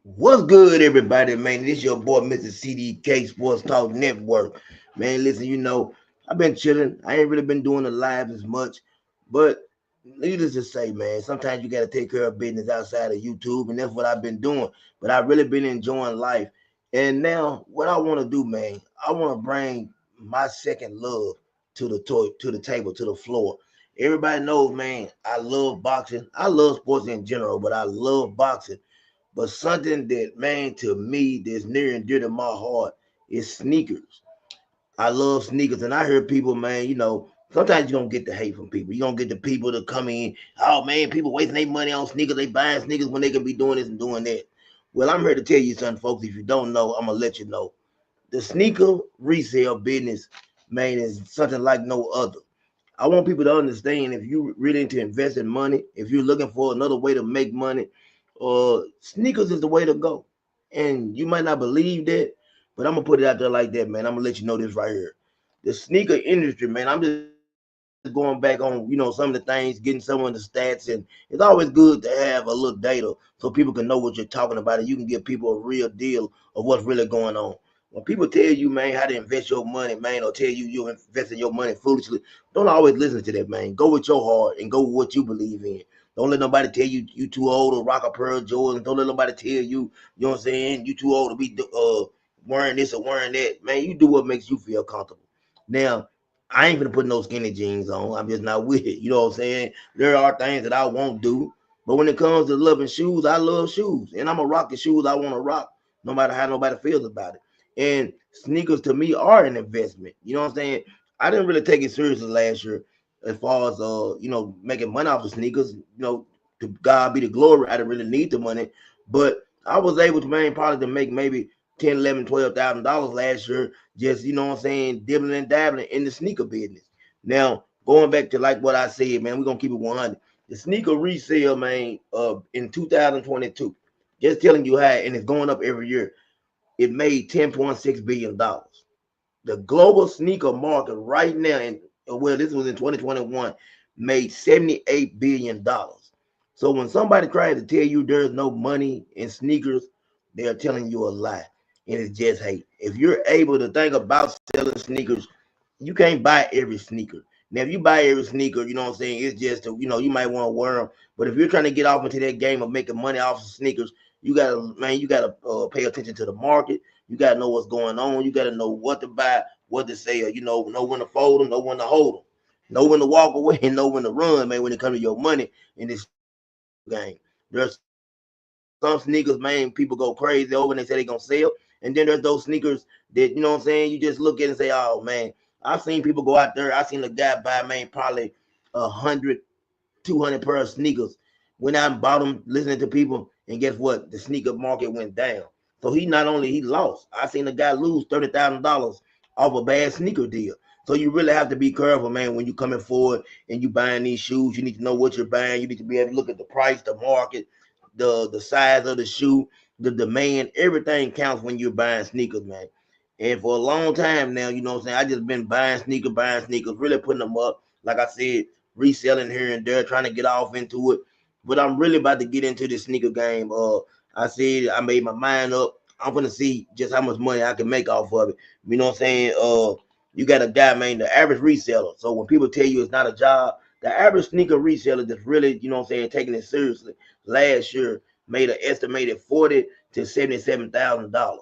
What's good, everybody, man? This your boy, Mr. CDK Sports Talk Network. Man, listen, I've been chilling. I ain't really been doing the lives as much, but needless to say, man, sometimes you got to take care of business outside of YouTube, and that's what I've been doing. But I've really been enjoying life. And now, what I want to do, man, I want to bring my second love to the table, to the floor. Everybody knows, man, I love boxing. I love sports in general, but I love boxing. But something that, man, to me, that's near and dear to my heart is sneakers. I love sneakers, and I hear people, man, sometimes you don't get the hate from people. You don't get the people to come in, oh, man, people wasting their money on sneakers. They buying sneakers when they can be doing this and doing that. Well, I'm here to tell you something, folks. If you don't know, I'm going to let you know. The sneaker resale business, man, is something like no other. I want people to understand if you really into investing money, if you're looking for another way to make money, sneakers is the way to go. And you might not believe that, but I'm gonna put it out there like that, man. I'm gonna let you know this right here. The sneaker industry, man. I'm just going back on, some of the things, getting some of the stats, and it's always good to have a little data so people can know what you're talking about, and you can give people a real deal of what's really going on. When people tell you, man, how to invest your money, man, or tell you you're investing your money foolishly, don't always listen to that, man. Go with your heart and go with what you believe in. Don't let nobody tell you you too old to rock a pair of Jordans. Don't let nobody tell you, you know what I'm saying, you too old to be wearing this or wearing that. Man, you do what makes you feel comfortable. Now, I ain't gonna put no skinny jeans on. I'm just not with it. You know what I'm saying? There are things that I won't do. But when it comes to loving shoes, I love shoes. And I'm gonna rock the shoes I want to rock, no matter how nobody feels about it. And sneakers to me are an investment. You know what I'm saying? I didn't really take it seriously last year as far as making money off the sneakers. To God be the glory. I didn't really need the money, but I was able to, man, probably to make maybe 10, 11, $12,000 last year, just, you know what I'm saying, dibbling and dabbling in the sneaker business. Now, going back to like what I said, man, we're gonna keep it 100. The sneaker resale, man, in 2022, just telling you how, and it's going up every year. It made $10.6 billion. The global sneaker market right now, and well, this was in 2021, made $78 billion. So when somebody tries to tell you there's no money in sneakers, they are telling you a lie, and it's just hate. If you're able to think about selling sneakers, you can't buy every sneaker. Now, if you buy every sneaker, you know what I'm saying, it's just, you might want to wear them. But if you're trying to get off into that game of making money off of sneakers, you gotta pay attention to the market. You gotta know what's going on. You gotta know what to buy, what to sell. Know when to fold them, know when to hold them, know when to walk away, and know when to run, man. When it comes to your money in this sneaker game, there's some sneakers, man. People go crazy over and they say they're gonna sell, and then there's those sneakers that, you know what I'm saying, you just look at and say, oh man, I've seen people go out there. I seen a guy buy, man, probably 100, 200 pair of sneakers. Went out and bought them, listening to people, and guess what? The sneaker market went down. So he not only he lost. I seen a guy lose $30,000 off a bad sneaker deal. So you really have to be careful, man, when you coming forward and you buying these shoes. You need to know what you're buying. You need to be able to look at the price, the market, the size of the shoe, the demand. Everything counts when you're buying sneakers, man. And for a long time now, you know what I'm saying, I just been buying sneakers, really putting them up. Like I said, reselling here and there, trying to get off into it. But I'm really about to get into the sneaker game. I said I made my mind up. I'm gonna see just how much money I can make off of it. You know what I'm saying? You got a guy, man, the average reseller. So when people tell you it's not a job, the average sneaker reseller that's really, you know what I'm saying, taking it seriously, last year made an estimated $40,000 to $77,000.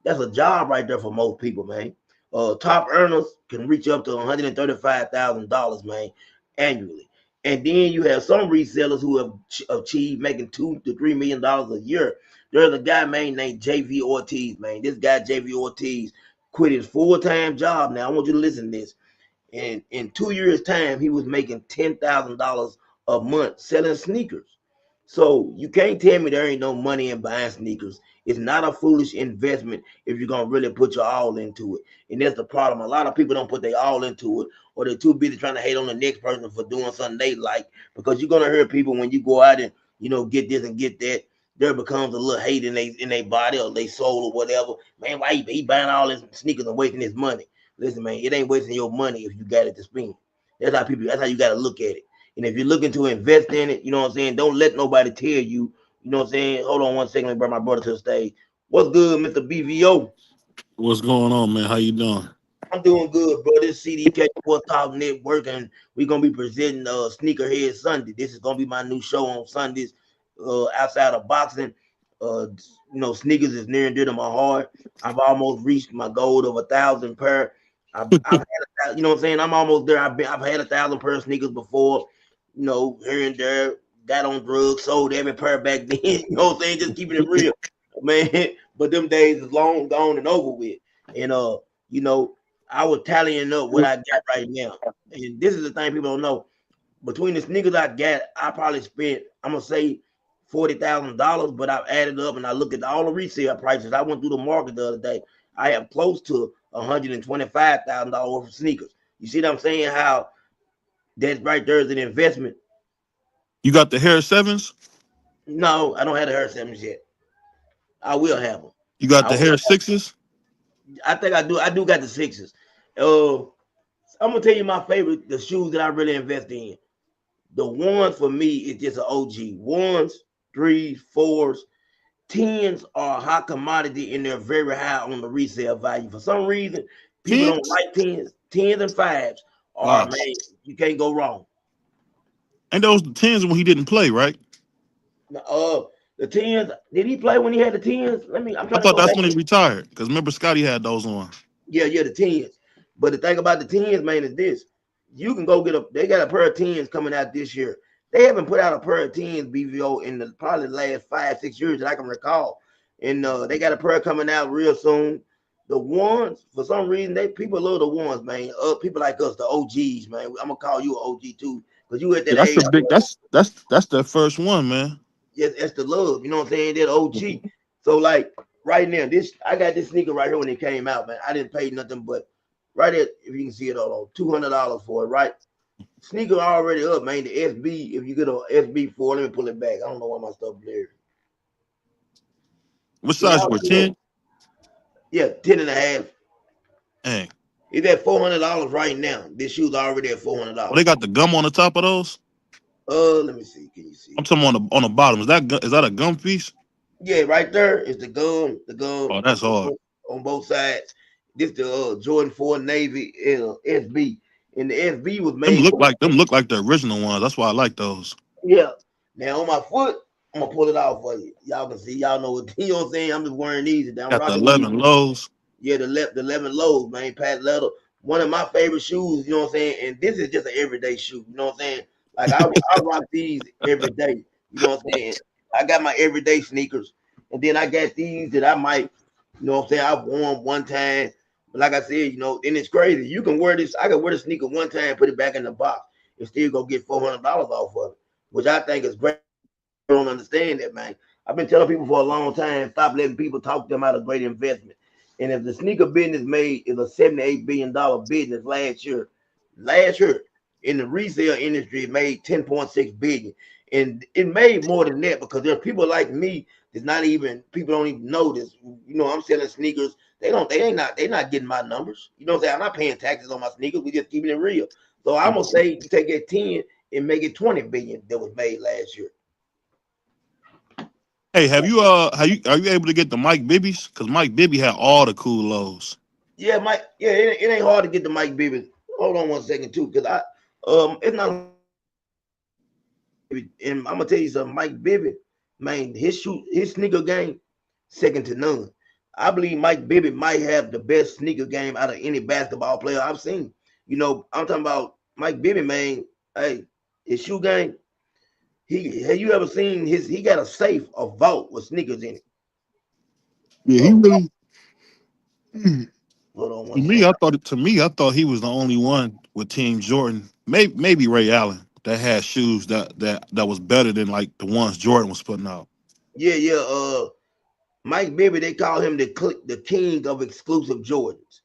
That's a job right there for most people, man. Top earners can reach up to $135,000, man, annually. And then you have some resellers who have achieved making $2 to $3 million a year. There's a guy, man, named JV Ortiz, man. This guy, JV Ortiz, quit his full-time job. Now, I want you to listen to this. And in 2 years' time, he was making $10,000 a month selling sneakers. So you can't tell me there ain't no money in buying sneakers. It's not a foolish investment if you're gonna really put your all into it. And that's the problem. A lot of people don't put their all into it, or they're too busy trying to hate on the next person for doing something they like. Because you're gonna hear people when you go out and get this and get that. There becomes a little hate in their body or their soul or whatever. Man, why he buying all his sneakers and wasting his money? Listen, man, it ain't wasting your money if you got it to spend. That's how you gotta look at it. And if you're looking to invest in it, you know what I'm saying, don't let nobody tell you, You know what I'm saying? Hold on 1 second. Let me bring my brother to the stage. What's good, Mr. BVO? What's going on, man? How you doing? I'm doing good, bro. This CDK Sports Talk Network, and we're gonna be presenting Sneakerhead Sunday. This is gonna be my new show on Sundays. Outside of boxing, sneakers is near and dear to my heart. I've almost reached my goal of 1,000 pair. I've had, you know what I'm saying? I'm almost there. I've had 1,000 pair of sneakers before. Here and there. Got on drugs, sold every pair back then. You know what I'm saying? Just keeping it real, man. But them days is long gone and over with. And you know, I was tallying up what I got right now. And this is the thing people don't know. Between the sneakers I got, I probably spent, I'm gonna say $40,000, but I've added up and I looked at all the resale prices. I went through the market the other day. I have close to $125,000 worth of sneakers. You see what I'm saying? How that right there is an investment. You got the hair sevens? No, I don't have the Hair Sevens yet. I will have them. You got I the will. hair sixes? I think I do. I do got the sixes. Uh, I'm gonna tell you my favorite, the shoes that I really invest in. The ones for me is just an OG. Ones, threes, fours, tens are a hot commodity and they're very high on the resale value. For some reason, people don't Tens? like tens. Tens and fives are Wow. man, you can't go wrong. And those the tens when he didn't play, right? Uh, the tens. Did he play when he had the tens? I'm I trying to thought go that's back. when he retired. Because remember Scotty had those on. Yeah, the tens. But the thing about the tens, man, is this: you can go get a. They got a pair of tens coming out this year. They haven't put out a pair of tens BVO in probably the last 5, 6 years that I can recall. And they got a pair coming out real soon. The ones, for some reason, they people love the ones, man. People like us, the OGs, man. I'm gonna call you an OG too, because you at Yeah, that that's age. the big that's the first one, man. Yes, that's the love. You know what I'm saying? That OG. So like right now, this I got this sneaker right here when it came out, man. I didn't pay nothing but right there, if you can see it all on $200 for it, right? Sneaker already up, man. The SB, if you get a SB4, let me pull it back. I don't know why my stuff there. What Can size y'all you were? see that? 10? Yeah, 10 and a half. Dang. It's at $400 right now. This shoe's already at Oh, they $400. got the gum on the top of those? Let me see. Can you I'm see? talking on the bottom. Is that a gum piece? Yeah, right there is the Oh, gum that's hard. on both sides. This the Jordan 4 Navy SB. And the SB was made for Them look like the original ones. That's why I like those. yeah. Now on my foot, I'm gonna pull it off for you. Y'all can see, y'all know what you know what I'm saying. I'm just wearing these today. I'm Got the rocking these. 11 lows. Yeah, the 11 lows, man. Pat leather. One of my favorite shoes, you know what I'm saying? And this is just an everyday shoe, you know what I'm saying? Like I rock these every day. You know what I'm saying? I got my everyday sneakers. And then I got these that I might, you know what I'm saying, I've worn one time. But like I said, and it's crazy. You can wear this, I can wear the sneaker one time, put it back in the box, and still go get $400 off of it, which I think is great. Don't understand that, man. I've been telling people for a long time, stop letting people talk them out of great investment. And if the sneaker business made is a $78 billion business last year in the resale industry, it made 10.6 billion. And it made more than that because there are people like me that's not even people don't even know this. I'm selling sneakers. They're not getting my numbers. You know what I'm saying? I'm not paying taxes on my sneakers. We just keeping it real. So I'm gonna say you take that 10 and make it 20 billion that was made last year. Hey, are you able to get the Mike Bibbies? Because Mike Bibby had all the cool lows. Yeah, Mike. Yeah, it ain't hard to get the Mike Bibby. Hold on 1 second too, because it's not hard to get the Mike Bibby. And I'm gonna tell you something, Mike Bibby, man, his sneaker game, second to none. I believe Mike Bibby might have the best sneaker game out of any basketball player I've seen. I'm talking about Mike Bibby, man. Hey, his shoe game. Have you ever seen his? He got a safe, a vault with sneakers in it. Yeah, he Oh, really. To hold on one me, second. I thought he was the only one with Team Jordan. Maybe Ray Allen that had shoes that was better than like the ones Jordan was putting out. Yeah, yeah. Mike Bibby, they call him the king of exclusive Jordans.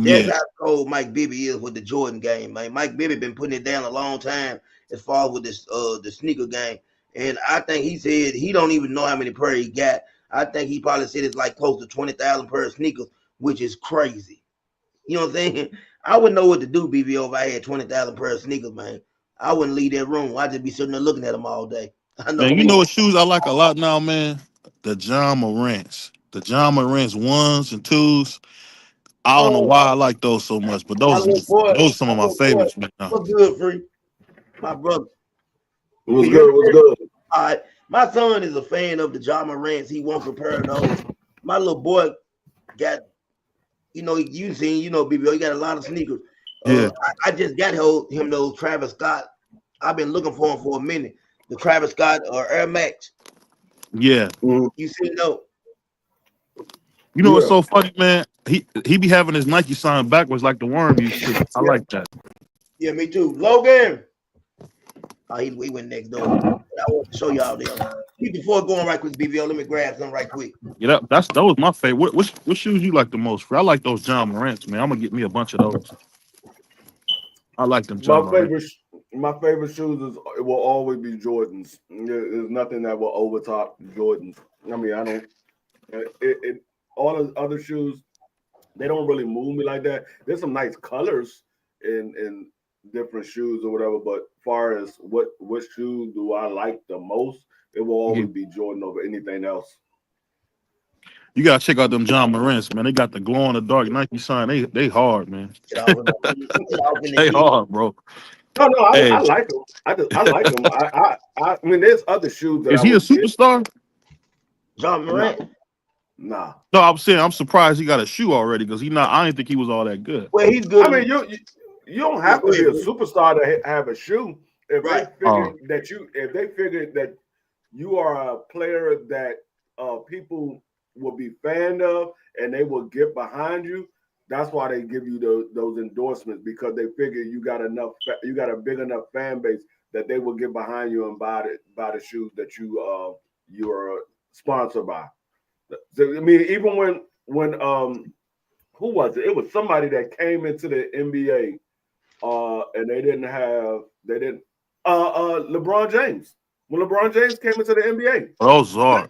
That's Yeah, how cold Mike Bibby is with the Jordan game, man. Mike Bibby been putting it down a long time as far as with this the sneaker game. And I think he said he don't even know how many pair he got. I think he probably said it's like close to 20,000 pair of sneakers, which is crazy. You know what I'm saying? I wouldn't know what to do, BBO, if I had 20,000 pair of sneakers, man. I wouldn't leave that room. I'd just be sitting there looking at them all day. I know Man, you me. know what shoes I like a lot now, man? The John Morant's. The John Morant's ones and twos. I don't know Oh, why I like those so much, but my little boy, those are some my of my little boy. favorites right now. What's good, free? My brother. What's Can you hear good? me, What's free? good? All right. My son is a fan of the John Morants. He won't compare those. My little boy got, you seen, BBO, he got a lot of sneakers. Yeah, I just got him those Travis Scott. I've been looking for him for a minute. The Travis Scott or Air Max. yeah. Mhm. You see, no. You know what's Yeah. so funny, man? He be having his Nike sign backwards like the worm used to. I Yeah, like that. yeah, me too. Logan. Oh, he went next door. I want to show y'all them. Before going right quick, BBO, let me grab some right quick. Yeah, that was my favorite. What shoes you like the most? I like those John Morant's, man. I'm gonna get me a bunch of those. I like them My John Morant. favorite, my favorite shoes is it will always be Jordans. There's nothing that will overtop Jordans. I mean, I don't. All the other shoes they don't really move me like that. There's some nice colors in different shoes or whatever, but far as what shoe do I like the most, it will Yeah. always be Jordan over anything else. You gotta check out them John Morant's, man. They got the glow in the dark Nike sign. They hard, man. Get off in get off in the They key. hard, bro. No, no, I Hey, like them. I like them. I mean, there's other shoes that is I he a would get. superstar? John Nah, Morant. nah. No, I'm saying I'm surprised he got a shoe already because he not. I didn't think he was all that good. Well, he's I good. mean, you don't Yeah, have go to be ahead, a bro. superstar to have a shoe. If they Right. figure Oh, that if they figure that you are a player that people will be fan of and they will get behind you, that's why they give you those endorsements because they figure you got a big enough fan base that they will get behind you and buy the shoes that you are sponsored by. So, I mean, even when who was it? It was somebody that came into the NBA and they didn't LeBron James. When LeBron James came into the NBA, those are.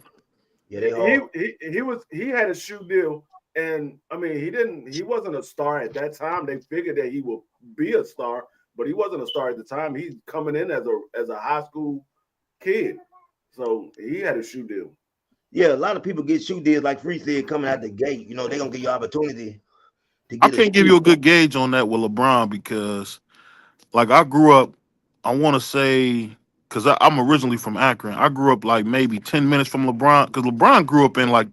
Yeah, they hard. he had a shoe deal, and I mean he wasn't a star at that time. They figured that he would be a star, but he wasn't a star at the time. He's coming in as a high school kid, so he had a shoe deal. Yeah, a lot of people get shoe deals like Free said coming out the gate. They're gonna give you opportunity to I get a can't give shoe. you a good gauge on that with LeBron because, like, I grew up. I want to say because I'm originally from Akron. I grew up like maybe 10 minutes from LeBron because LeBron grew up in like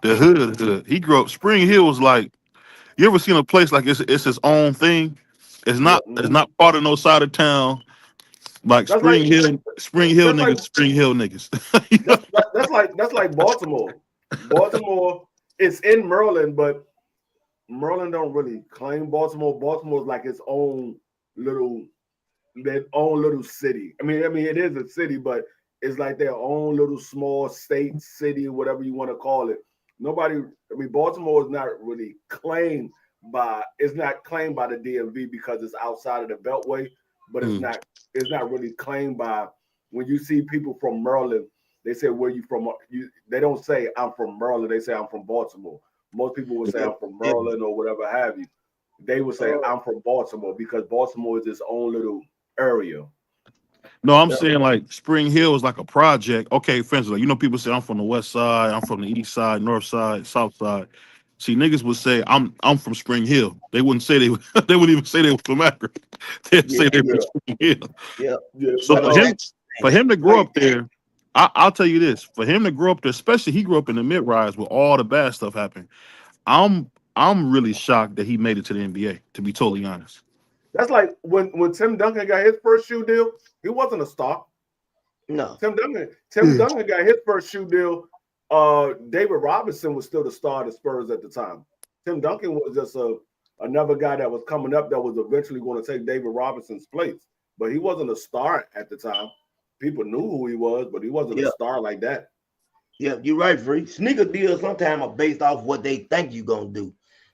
the hood. Hood. He grew up. Spring Hill was like. You ever seen a place like it's its own thing? Yeah. It's Mhm. not part of no side of town. Like That's like Spring Hill that's like niggas, Spring Hill niggas. You know? that's like Baltimore. Baltimore is in Maryland, but Maryland don't really claim Baltimore. Baltimore's like its own little city. I mean, it is a city, but it's like their own little small state, city, whatever you want to call it. Nobody, I mean, Baltimore is not really claimed by the DMV because it's outside of the Beltway, but Mm. it's not really claimed by when you see people from Maryland. They say where you from. They don't say I'm from Maryland. They say I'm from Baltimore. Most people would say Yeah. I'm from Yeah. Maryland or whatever have you. They would say Uh, I'm from Baltimore because Baltimore is its own little area. No, I'm yeah. saying like Spring Hill is like a project. Okay, for instance, like people say I'm from the west side, I'm from the east side, north side, south side. See, niggas would say I'm from Spring Hill. They wouldn't say they they wouldn't even say they were from Akron. They'd Yeah. say they from Yeah, Spring Hill. Yeah. yeah. So But But for him to grow like up there, I'll tell you this: for him to grow up there, especially he grew up in the mid rise where all the bad stuff happened. I'm I'm really shocked that he made it to the NBA. To be totally honest, that's like when Tim Duncan got his first shoe deal, he wasn't a star. no. Tim Duncan got his first shoe deal. David Robinson was still the star of the Spurs at the time. Tim Duncan was just another guy that was coming up that was eventually going to take David Robinson's place. But he wasn't a star at the time. People knew who he was, but he wasn't a Yeah. star like that. Yeah. You're right, Free. Sneaker deals sometimes are based off what they think you're gonna do.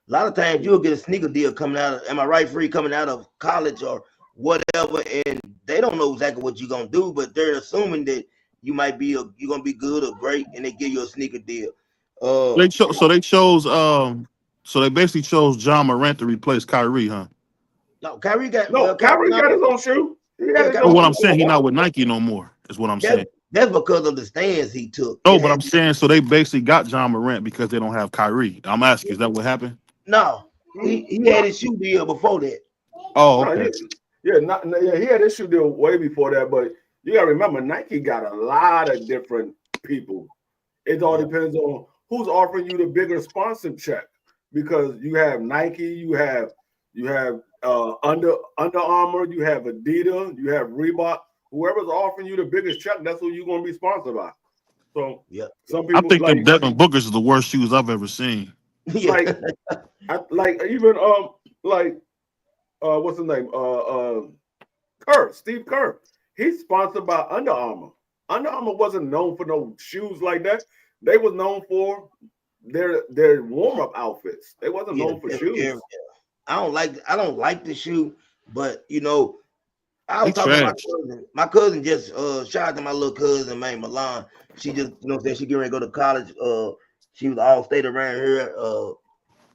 A lot of times you'll get a sneaker deal coming out of, am I right, Free, coming out of college or whatever, and they don't know exactly what you're gonna do, but they're assuming that you're gonna be good or great, and they give you a sneaker deal. Uh, so they chose so they basically chose John Morant to replace Kyrie, huh? no, Kyrie got No, Kyrie Kyrie not. got his own shoe. He had Yeah, his But Kyrie. own what shoe I'm for saying, a he not while. with Nike no more. Is what I'm That saying. That's because of the stands he took. No, but I'm saying so they basically got John Morant because they don't have Kyrie. I'm asking, is that what happened? No, he had his shoe deal before that. Oh, No, okay. yeah, he had issue deal way before that, but you gotta remember Nike got a lot of different people. It all Yeah, depends on who's offering you the bigger sponsor check because you have Nike, you have Under Armour, you have Adidas, you have Reebok. Whoever's offering you the biggest check, that's who you're gonna be sponsored by. So yeah, some I people think them Devin Bookers is the worst shoes I've ever seen. yeah. like like even like what's his name? Steve Kerr. He's sponsored by Under Armour. Under Armour wasn't known for no shoes like that. They was known for their warm up outfits. They wasn't Yeah, known for shoes. I don't like the shoe, but I They was talking to my trash. cousin. My cousin just shout out to my little cousin, man, Milan. She just, said she getting ready to go to college. She was all state around here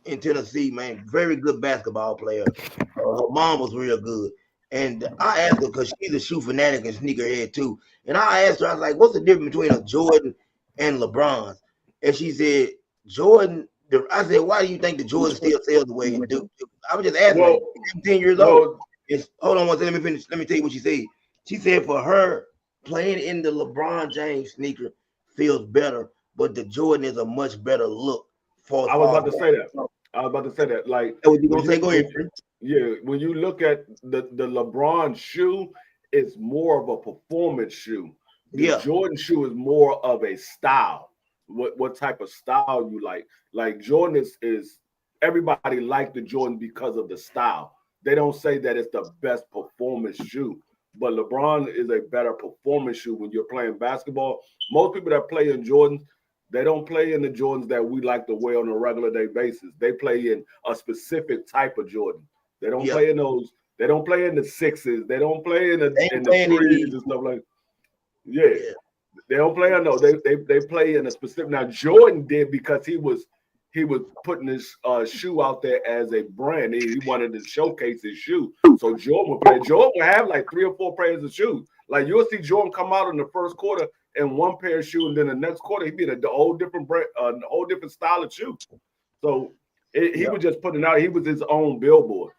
in Tennessee, man. Very good basketball player. Her mom was real good. And I asked her because she's a shoe fanatic and sneakerhead too. And I asked her, I was like, what's the difference between a Jordan and LeBron's? And she said, Jordan. I said, why do you think the Jordan still sells the way it do? I was just asking her, Well, 10 years old. well, Hold on one second, let me finish. Let me tell you what she said. She said for her, playing in the LeBron James sneaker feels better, but the Jordan is a much better look for as I was far about as to say that. I was about to say that. Like what you when gonna say? Go ahead. when you look at the LeBron shoe, it's more of a performance shoe. The Yeah, Jordan shoe is more of a style. What type of style you like? Like Jordan is everybody like the Jordan because of the style. They don't say that it's the best performance shoe, but LeBron is a better performance shoe when you're playing basketball. Most people that play in Jordans, they don't play in the Jordans that we like to wear on a regular day basis. They play in a specific type of Jordan. They don't yeah. play in those. They don't play in the sixes. They don't play in They ain't the playing in threes these. and stuff like. Yeah, Yeah, they don't play on those. They play in a specific. Now Jordan did because he was putting his shoe out there as a brand. He wanted to showcase his shoe. So Jordan would play. Jordan would have like 3 or 4 pairs of shoes. Like you'll see Jordan come out in the first quarter in one pair of shoes, and then the next quarter he'd be in a whole different brand, a whole different style of shoe. So he yeah, was just putting out. He was his own billboard.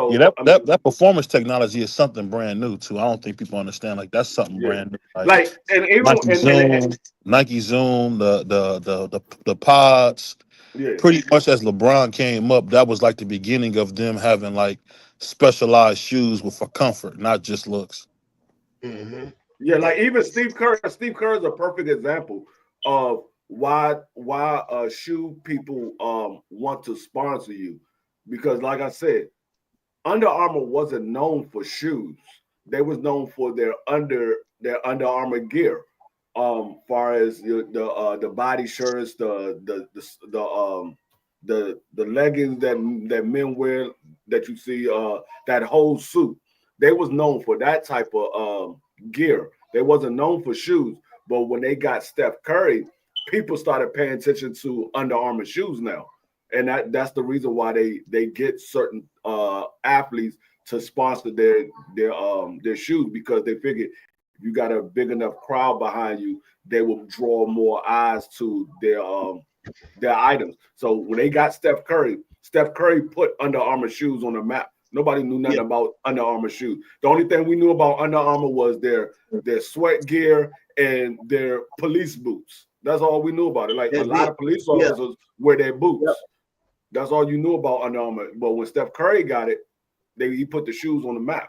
Yeah, So that, I that mean, that performance technology is something brand new too. I don't think people understand. Like that's something yeah. brand new. Like Like and even Nike Zoom, Nike Zoom, the pods. yeah. Pretty much as LeBron came up, that was like the beginning of them having like specialized shoes with for comfort, not just looks. mm-hmm. Yeah, Yeah, like even Steve Kerr. Steve Kerr is a perfect example of why shoe people want to sponsor you, because like I said, Under Armour wasn't known for shoes. They was known for their Under Armour gear. Far as the body shirts, the leggings that men wear that you see, that whole suit. They was known for that type of gear. They wasn't known for shoes. But when they got Steph Curry, people started paying attention to Under Armour shoes now, and that's the reason why they get certain athletes to sponsor their shoes, because they figure if you got a big enough crowd behind you, they will draw more eyes to their items. So when they got Steph Curry put Under Armour shoes on the map. Nobody knew yeah, nothing about Under Armour shoes. The only thing we knew about Under Armour was their sweat gear and their police boots. That's all we knew about it. Like a that's lot it. of police Yeah, officers wear their yeah, boots. That's all you knew about Under Armour. But when Steph Curry got it, he put the shoes on the map.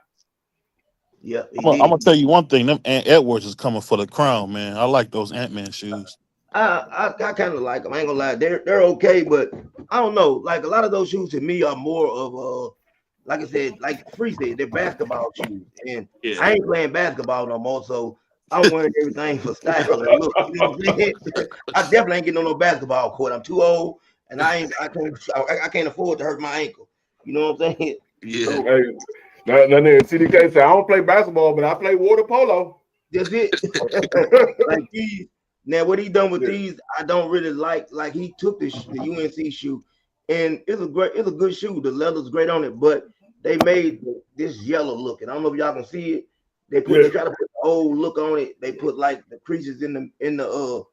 yeah. He I'm did. gonna tell you one thing. Them Ant Edwards is coming for the crown, man. I like those Ant-Man shoes. I kind of like them. I ain't gonna lie, they're okay, but I don't know. Like a lot of those shoes to me are more of like I said, like Free said, they're basketball shoes, and Yeah. I ain't playing basketball no more, so I'm wearing everything for style and look. You know what I'm saying? I definitely ain't getting on no basketball court. I'm too old, and I can't afford to hurt my ankle. You know what I'm saying? Yeah. So Hey, that nigga CDK said, I don't play basketball, but I play water polo. that's it. Like these. Now, what he done with Yeah. these, I don't really like. Like he took the UNC shoe, and it's a good shoe. The leather's great on it, but they made this yellow looking. I don't know if y'all can see it. They Yeah. try to put old look on it. They put like the creases in the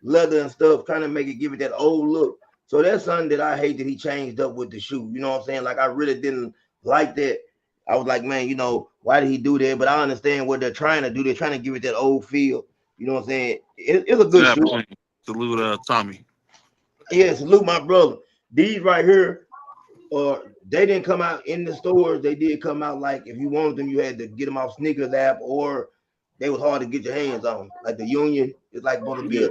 leather and stuff, trying to make it give it that old look. So that's something that I hate that he changed up with the shoe. You know what I'm saying? Like I really didn't like that. I was like, man, why did he do that? But I understand what they're trying to do. They're trying to give it that old feel. You know what I'm saying? It's a good shoe. Exactly. Salute Tommy. Yeah, salute my brother. These right here, they didn't come out in the stores. They did come out like if you wanted them, you had to get them off Sneakers app, or they was hard to get your hands on. Like the Union is like supposed to be Yeah,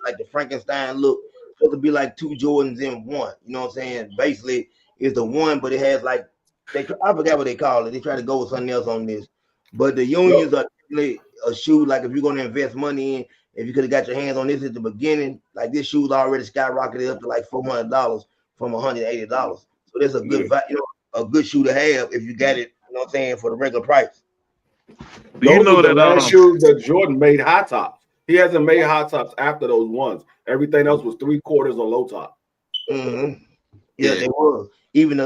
like the Frankenstein look, supposed to be like two Jordans in one. You know what I'm saying? Basically, it's the one, but it has like I forgot what they call it. They try to go with something else on this, but the Unions look, are definitely a shoe. Like if you're gonna invest money in, if you could have got your hands on this at the beginning, like this shoe's already skyrocketed up to like $400 from $180. So that's a yeah. good, a good shoe to have if you got it. You know what I'm saying, for the regular price. Do you Those are know the that last shoes that Jordan made high tops. He hasn't made high tops after those ones. Everything else was 3/4 or low top. Mm-hmm. Yeah, yeah. they was even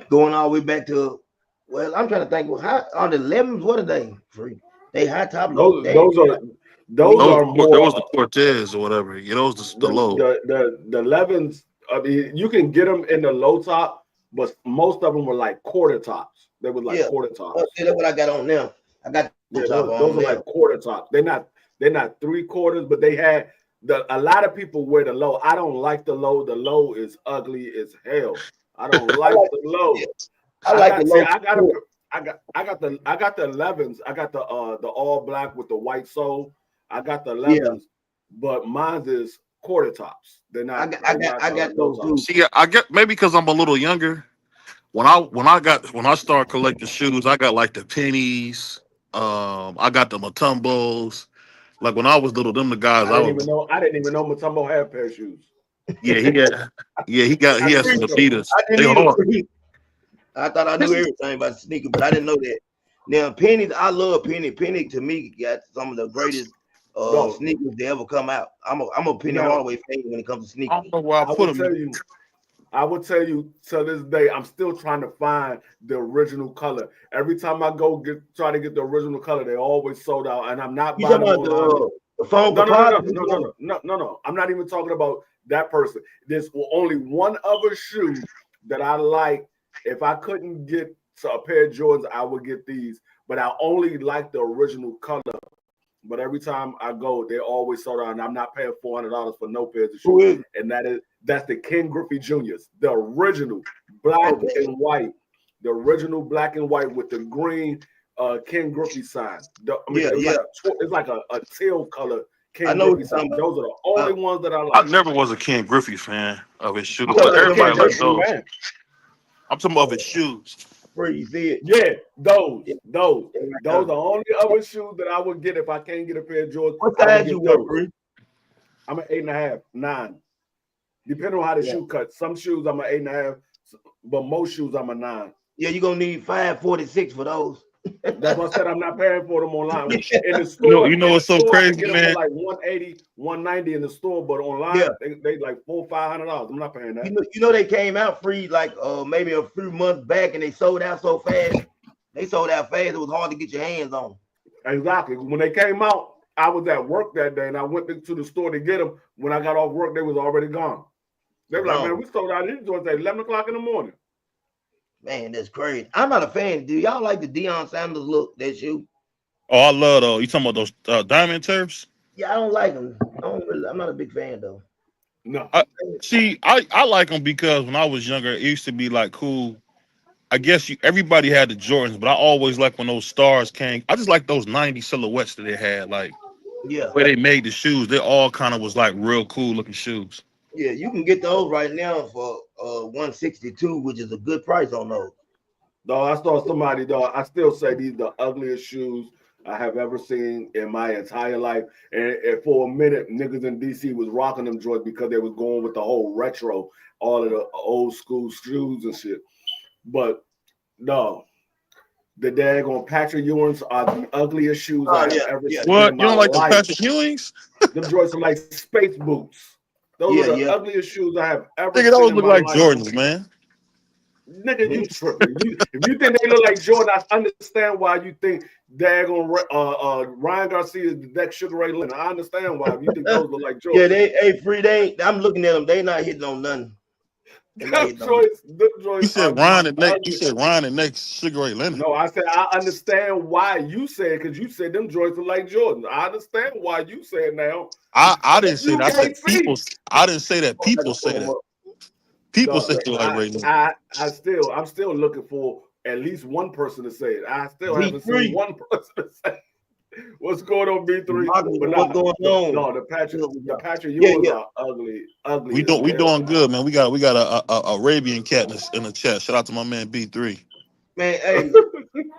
going all the way back to. Well, I'm trying to think. Well, how on the 11s? What are they free? They high top low. Those They those are we those Those are that was more the Cortez or whatever. Yeah, those the low. the 11s. I mean, you can get them in the low top, but most of them were like quarter tops. They were like yeah. quarter tops. See, that's what I got on now. I got the low Yeah, top those on are now. like quarter tops. They're not 3/4, but they had a lot of people wear the low. I don't like the low. The low is ugly as hell. I don't I like like the yeah, low. I like the See, low. I got the 11s. I got the all black with the white sole. I got the Yeah, 11s, but mine is quarter tops. They're I not got I they're got not I got low those tops. too. See, I get maybe because I'm a little younger. When I started collecting shoes, I got like the pennies. I got the Matumbos. Like when I was little, them the guys I was. I didn't even know Mutombo had a pair of shoes. Yeah, he got. Yeah, I he has some didn't know. Adidas. I They didn't even hard. free. I thought I knew everything about sneakers, but I didn't know that. Now pennies, I love penny. Penny to me got some of the greatest No, sneakers to ever come out. I'm a Penny now Hardaway fan when it comes to I sneakers. don't know where I I put will them. tell you. I will tell you to this day, I'm still trying to find the original color. Every time I go try to get the original color, they always sold out, and I'm not You buying talking them about online. the phone No, no, no, no, composite? no, no, no, no, no, no. I'm not even talking about that person. There's only one other shoe that I like. If I couldn't get a pair of Jordans, I would get these. But I only like the original color. But every time I go, they always sold out, and I'm not paying $400 for no pairs of Who shoes. is it? And that's the Ken Griffey Juniors, the original black Okay. and white, the original black and white with the green Ken Griffey sign. Yeah, It's yeah. like a teal color I Ken know what Griffey you're sign. talking Those are the only about. ones that I I like. never was a Ken Griffey fan of his shoes, You I talking but about was a the everybody Ken one likes Griffey those. fan. I'm talking about of his shoes. where you see it? Yeah, Yeah, those yeah, right are there. the only other shoes that I would get if I can't get a pair of Jordans. What I would size you get wear, those. free? I'm an 8.5, 9. Depending on how the Yeah. shoe cuts. Some shoes I'm an 8.5, but most shoes I'm a 9. Yeah, you're gonna need 546 for those. That's why I said I'm not paying for them online. Yeah, In the You know, store, you know what's so I can crazy, get them for man? like 180, 190 in the store, but yeah. online they like $400-$500. I'm not paying that. They came out free like maybe a few months back, and they sold out so fast. They sold out fast. It was hard to get your hands on. Exactly. When they came out, I was at work that day and I went to the store to get them. When I got off work, they was already gone. They were like, man, Gone. we sold out these joints at 11 o'clock in the morning. Man, that's crazy. I'm not a fan. Do y'all like the Deion Sanders look? That shoe? Oh, I love those. You talking about those diamond turfs? Yeah, I don't like them. I'm not a big fan though. No. I see. I like them because when I was younger, it used to be like cool. I guess everybody had the Jordans, but I always like when those stars came. I just like those '90s silhouettes that they had, like Yeah, where they made the shoes. They all kind of was like real cool looking shoes. yeah. You can get those right now for 162, which is a good price on those. Though I saw somebody, though, I still say these are the ugliest shoes I have ever seen in my entire life. And for a minute, niggas in DC was rocking them joints because they was going with the whole retro, all of the old school shoes and shit. But no, the daggone Patrick Ewings are the ugliest shoes Oh I have yeah, ever yeah, seen in What you my don't like the life. Patrick Ewings? Them joints are like space boots. Those yeah, are the yeah. ugliest shoes I have ever Nigga, seen those in look my like life. Jordans, man. Nigga, you tripping. If you think they look like Jordan, I understand why you think daggone Ryan Garcia, the next Sugar Ray Leonard. I understand why you think those look like Jordans. Yeah, they hey free. They ain't, I'm looking at them. They not hitting on nothing. Them joints You said are Ryan and next. You said Ryan and next Sugar Ray Leonard. No, I said I understand why you said, because you said them joints are like Jordan. I understand why you said now. I didn't say You that. I said can't see. people. I didn't say that. People say that. People say they like Ray Leonard. I'm still looking for at least one person to say it. I still haven't B3. seen one person to say it. What's going on, B3? But What's going on? No, the Patrick Ewings are ugly. We doing good, man. We got a Arabian cat in the chat. Shout out to my man B3. Man, hey,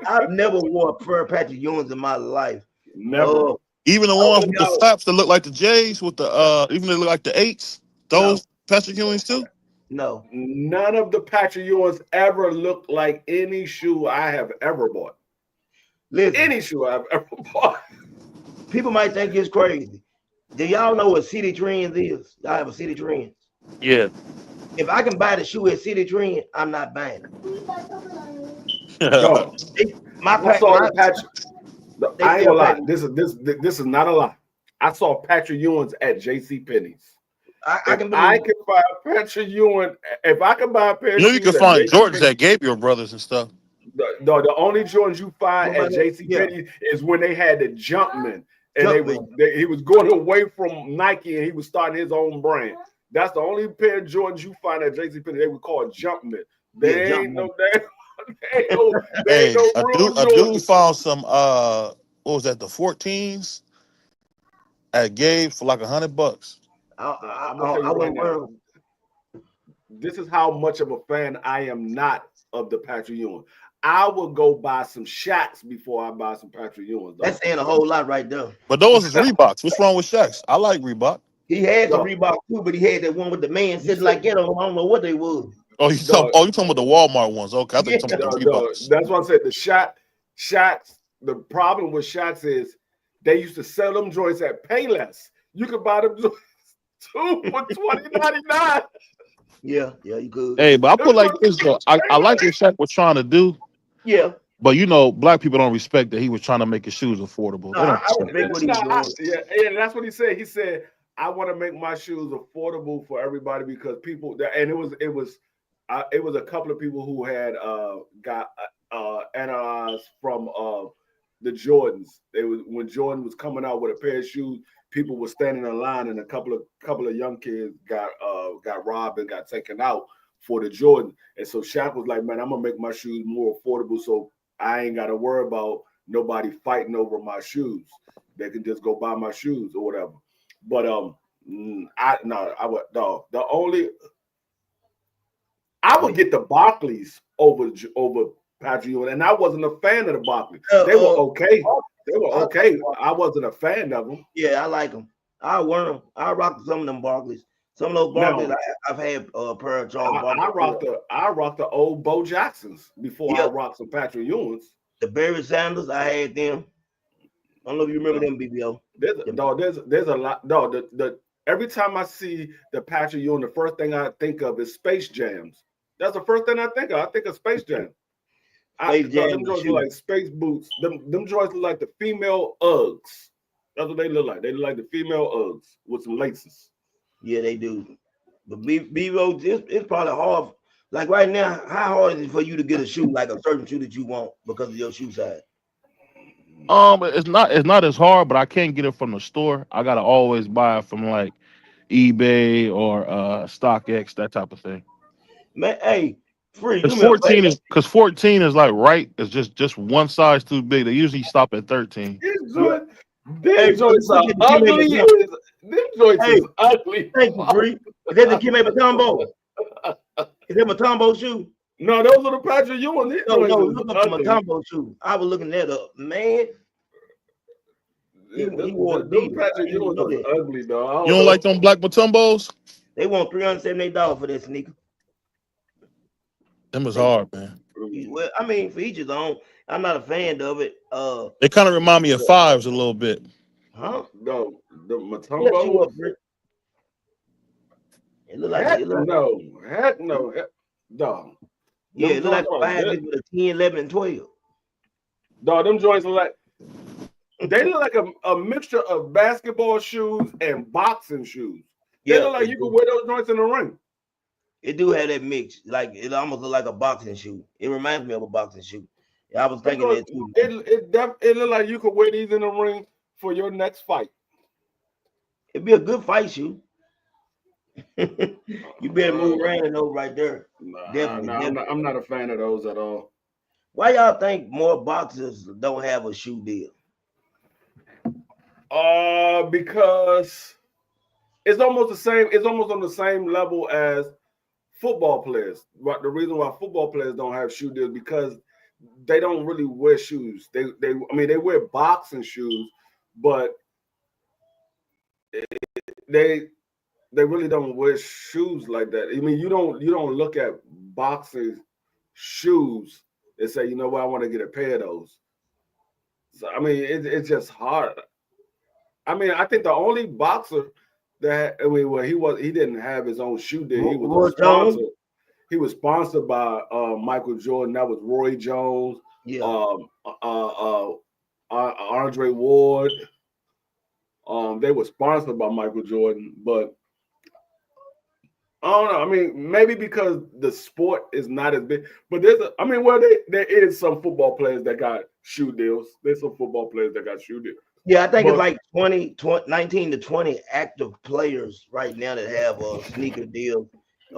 I've never wore a pair of Patrick Ewings in my life. Never. Even the ones with the flaps that look like the J's with the even they look like the 8s. Those Patrick Ewings too. No, none of the Patrick Ewings ever looked like any shoe I have ever bought. Listen, any shoe I've ever bought. People might think it's crazy. Do y'all know what City Trends is? Y'all have a City Trends? Yeah. If I can buy the shoe at City Trend, I'm not buying it. No, I saw Patrick. I ain't gonna lie. This is not a lie. I saw Patrick Ewing's at J.C. Penney's. I can buy Patrick Ewing. If I can buy a pair of shoes, you can find Jordans at Gabriel Brothers and stuff. The only Jordans you find at J.C. Penney is when they had the Jumpman, and he was going away from Nike and he was starting his own brand. That's the only pair of Jordans you find at J.C. Penney. They would call it Jumpman. They ain't no damn. Hey, a dude found some what was that, the 14s at Gabe for like $100. I'm gonna tell you right now, this is how much of a fan I am not of the Patrick Ewing. I will go buy some Shaqs before I buy some Patrick Ewing. That's saying a whole lot right there. But those is Reeboks. What's wrong with Shaqs? I like Reebok. He had some Reebok too, but he had that one with the man sitting like that on. I don't know what they was. Oh, you talking about the Walmart ones? Okay, I think you're talking about the Reeboks. That's what I said. The Shaqs. The problem with Shaqs is they used to sell them joints at Payless. You could buy them joints two for $20.99. Yeah, you could. Hey, but I put like this though. I like what Shaq was trying to do. Yeah. But black people don't respect that he was trying to make his shoes affordable. No, I respect what he was doing. And that's what he said. He said, "I want to make my shoes affordable for everybody because people." And it was a couple of people who had got analyzed from the Jordans. When Jordan was coming out with a pair of shoes, people were standing in line, and a couple of young kids got robbed and got taken out for the Jordan. And so Shaq was like, "Man, I'm gonna make my shoes more affordable, so I ain't gotta worry about nobody fighting over my shoes. They can just go buy my shoes or whatever." But I would get the Barclays over Patrick Ewing, and I wasn't a fan of the Barclays. They were okay. I wasn't a fan of them. Yeah, I like them. I wear them. I rock some of them Barclays. Some of those Barclays I've had a pair of Charles Barkley. I rocked the old Bo Jacksons before I rocked some Patrick Ewings. The Barry Sanders, I had them. I don't know if you remember them, BBO. There's a lot. No, every time I see the Patrick Ewing, the first thing I think of is Space Jams. That's the first thing I think of. I think of Space Jam. Them joints look like space boots. Them joints look like the female Uggs. That's what they look like. They look like the female Uggs with some laces. Yeah, they do. But BBO, it's probably hard. Like right now, how hard is it for you to get a shoe, like a certain shoe that you want because of your shoe size? It's not as hard, but I can't get it from the store. I gotta always buy it from like eBay or StockX, that type of thing. Man, hey, free. Because 14 is like it's just one size too big. They usually stop at 13. Them joints are ugly. Them joints is ugly. Thank you, Free. Is that the Kime Mutombo? Is that Mutombo shoe? No, those are the Patrick Ewing. No, look up the Mutombo shoe. I was looking that up, man. He wore Patrick Ewing was ugly, though. You don't like them black Mutombos? They want $378 for that sneaker. Them was hard, man. Well, I mean, for each his own. I'm not a fan of it. They kind of remind me of Fives a little bit. Huh? No, the Mutombo. It look like heck no. Yeah, it look like a 5 with a 10, 11, and 12. Dog, them joints look like They look like a mixture of basketball shoes and boxing shoes. They Yeah, look like you could wear those joints in the ring. it do have that mix. Like it almost look like a boxing shoe. It reminds me of a boxing shoe. Yeah, I was thinking Because that too. it look like you could wear these in the ring for your next fight. It'd be a good fight shoe. You better Uh, move around in those right there. nah, Definitely, nah, I'm not. definitely. I'm not a fan of those at all. Why y'all think more boxers don't have a shoe deal? Because it's almost the same. It's almost on the same level as football players. But the reason why football players don't have shoe deals because they don't really wear shoes. I mean they wear boxing shoes, but they they really don't wear shoes like that. I mean you don't look at boxing shoes and say, you know what, I want to get a pair of those. So I mean it's just hard. I mean, I think the only boxer that I mean, well, he didn't have his own shoe deal. He was a Roy Jones? sponsor. He was sponsored by Michael Jordan. That was Roy Jones, Yeah. um, Andre Ward. They were sponsored by Michael Jordan, but I don't know. I mean, maybe because the sport is not as big, but I mean, well, there is some football players that got shoe deals. There's some football players that got shoe deals, Yeah, I think it's but like 19 to 20 active players right now that have sneaker deals.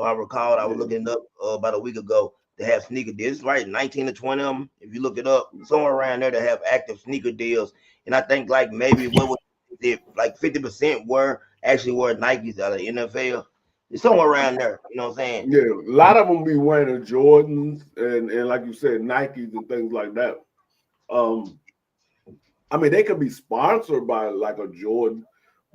I recall I was yeah, looking it up about a week ago to have sneaker deals. It's right, 19 to 20 of them. If you look it up, somewhere around there to have active sneaker deals. And I think like maybe what was it, like 50% were Nikes out of the NFL. It's somewhere around there. You know what I'm saying? yeah, a lot of them be wearing the Jordans and like you said, Nikes and things like that. Um, I mean, they could be sponsored by like a Jordan,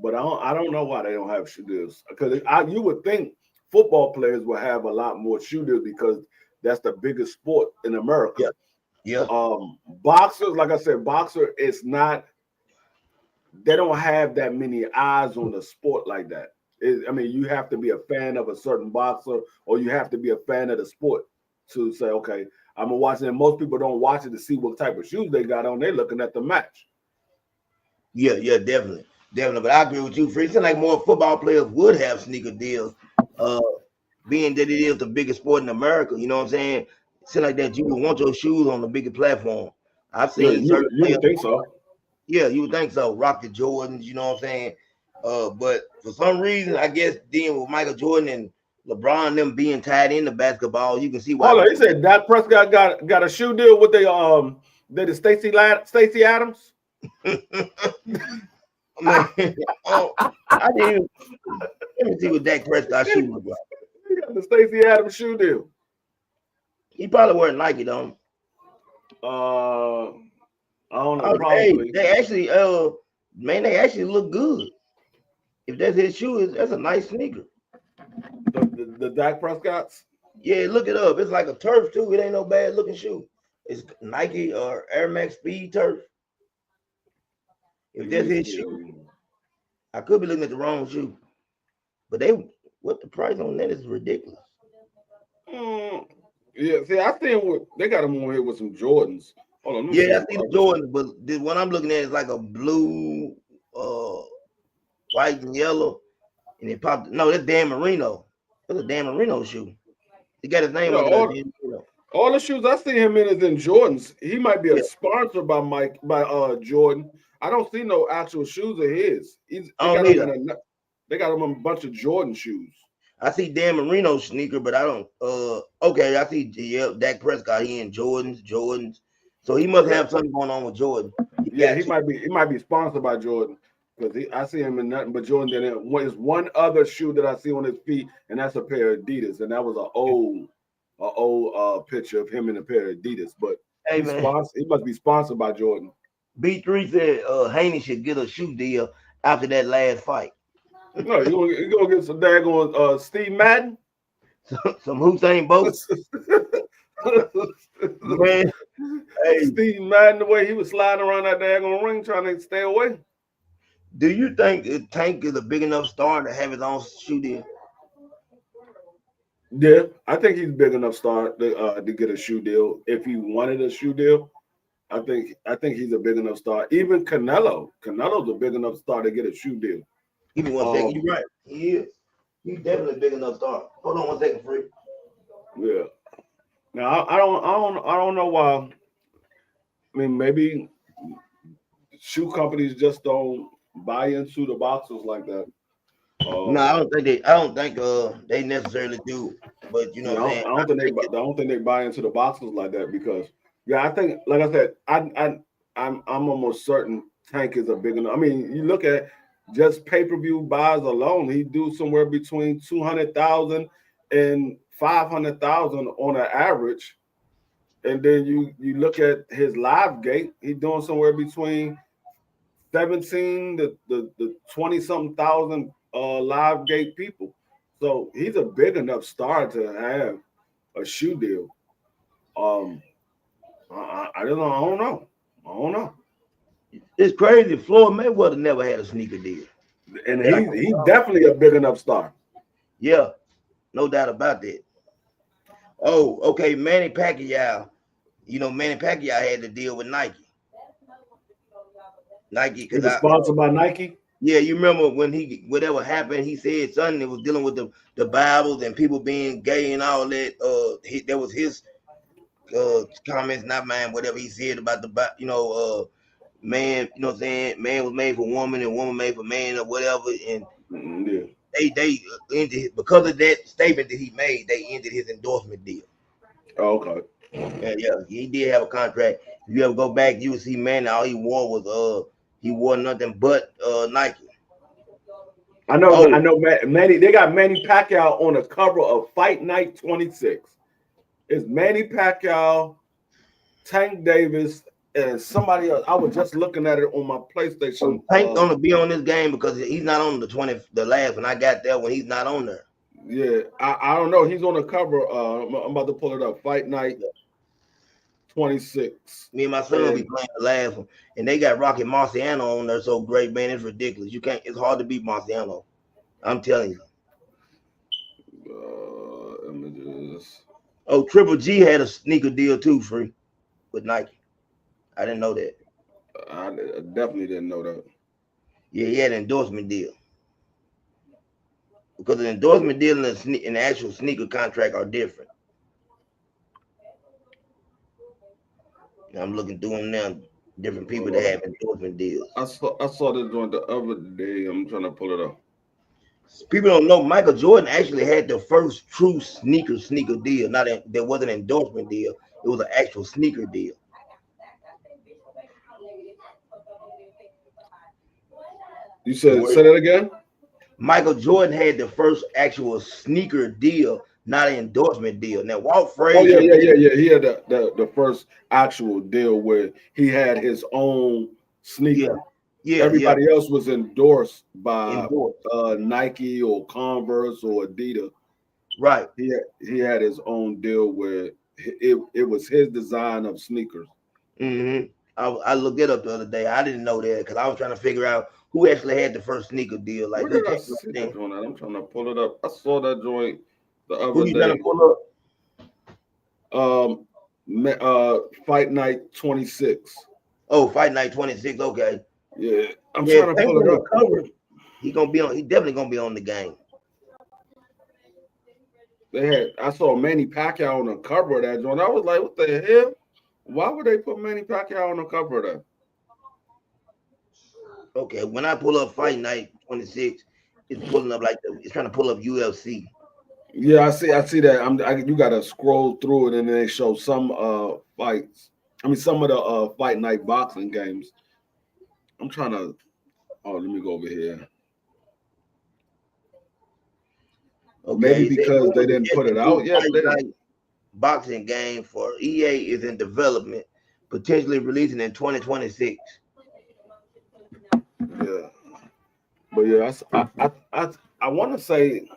but I don't know why they don't have shoe deals because you would think football players will have a lot more shoe deals because that's the biggest sport in America. Yeah. Yeah. Boxers, like I said, boxer is not. They don't have that many eyes on the sport like that. I mean, you have to be a fan of a certain boxer, or you have to be a fan of the sport to say, okay, I'm gonna watch it. And most people don't watch it to see what type of shoes they got on. They're looking at the match. Yeah, yeah, definitely. Definitely. But I agree with you, Free. It seems like more football players would have sneaker deals. Uh being that it is the biggest sport in America, you know what I'm saying? It seems like that you would want your shoes on the biggest platform. I've Yeah, seen certain you players, would think so. yeah, you would think so, rock the Jordans, you know what I'm saying? But for some reason, I guess then with Michael Jordan and LeBron them being tied into basketball, you can see why Hold on, he people said Dak Prescott got a shoe deal with the Stacey Adams. man, oh, I didn't even, let me see what Dak Prescott shoes look like. He got the Stacey Adams shoe deal. He probably wearing Nike though. Uh, I don't know, Oh, hey, probably they actually, man, they actually look good. If that's his shoe, that's a nice sneaker. the Dak Prescotts. Yeah, look it up. It's like a turf too. It ain't no bad looking shoe. It's Nike or Air Max Speed Turf. If Let that's me his see. shoe, I could be looking at the wrong shoe. But they, what the price on that is ridiculous. Mm, yeah, see, I think they got him on here with some Jordans. Hold on, let me see Yeah, I some see the other stuff. Jordans, but the one I'm looking at is like a blue, uh, white and yellow, and it popped. No, that's Dan Marino. That's a Dan Marino shoe. He got his name Yeah, under there. Dan Marino. all the shoes I see him in is in Jordans. He might be a Yeah, sponsor by Jordan. I don't see no actual shoes of his. I don't need. They got him in a bunch of Jordan shoes. I see Dan Marino sneaker, but I don't. Okay, I see. Yeah, Dak Prescott. He in Jordans. So he must Yeah, have something going on with Jordan. He yeah, got you. he might be sponsored by Jordan because I see him in nothing but Jordan. Then there's one other shoe that I see on his feet, and that's a pair of Adidas, and that was a old picture of him in a pair of Adidas. But Hey man, he must be sponsored by Jordan. B3 said Haney should get a shoe deal after that last fight. No, you gonna get some daggone Steve Madden. Some Hussein Bolt, man. Hey, Steve Madden, the way he was sliding around that daggone ring trying to stay away. do you think Tank is a big enough star to have his own shoe deal? Yeah, I think he's big enough star to get a shoe deal if he wanted a shoe deal. I think he's a big enough star. Even Canelo's a big enough star to get a shoe deal. Give me 1 second. Um, You're right. He is. He's definitely big enough star. Hold on 1 second, free. yeah. Now I don't know why. I mean, maybe shoe companies just don't buy into the boxers like that. No, Um, I don't think they. I don't think they necessarily do. But you know yeah, what I'm saying. I don't think they buy into the boxers like that because yeah, I think like I said, I'm almost certain Tank is a big enough. I mean, you look at just pay-per-view buys alone, he do somewhere between 200,000 and 500,000 on an average. And then you look at his live gate, he's doing somewhere between 17 the 20 something thousand live gate people. So he's a big enough star to have a shoe deal. Um, I don't know. I don't know. I don't know. It's crazy. Floyd Mayweather never had a sneaker deal. And And I, he's definitely a big enough star. yeah, no doubt about that. Oh, okay. Manny Pacquiao. You know, Manny Pacquiao had to deal with Nike. Nike, He because was I sponsored by Nike. yeah, you remember when he whatever happened, he said something that was dealing with the Bibles and people being gay and all that. That was his comments, not mine. Whatever he said about man, you know what I'm saying? Man was made for woman and woman made for man or whatever. And Yeah. they ended because of that statement that he made. They ended his endorsement deal. Oh, okay. Yeah, he did have a contract. If you ever go back, you would see man. All he wore was he wore nothing but Nike. I Oh, know. Manny. They got Manny Pacquiao on the cover of Fight Night 26. It's Manny Pacquiao, Tank Davis, and somebody else. I was just looking at it on my PlayStation. Tank gonna be on this game because he's not on the last one. I got there when he's not on there. Yeah, I don't know. He's on the cover. I'm about to pull it up. Fight Night 26. Me and my son be And playing the last one, and they got Rocky Marciano on there. So great, man, it's ridiculous. You can't. It's hard to beat Marciano. I'm telling you. images. Oh, Triple G had a sneaker deal too, free with Nike. I didn't know that. I definitely didn't know that. Yeah, he had an endorsement deal because an endorsement deal and an actual sneaker contract are different. And I'm looking through them now. Different people that have endorsement deals. I saw this joint the other day. I'm trying to pull it up. People don't know Michael Jordan actually had the first true sneaker deal. Not a, there wasn't an endorsement deal. It was an actual sneaker deal. You said say that again. Michael Jordan had the first actual sneaker deal, not an endorsement deal. Now Walt Oh yeah, Frazier, yeah, yeah, yeah. He had the first actual deal where he had his own yeah, sneaker. yeah, Everybody else was endorsed by endorsed. Nike or Converse or Adidas. Right. He had his own deal where it was his design of sneakers. Mm-hmm. I looked it up the other day. I didn't know that because I was trying to figure out who actually had the first sneaker deal. Like Where who did I came see that thing. joint at? I'm trying to pull it up. I saw that joint the Who other you trying day. to pull up? Um, Fight Night 26. Oh, Fight Night 26. Okay. Yeah, I'm Yeah, trying to Tank pull it on the up. cover. He gonna be on. He definitely gonna be on the game. I saw Manny Pacquiao on the cover of that joint. I was like, what the hell? Why would they put Manny Pacquiao on the cover of that? Okay, when I pull up Fight Night 26, it's pulling up like it's trying to pull up UFC. Yeah, I see that. You gotta scroll through it and then they show some fights. I mean some of the fight night boxing games. I'm trying to let me go over here. Maybe Okay, it says because one they of the didn't put it STN out yet. Fight Night boxing game for EA is in development, potentially releasing in 2026. Yeah. But yeah, I want to say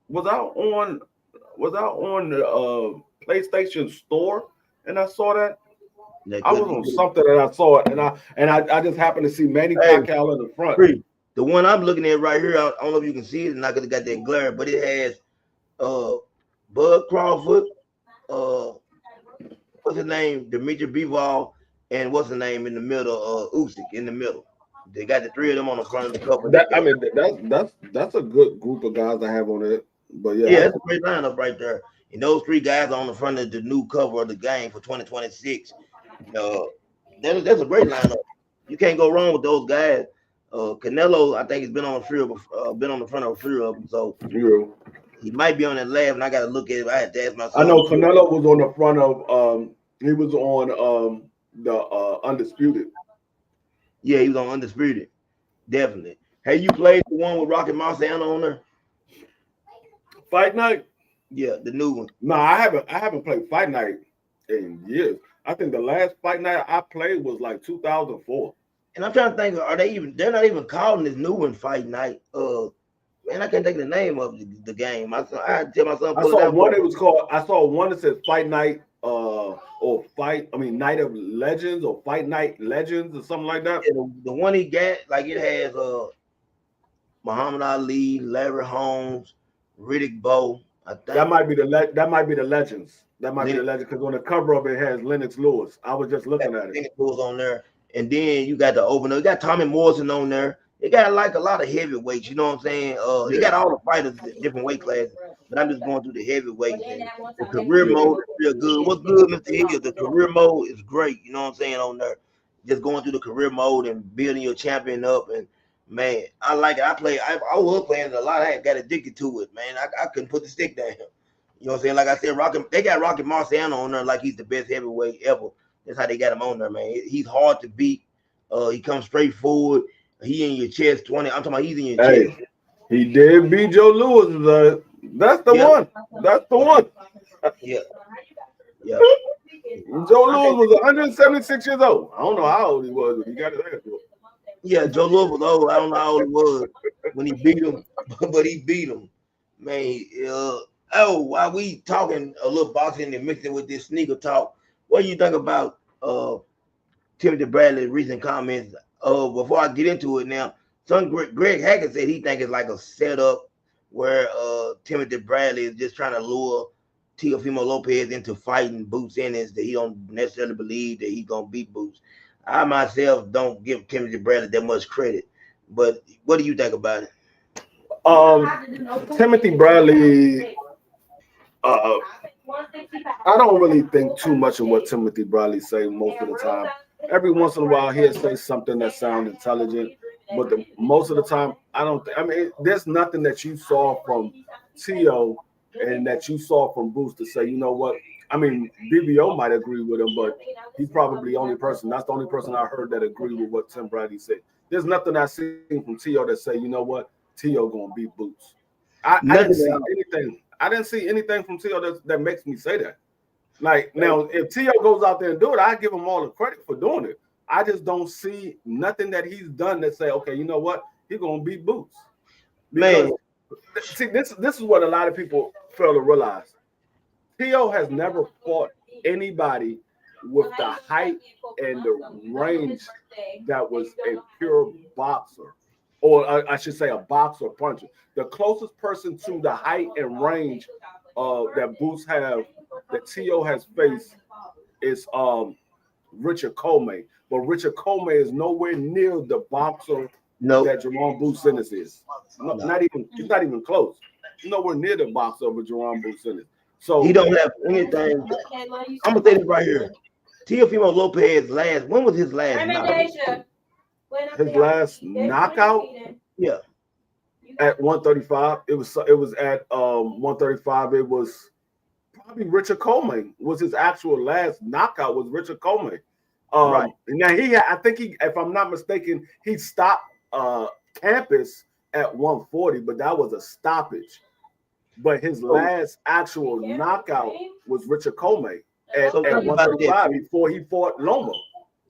was I on the PlayStation Store and I saw that. That I could was on something and I saw it and I just happened to see Manny Pacquiao in the front. The one I'm looking at right here, I don't know if you can see it, and I could have got that glare, but it has Bud Crawford, what's his name, Dimitri Bivol, and what's the name in the middle? Usyk in the middle. They got the three of them on the front of the cover. That I mean, that's a good group of guys to have on it. But Yeah, yeah, that's a great lineup right there. And those three guys are on the front of the new cover of the game for 2026. Uh, that's a great lineup. You can't go wrong with those guys. Canelo, I think, has been on been on the front of a few of them, so you he might be on that lab. And I got to look at it. I had to ask my I son. know Canelo was on the front of he was on the undisputed Yeah, he was on Undisputed, definitely. Hey, you played the one with Rocky Marciano on there? fight night. Yeah, the new one. No, I haven't played fight night in years. I think the last fight night I played was like 2004. And I'm trying to think, are they even? They're not even calling this new one Fight Night. Man, I can't think of the name of the game. I had to tell my son I pull it saw out for one. me. It was called. I saw one that said Fight Night, or Fight. I mean, Night of Legends or Fight Night Legends or something like that. Yeah, the one he got, like it has Muhammad Ali, Larry Holmes, Riddick Bowe. I That think might be that might be the Legends. That might be the Lennox, Legend because on the cover of it has Lennox Lewis. I was just looking at it. Lennox was on there, and then you got the opener. You got Tommy Morrison on there. It got like a lot of heavyweights. You know what I'm saying? It Yeah, got all the fighters different weight classes. But I'm just going through the heavyweights and the career yeah. mode is real good. What's good, Mr. Hill? The career mode is great. You know what I'm saying on there? Just going through the career mode and building your champion up and man, I like it. I was playing it a lot. I got addicted to it, man. I couldn't put the stick down. You know what I'm saying? Like I said, they got Rocky Marciano on there like he's the best heavyweight ever. That's how they got him on there, man. He's hard to beat. He comes straight forward. He in your chest 20. I'm talking about he's in your chest. Hey, he did beat Joe Lewis. That's the Yeah, one. That's the one. yeah, yeah. Joe I Lewis think was 176 years old. I don't know how old he was, but he got his ass whooped. yeah, Joe Louis was old. I don't know how old he was when he beat him, but he beat him. Man, while we talking a little boxing and mixing with this sneaker talk, what do you think about Timothy Bradley's recent comments? Before I get into it now, son Greg Hackett said he think it's like a setup where Timothy Bradley is just trying to lure Teofimo Lopez into fighting Boots Ennis that he don't necessarily believe that he's gonna beat Boots. I myself don't give Timothy Bradley that much credit, but what do you think about it? Timothy Bradley. Uh, I don't really think too much of what Timothy Bradley say most of the time. Every once in a while, he'll say something that sounds intelligent, but most of the time, I don't. I mean, there's nothing that you saw from Tio and that you saw from Bruce to say, you know what? I mean, BBO might agree with him, but he's probably the only person. That's the only person I heard that agree with what Tim Bradley said. There's nothing I seen from Tio that say, you know what, Tio gonna beat Boots. I didn't Nothing see else. anything. I didn't see anything from Tio that makes me say that. Like now, if Tio goes out there and do it, I give him all the credit for doing it. I just don't see nothing that he's done that say, okay, you know what, he's gonna beat Boots. Man, Because see, this is what a lot of people fail to realize. Tio has never fought anybody with the height and the range that was a pure boxer, or I should say a boxer puncher. The closest person to the height and range that Boots have, that Tio has faced, is Richard Comey. But Richard Comey is nowhere near the boxer no, that Jerome Boots Ennis is. no. Not even, he's not even close. Nowhere near the boxer of Jerome Boots Ennis. He So don't have anything. I'm gonna say this right here. Teofimo Lopez last. When was his last knockout? his last knockout Yeah, at 135, it was at 135. It was probably Richard Coleman was his actual last knockout was Richard Coleman. right. Now I think if I'm not mistaken, he stopped Campus at 140, but that was a stoppage. But his So, last actual knockout was Richard Coleman so at think about that, 135 Free. before he fought Loma.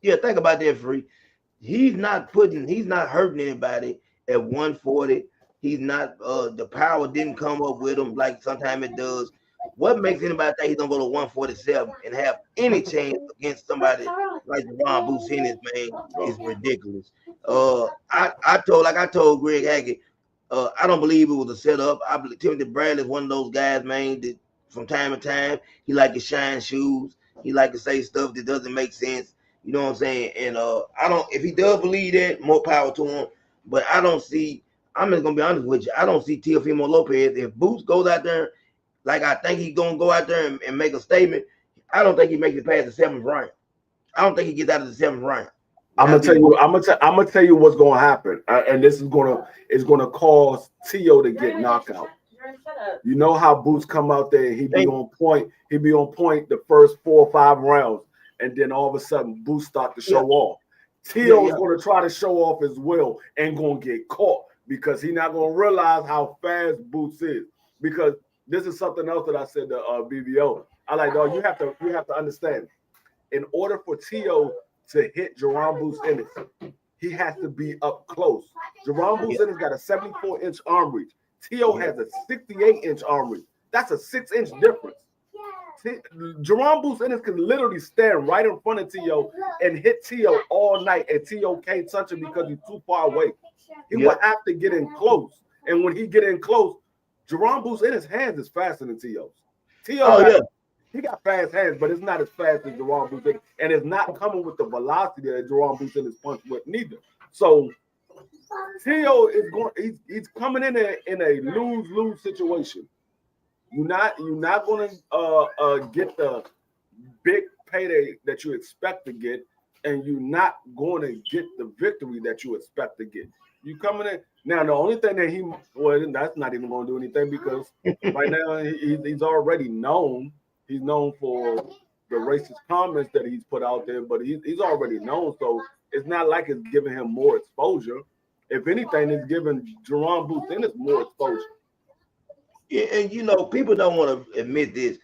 Yeah, think about that, Free. He's not hurting anybody at 140. He's not the power didn't come up with him like sometimes it does. What makes anybody think he's gonna go to 147 and have any chance against somebody like Ron Businis, man, is ridiculous. I told Greg Hackett, I don't believe it was a setup. I believe Timothy Bradley is one of those guys, man, that from time to time he like to shine shoes. He like to say stuff that doesn't make sense. You know what I'm saying? And I don't. If he does believe that, more power to him. But I don't see. I'm just gonna be honest with you. I don't see Teofimo Lopez. If Boots goes out there like I think he's gonna go out there and make a statement, I don't think he makes it past the seventh round. I don't think he gets out of the seventh round. I'm gonna tell you. I'm gonna tell you what's gonna happen, and this is gonna cause Tio to get knocked out. You know how Boots come out there, he be on point. He be on point the first 4 or 5 rounds, and then all of a sudden Boots start to show off. Tio is gonna try to show off his will and gonna get caught because he's not gonna realize how fast Boots is. Because this is something else that I said to BBO. I like, dog, you have to understand. In order for Tio to hit Jerome Boots Ennis, he has to be up close. Jerome Boots Ennis got a 74-inch arm reach. Tio has a 68-inch arm reach. That's a 6-inch difference. Jerome Boots Ennis can literally stand right in front of Tio and hit Tio all night, and Tio can't touch him because he's too far away. He will have to get in close. And when he get in close, Jerome Boots Ennis' hands is faster than Tio's. He got fast hands, but it's not as fast as Jerome Boots Ennis, and it's not coming with the velocity that Jerome Boots Ennis punch with neither. So Tio is going. He's coming in a lose-lose situation. You're not going to get the big payday that you expect to get, and you're not going to get the victory that you expect to get. You coming in now. The only thing that that's not even going to do anything because right now he's already known. He's known for the racist comments that he's put out there, but he's already known. So it's not like it's giving him more exposure. If anything, it's giving Jerome Boots Ennis more exposure. Yeah, and you know, people don't want to admit this,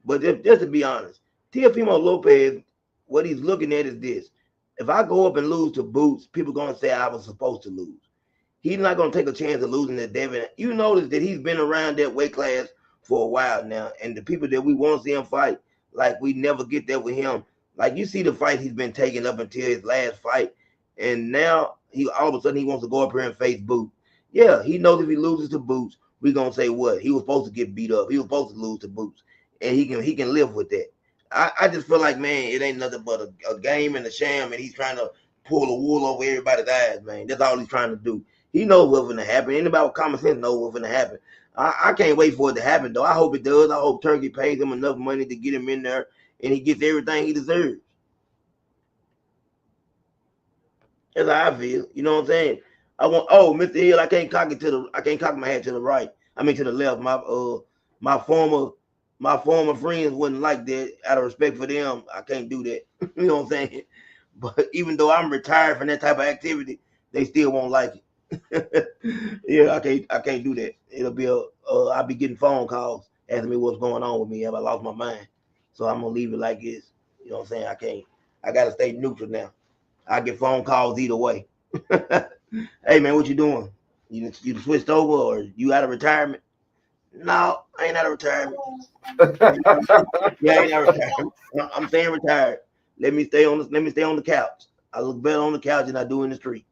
but just to be honest, Teofimo Lopez, what he's looking at is this. If I go up and lose to Boots, people going to say I was supposed to lose. He's not going to take a chance of losing to Devin. You notice that he's been around that weight class for a while now, and the people that we want to see him fight, like we never get that with him. Like you see the fight he's been taking up until his last fight, and now he all of a sudden he wants to go up here and face Boots. Yeah, he knows if he loses to Boots, we're gonna say what? He was supposed to get beat up. He was supposed to lose to Boots, and he can live with that. I just feel like, man, it ain't nothing but a game and a sham, and he's trying to pull the wool over everybody's eyes, man. That's all he's trying to do. He knows what's going to happen. Anybody with common sense knows what's going to happen. I can't wait for it to happen, though. I hope it does. I hope Turkey pays him enough money to get him in there, and he gets everything he deserves. That's how I feel. You know what I'm saying? Mr. Hill, I can't cock my head to the right. I mean to the left. My former friends wouldn't like that. Out of respect for them, I can't do that. You know what I'm saying? But even though I'm retired from that type of activity, they still won't like it. Yeah, I can't do that. It'll be I'll be getting phone calls asking me what's going on with me. Have I lost my mind? So I'm gonna leave it like this. You know what I'm saying? I gotta stay neutral now. I get phone calls either way. Hey man, what you doing? You switched over or you out of retirement? No, I ain't out of retirement. Yeah, I ain't out of retirement. I'm staying retired. Let me stay on the couch. I look better on the couch than I do in the street.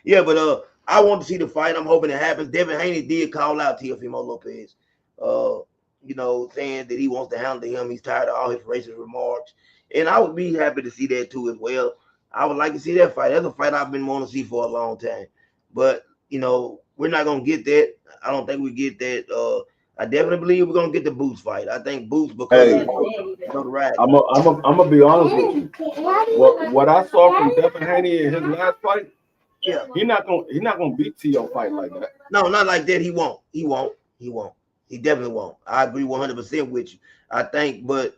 Yeah, but I want to see the fight. I'm hoping it happens. Devin Haney did call out Teofimo Lopez. Saying that he wants to handle him. He's tired of all his racist remarks. And I would be happy to see that too as well. I would like to see that fight. That's a fight I've been wanting to see for a long time. But, we're not going to get that. I don't think we get that. I definitely believe we're going to get the Boots fight. I think Boots because I'm gonna be honest with you. What I saw from Devin Haney in his last fight, yeah, he's not gonna beat Tio fight like that. No, not like that. He won't. He definitely won't. I agree 100% with you. I think, but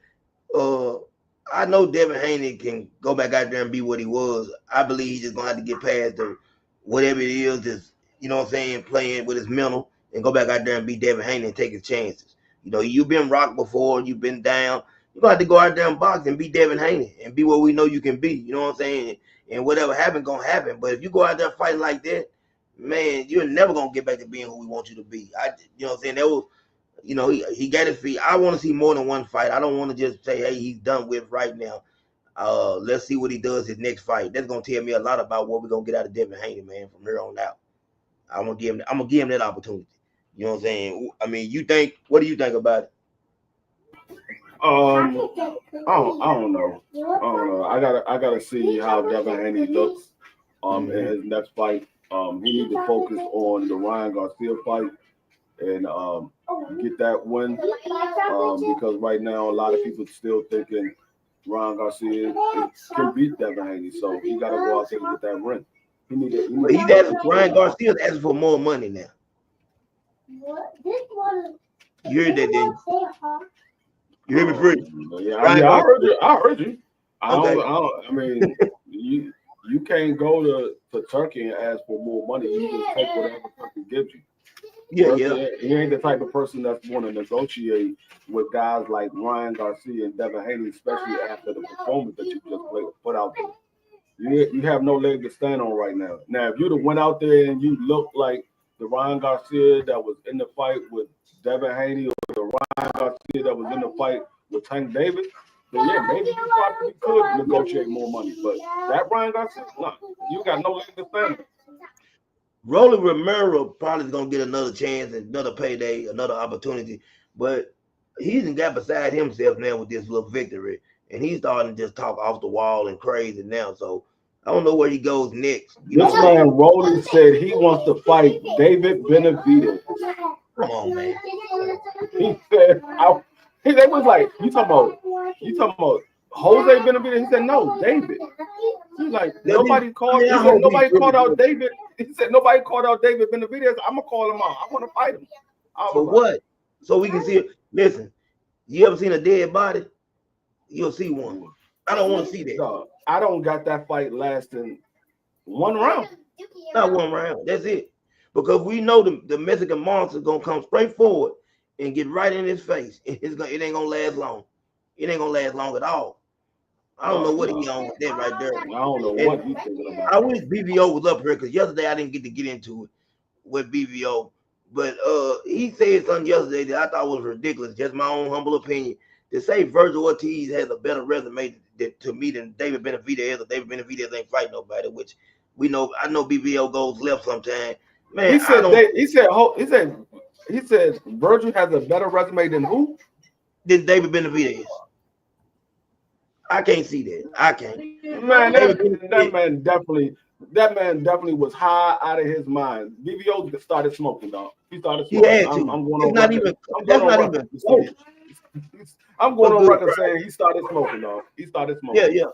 I know Devin Haney can go back out there and be what he was. I believe he's just gonna have to get past the whatever it is, just playing with his mental and go back out there and be Devin Haney and take his chances. You've been rocked before, you've been down. You're gonna have to go out there and box and be Devin Haney and be what we know you can be. You know what I'm saying? And whatever happens, gonna happen. But if you go out there fighting like that, man, you're never gonna get back to being who we want you to be. You know what I'm saying? That was, he got his feet. I want to see more than one fight. I don't want to just say, hey, he's done with right now. Let's see what he does his next fight. That's gonna tell me a lot about what we're gonna get out of Devin Haney, man, from here on out. I'm gonna give him that opportunity. You know what I'm saying? I mean, what do you think about it? I don't know. I gotta see how Devin Haney looks in his next fight. He needs to focus on the Ryan Garcia fight and get that win. Because right now a lot of people still thinking Ryan Garcia can beat Devin Haney, so he gotta go out there and get that win. But he's asking Ryan Garcia's asking for more money now. You heard that, didn't you? You hear me, Free? Yeah, I heard you. I heard you. I mean, you can't go to Turkey and ask for more money. You just take whatever Turkey gives you. Yeah. He ain't the type of person that's going to negotiate with guys like Ryan Garcia and Devin Haney, especially after the performance that you just put out there. You have no leg to stand on right now. Now, if you'd have went out there and you looked like the Ryan Garcia that was in the fight with Devin Haney or the Ryan Garcia that was in the fight with Tank Davis, then yeah, maybe you probably could negotiate more money. But that Ryan Garcia, no, you got no leg to stand on. Rolly Romero probably is gonna get another chance, another payday, another opportunity, but he's got beside himself now with this little victory, and he's starting to just talk off the wall and crazy now. So I don't know where he goes next. This man Rolly said he wants to fight David Benavidez. Come on, man. He said, they was like, you talking about Jose Benavidez? He said, no, David. He's like, nobody called out David. He said, nobody called out David Benavidez. I'm going to call him out. I want to fight him. For what? So we can see it. Listen, you ever seen a dead body? You'll see one. I don't want to see that. No, I don't got that fight lasting one round. Not one round. That's it. Because we know the Mexican monster is going to come straight forward and get right in his face. It ain't going to last long. It ain't going to last long at all. I don't know what he on with that right there. I don't know what he's thinking about. I wish BVO was up here because yesterday I didn't get to get into it with BVO. But he said something yesterday that I thought was ridiculous, just my own humble opinion. To say Virgil Ortiz has a better resume to me than David Benavidez, or David Benavidez ain't fighting nobody, which we know. I know BVO goes left sometimes. Man, he said Virgil has a better resume than who? Than David Benavidez. I can't see that. I can't. Man, that man definitely was high out of his mind. BVO started smoking, dog. He started smoking. He had to. I'm going on record saying he started smoking, dog. He started smoking. Yeah.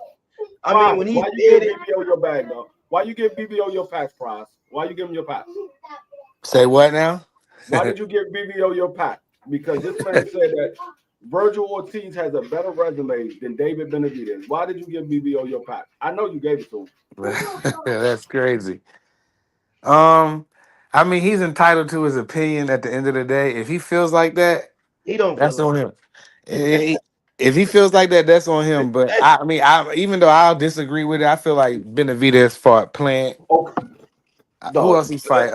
I mean, when he why you give BVO your bag, dog? Why you give BVO your pack prize? Why you give him your pack? Say what now? Why did you give BVO your pack? Because this man said that Virgil Ortiz has a better resume than David Benavidez. Why did you give BVO your pack? I know you gave it to him. That's crazy. I mean, he's entitled to his opinion at the end of the day. If he feels like that, that's on him. If he feels like that, that's on him. But I mean, even though I'll disagree with it, I feel like Benavidez fought Plant. Okay. Who else he fight?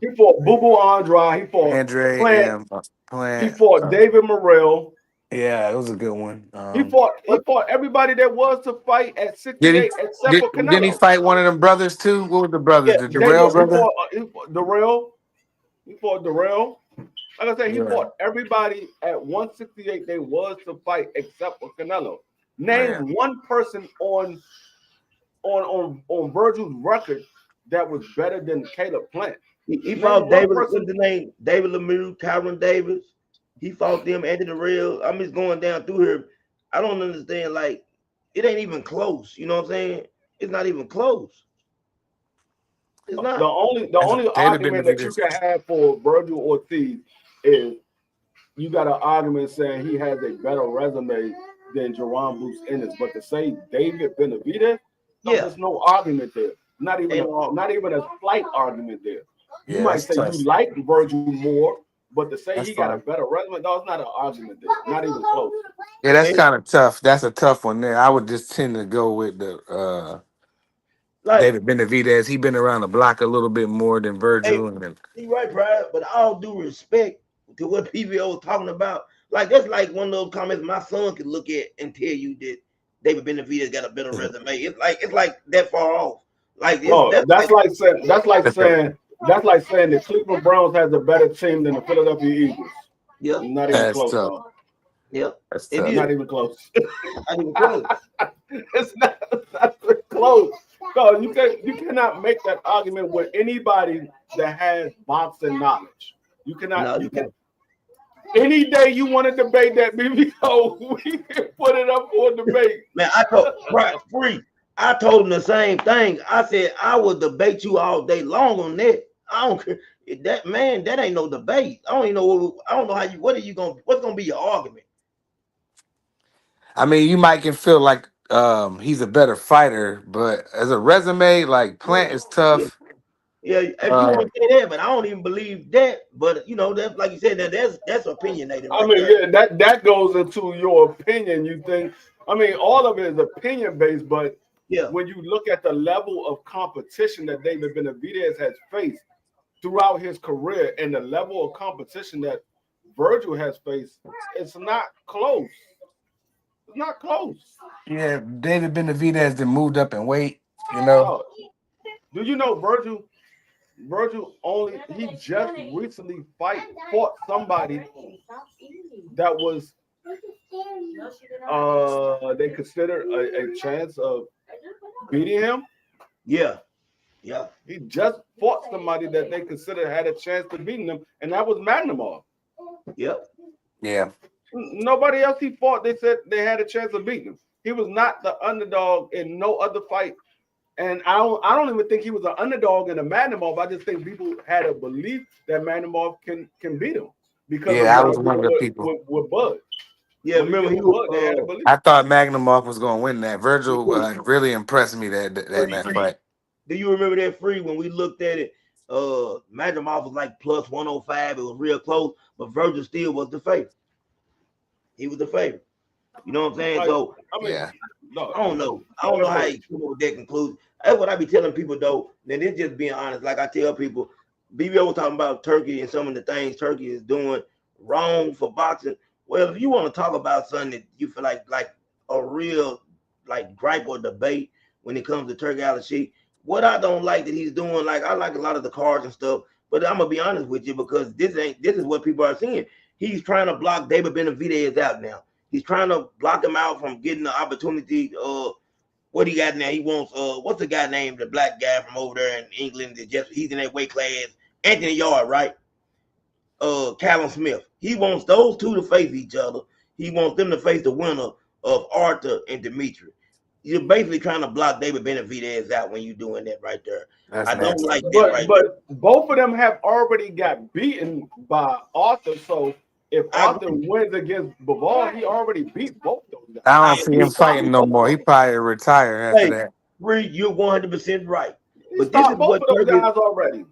He fought Boo Boo Andrade. He fought Plant. He fought David Morrell. Yeah, it was a good one. He fought everybody that was to fight at 68 except for Canelo. Didn't he fight one of them brothers too? What were the brothers? Yeah, the Darrell brother? He fought Darrell. Like I said, he fought everybody at 168 they was to fight except for Canelo. Name one person on Virgil's record that was better than Caleb Plant. He fought David. What's the name? David Lemieux, Kyron Davis. He fought them, Andy Darrell. I'm just going down through here. I don't understand. Like, it ain't even close. You know what I'm saying? It's not even close. It's not. The only argument that you can have for Virgil Ortiz is you got an argument saying he has a better resume than Jerome Bruce Ennis. But to say David Benavidez, there's no argument there. Not even a slight argument there. You might say you like Virgil more. But to say he got a better resume, no, it's not an argument there. Not even close. Yeah, that's kind of tough. That's a tough one there. I would just tend to go with the David Benavidez. He been around the block a little bit more than Virgil. You're right, Brian. But all due respect to what PVO was talking about, like that's like one of those comments my son could look at and tell you that David Benavidez got a better resume. It's like that far off. Like that's like saying the Cleveland Browns has a better team than the Philadelphia Eagles. Yeah, not even close. Yep. That's It tough. is. Not even close. Not even close. It's not even close. No, you cannot make that argument with anybody that has boxing knowledge. You cannot. No, You you can can't. any day you want to debate that BBO, we can put it up for a debate. Man, I told right free. I told him the same thing. I said I will debate you all day long on that. I don't care. That man, that ain't no debate. I don't even know I don't know how you what's gonna be your argument. I mean, you might can feel like he's a better fighter, but as a resume, like Plant is Yeah, tough. yeah. If you want to say that, but I don't even believe that. But you know, that like you said, that's opinionated I right mean, there. yeah, that goes into your opinion. You think, I mean, all of it is opinion based, but Yeah, when you look at the level of competition that David Benavidez has faced throughout his career and the level of competition that Virgil has faced, it's not close. It's not close. Yeah, David Benavidez then moved up in weight. You know, No. Do you know Virgil only he just recently fought somebody that was they considered a chance of beating him. yeah, yeah. He just fought somebody that they considered had a chance to beating him, and that was Magnumov. Yep. yeah. Nobody else he fought, they said they had a chance of beating him. He was not the underdog in no other fight. And I don't even think he was an underdog in a Magnumov. I just think people had a belief that Magnumov can beat him because of Yeah, I what was he one did of the people. with Bud. Yeah, What he remember did he with Bud, they had a was belief. I thought Magnumov was going to win that. me Virgil too. really impressed me that Free. fight. Do you remember that free when we looked at it? Magnum was like plus 105. It was real close, but Virgil still was the favorite. He was the favorite. You know what I'm saying? Like, So I mean, Yeah, no, I don't know. I go don't know ahead, how finish. you come up with that conclusion. That's what I be telling people though. And it's just being honest. Like I tell people, BBO was talking about Turkey and some of the things Turkey is doing wrong for boxing. Well, if you want to talk about something that you feel like a real like gripe or debate when it comes to Turkey Al-Sheikh, what I don't like that he's doing, like I like a lot of the cards and stuff, but I'm gonna be honest with you because this is what people are seeing. He's trying to block David Benavidez out now. He's trying to block him out from getting the opportunity. What he got now? He wants what's the guy named the black guy from over there in England that just he's in that weight class, Anthony Yard, right? Callum Smith. He wants those two to face each other. He wants them to face the winner of Arthur and Dimitri. You're basically trying to block David Benavidez out when you're doing that right there. that's I don't nasty. like that But right there. but both of them have already got beaten by Arthur. So if I Arthur agree. wins against Bivol, he already beat both those guys. I don't I see agree. him fighting no more. He probably retire after Hey, that. Reed, you're 100% right. He But this is stopped both what of those Turkey, guys already.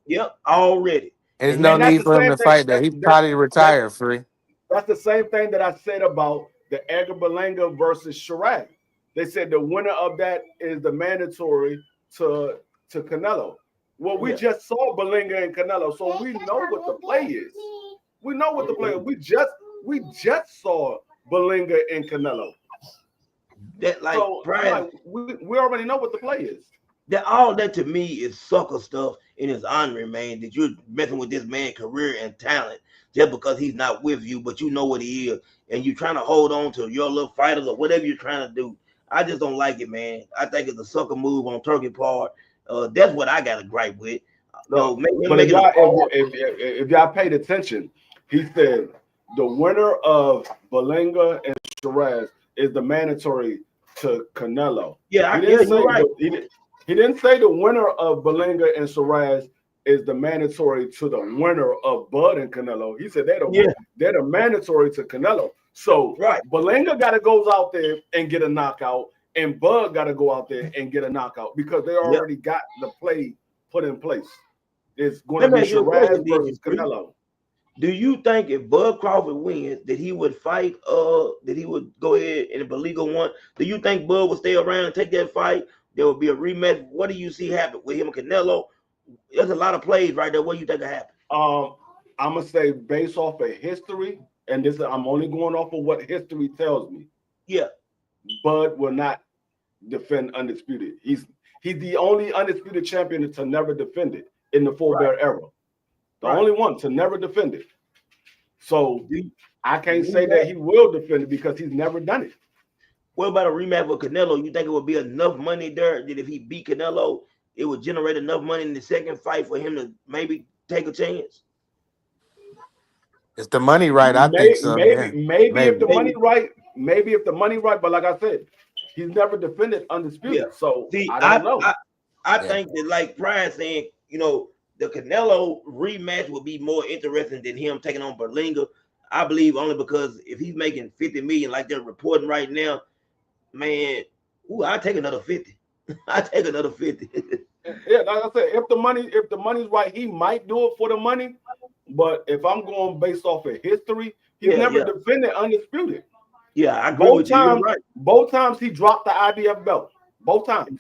yep, already. There's And no then And that's need the for him same to thing. fight that. He probably retire free. That's the same thing that I said about the Edgar Berlanga versus Chirac. They said the winner of that is the mandatory to Canelo. Well, we yeah, just saw Berlanga and Canelo, so we know what the play is. We know what the play is. We just saw Berlanga and Canelo. that like So I'm Brian, like, we already know what the play is. that all that to me is sucker stuff in his honor, man. That you're messing with this man's career and talent just because he's not with you, but you know what he is, and you're trying to hold on to your little fighters or whatever you're trying to do. I just don't like it, man. I think it's a sucker move on Turkey part. That's what I got a gripe with. No, Him but if making a y'all call. if y'all paid attention, he said the winner of Berlanga and Shiraz is the mandatory to Canelo. He Yeah, didn't you're say right. he didn't say the winner of Berlanga and Shiraz is the mandatory to the winner of Bud and Canelo. He said Yeah, they're the mandatory to Canelo. So right. Berlanga got to go out there and get a knockout, and Bud got to go out there and get a knockout because they Yep. already got the play put in place. It's going to Let me be ask you a Shiraz question, versus then. Canelo. Do you think if Bud Crawford wins, that he would fight? That he would go ahead and if Baliga won? Do you think Bud would stay around and take that fight? There would be a rematch. What do you see happen with him and Canelo? There's a lot of plays right there. What do you think will happen? I'm gonna say based off of history, and this I'm only going off of what history tells me. Yeah, Bud will not defend undisputed. He's the only undisputed champion to never defend it in the full right, bear era. The right. only one to never defend it. So I can't say that he will defend it because he's never done it. What about a rematch with Canelo? You think it would be enough money there that if he beat Canelo, it would generate enough money in the second fight for him to maybe take a chance? Is the money right? I think so. Yeah, Maybe if maybe. the money right, maybe if the money right. But like I said, he's never defended undisputed. Yeah. So See, I don't know. I Yeah. think that like Brian saying, the Canelo rematch would be more interesting than him taking on Berlinga. I believe only because if he's making 50 million like they're reporting right now, man, I take another 50. I take another 50. Yeah, like I said, if the money's right, he might do it for the money. But if I'm going based off of history, he's never defended undisputed. Yeah, I agree with you. You're right. Both times he dropped the IBF belt. Both times.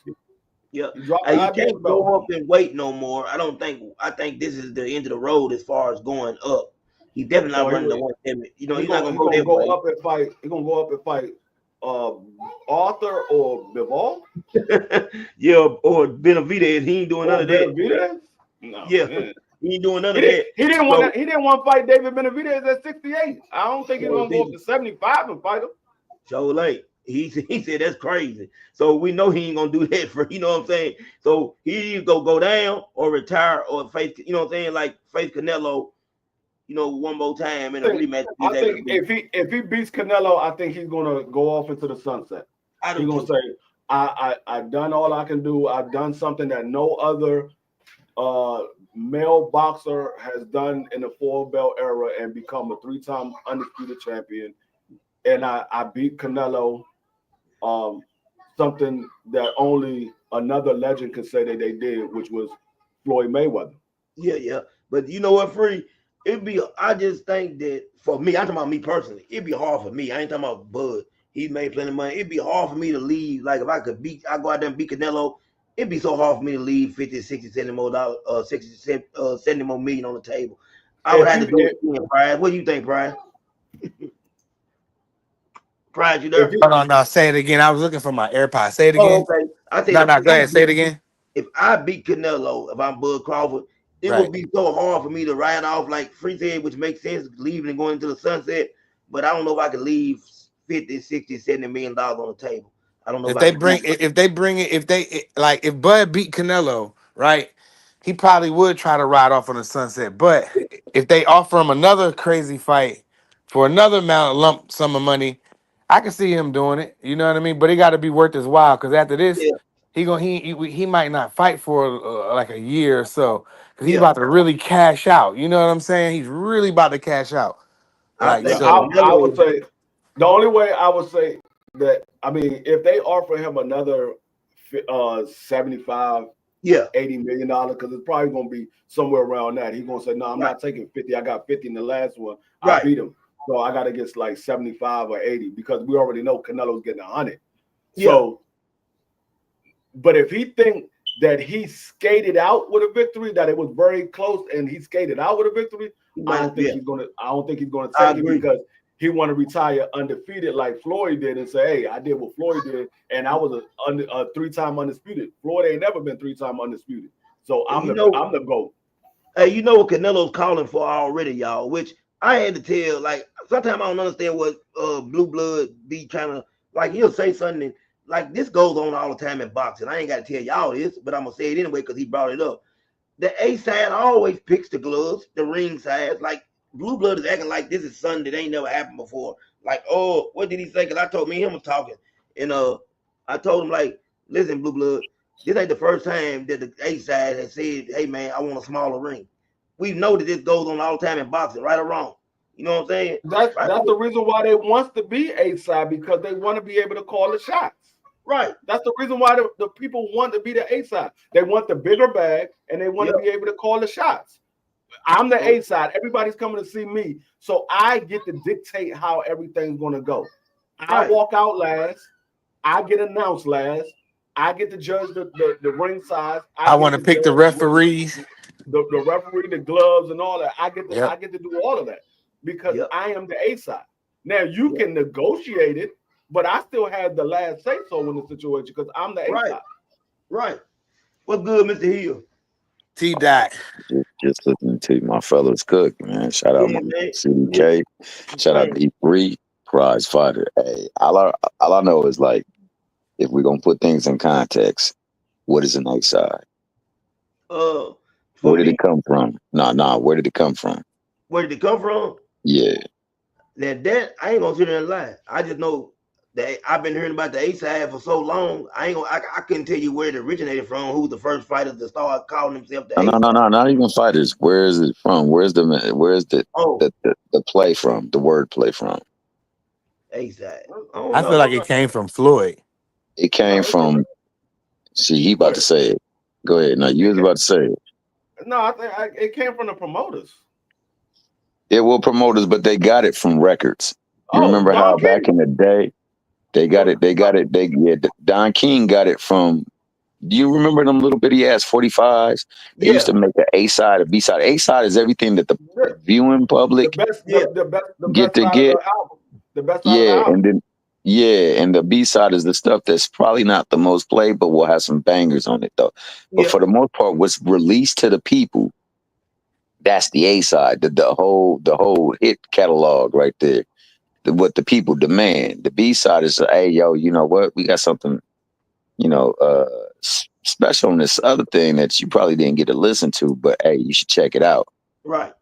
Yeah, he dropped the you IBF can't belt. go up and wait no more. I think this is the end of the road as far as going up. He's definitely not running the 170. He's not gonna go that way. Up and fight. He's gonna go up and fight Arthur or Bivol. Yeah, or Benavidez. He ain't doing none of that. No, yeah, man. He ain't doing none of that. He didn't want to fight David Benavidez at 68. I don't think he's gonna go up to 75 and fight him. So like he said that's crazy. So we know he ain't gonna do that for what I'm saying. So he either go down or retire or face like face Canelo, one more time in a rematch. I think if he beats Canelo, I think he's gonna go off into the sunset. He's gonna say, I've done all I can do. I've done something that no other male boxer has done in the 4-belt era and become a 3-time undisputed champion. And I beat Canelo, something that only another legend could say that they did, which was Floyd Mayweather. Yeah. But you know what, Free? I just think that for me, I'm talking about me personally, it'd be hard for me. I ain't talking about Bud. He made plenty of money. It'd be hard for me to leave. Like if I go out there and beat Canelo, it'd be so hard for me to leave 50, 60, 70 more dollars, 70 more million on the table. I would have to do it again, Brian. What do you think, Brian? Brian, you there? No, say it again. I was looking for my AirPods. Say it again. Okay. I said, no, go ahead. Say it again. If I beat Canelo, if I'm Bud Crawford, it would be so hard for me to ride off like Free said, which makes sense, leaving and going into the sunset. But I don't know if I could leave 50, 60, 70 million dollars on the table. I don't know if Bud beat Canelo, right? He probably would try to ride off on the sunset. But if they offer him another crazy fight for another lump sum of money, I can see him doing it. You know what I mean? But it got to be worth his while because after this, he might not fight for like a year or so because he's about to really cash out. You know what I'm saying? He's really about to cash out. I would say the only way I would say that, I mean, if they offer him another 75, $80 million, because it's probably going to be somewhere around that. He's going to say, no, I'm not taking 50. I got 50 in the last one. I beat him. So I got to get like 75 or 80 because we already know Canelo's getting 100. So, but if he think that he skated out with a victory, that it was very close and he skated out with a victory, I don't think he's going to take it because he want to retire undefeated like Floyd did and say, hey, I did what Floyd did, and I was a 3-time undisputed. Floyd ain't never been 3-time undisputed. So I'm the GOAT. Hey, you know what Canelo's calling for already, y'all, which I had to tell, like, sometimes I don't understand what Blue Blood be trying to, like, he'll say something, like, this goes on all the time in boxing. I ain't got to tell y'all this, but I'm going to say it anyway because he brought it up. The A side always picks the gloves, the ring side. Like, Blue Blood is acting like this is something that ain't never happened before. Like, oh, what did he say? Because I told me and him was talking. And I told him, like, listen, Blue Blood, this ain't the first time that the A side has said, hey, man, I want a smaller ring. We know that this goes on all the time in boxing, right or wrong. You know what I'm saying? That's the reason why they want to be A side, because they want to be able to call the shots. Right. That's the reason why the people want to be the A side. They want the bigger bag and they want to be able to call the shots. I'm the A side. Everybody's coming to see me. So I get to dictate how everything's going to go. I walk out last. I get announced last. I get to judge the ring size. I want to pick the referees. The referee, the gloves, and all that. I get to do all of that because I am the A side. Now you can negotiate it, but I still have the last say so in the situation because I'm the A side. Right. What's good, Mr. Hill? T-Dot. Just listening to my fellas cook, man. Shout out Yeah, my man. CDK. Shout out Man. D3, prize fighter. Hey, all I know is like if we're gonna put things in context, what is an A side? Uh, for Where did me, it come from? Nah. Where did it come from? where did it come from? Yeah. Now that I ain't gonna sit there and lie. I just know that I've been hearing about the A side for so long. I ain't gonna. I couldn't tell you where it originated from. Who was the first fighter to start calling himself the No, A no, no, side? no, not even fighters. Where is it from? Where's Oh, the play from? The word play from? A side. I don't I feel know. like it came from Floyd. It No, came from. See, he about Where? to say it. Go ahead. No, you was about to say it. No, I think it came from the promoters. It will promoters, but they got it from records. You Oh, remember Don how back King. in the day they got Well, it. They got it. They yeah. Don King got it from. Do you remember them little bitty ass 45s? They used yeah, to make an A side, a B side. A side is everything that the the, viewing the public best, yeah, the get best to side of get. the album. The best side of the Yeah, album. and then yeah, and the B side is the stuff that's probably not the most played, but will have some bangers on it though. But yeah, for the most part, what's released to the people, that's the A side, the whole hit catalog right there. What the people demand. The B side is, hey yo, you know what? We got something, you know, special on this other thing that you probably didn't get to listen to, but hey, you should check it out. right.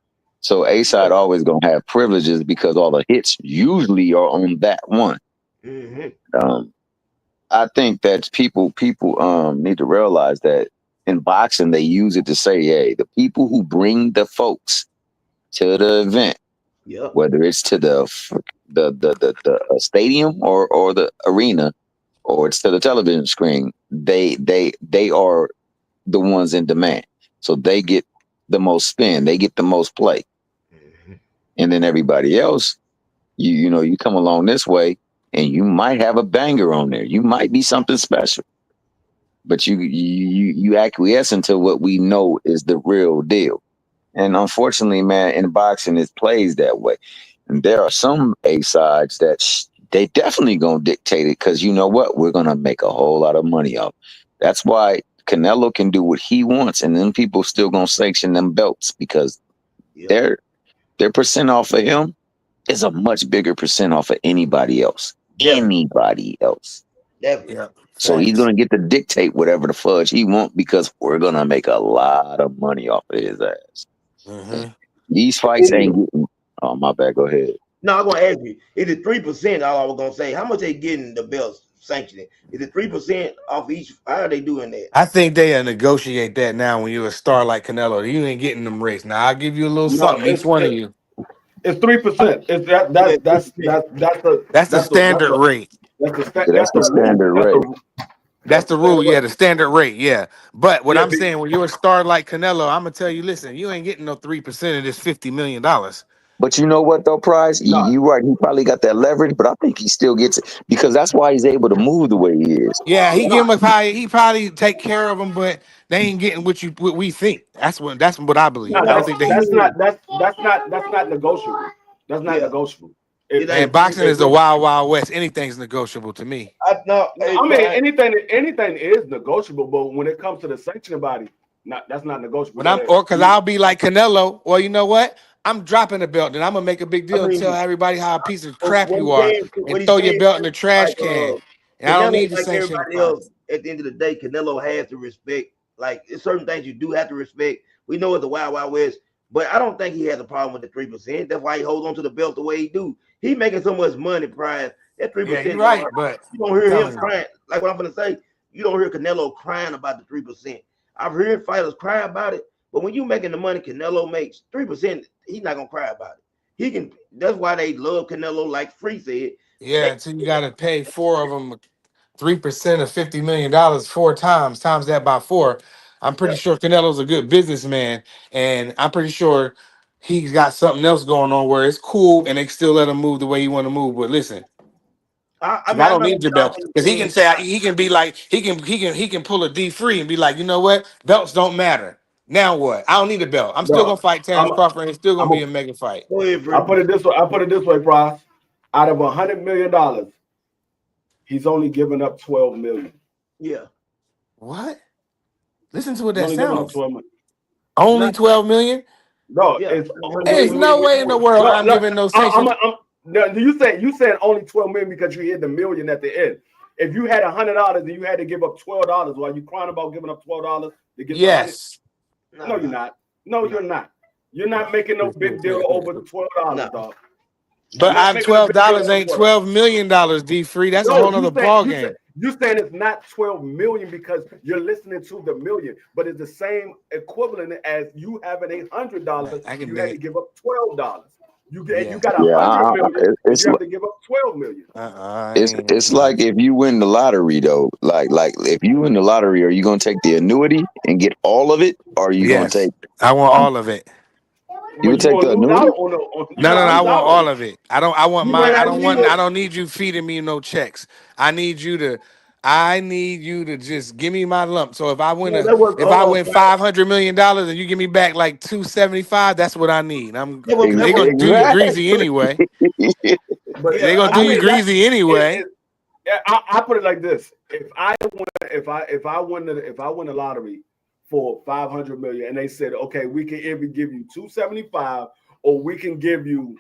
So A Yeah. side always gonna have privileges because all the hits usually are on that one. Mm-hmm. Um, I think that people need to realize that in boxing they use it to say, hey, the people who bring the folks to the event, Yep. whether it's to the stadium or the arena or it's to the television screen, they are the ones in demand. So they get the most spin, they get the most play, Mm-hmm. and then everybody else, you know, you come along this way, and you might have a banger on there. You might be something special, but you acquiesce into what we know is the real deal. And unfortunately, man, in boxing, it plays that way. And there are some A sides that they definitely gonna dictate it because you know what? We're gonna make a whole lot of money off. That's why Canelo can do what he wants, and then people still gonna sanction them belts because Yep. their their percent off of him is a much bigger percent off of anybody else. Definitely. Anybody else. Definitely. Yeah, So he's facts. gonna get to dictate whatever the fudge he want because we're gonna make a lot of money off of his ass. And Mm-hmm. these fights It is. ain't getting. Oh my bad. Go ahead. No, I'm gonna ask you. Is it 3%? All I was gonna say. How much they getting the belts sanctioning? Is it 3% off each? How are they doing that? I think they negotiate that now when you're a star like Canelo. You ain't getting them rates. Now I'll give you a little No, something, each one of you. it's 3%. It's Yeah, 3%. That's the that's the standard rate. Yeah, that's that's the the rule. standard rate. That's That's the the rule. standard Yeah, rate. the standard rate. Yeah. But what Yeah, I'm saying, when you're a star like Canelo, I'm gonna tell you, listen, you ain't getting no 3% of this $50 million. But you know what though, Price? no, You right. He probably got that leverage, but I think he still gets it because that's why he's able to move the way he is. Yeah, he no, give him a probably he probably take care of them, but they ain't getting what we think. That's what I no. believe. I Yeah, don't That's think they. that's not yeah, that's not negotiable. That's not yeah. negotiable. It If Man, ain't. boxing if is the wild wild west. Anything's negotiable to me. I no. Hey, I mean Pride. anything is negotiable, but when it comes to the sanctioning body, not that's not negotiable. When I'm or because I'll be like Canelo. Well, you know what? I'm dropping the belt, and I'm gonna make a big I deal and tell mean, everybody how a piece of crap what you he are, said, what and he throw your said, belt in the trash like can. And I don't Canelo, need to like sanction the everybody fight. else, at the end of the day, Canelo has to respect. Like it's certain things you do have to respect. We know it's the Wild Wild West, but I don't think he has a problem with the 3%. That's why he holds on to the belt the way he do. He making so much money, Pride. That three Yeah, you're percent don't right, hurt. but You don't I'm hear him telling you, crying. Like what I'm gonna say, you don't hear Canelo crying about the 3%. I've heard fighters cry about it, but when you making the money Canelo makes, 3%, he's not gonna cry about it. He can. That's why they love Canelo. Like Free said, yeah. they Until you got to pay four of them 3% of $50 million four times that by four. I'm yeah. pretty sure Canelo's a good businessman, and I'm pretty sure he's got something else going on where it's cool, and they still let him move the way he want to move. But listen. I Cause mean, I I'm don't not need gonna your be belt. all Cause he in. can say he can be like he can pull a D free and be like, you know what? Belts don't matter. Now what? I don't need a belt. I'm still bro, gonna fight Terrence I'm Crawford and it's still I'm gonna a, be a mega fight. Go ahead, I Free. put it this way. I put it this way, Price. Out of $100 million, he's only giving up 12 million. Yeah. What? Listen to what He's that only giving up sounds. 12 million. Only 12 million? No, Yeah, it's There's no way in the world no. I'm giving no sanction. No, you said only 12 million because you hit the million at the end. If you had $100 and you had to give up $12, while you crying about giving up $12 to get Yes. no, you're not. No, you're not. You're not making no big deal over $12, dog. You're But not I'm making a big deal $12 over ain't $12. $12 million, D Free. That's a No, whole nother ball game. you saying it's not 12 million because you're listening to the million, but it's the same equivalent as you having $100. I can You dig had to it. give up $12. You Yeah. got Yeah, 100 million, and it's you have to give up 12 million. it's like if you win the lottery though. Like if you win the lottery, are you gonna take the annuity and get all of it, or are you gonna Yes. take? I want all of it. You But would you take gonna the lose out annuity? on No, no, no. I want all of it. I you might not need I it. don't need you feeding me no checks. I need you to just give me my lump. So Yeah, that was if I win $500 million and you give me back like 275, that's what I need. They gonna do you greasy anyway. Exactly. But They gonna I do you mean, greasy anyway. I put it like this: if I win the lottery for 500 million, and they said, okay, we can either give you 275, or we can give you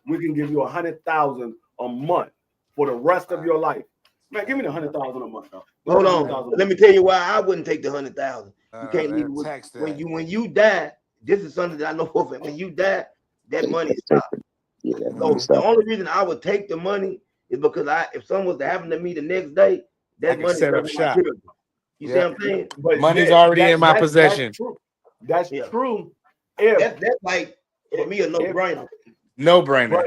100,000 a month for the rest of your life. Man, give me the 100,000 a month. Hold on. Let me tell you why I wouldn't take the 100,000. You can't leave it with when you die. This is something that I know for. When you die, that money stops. Yeah, So the only reason I would take the money is because if something was to happen to me the next day, that money set up goes to my shop. children. You see what I'm saying? But money's already in my possession. That's true. That's like for me a no-brainer. No brainer.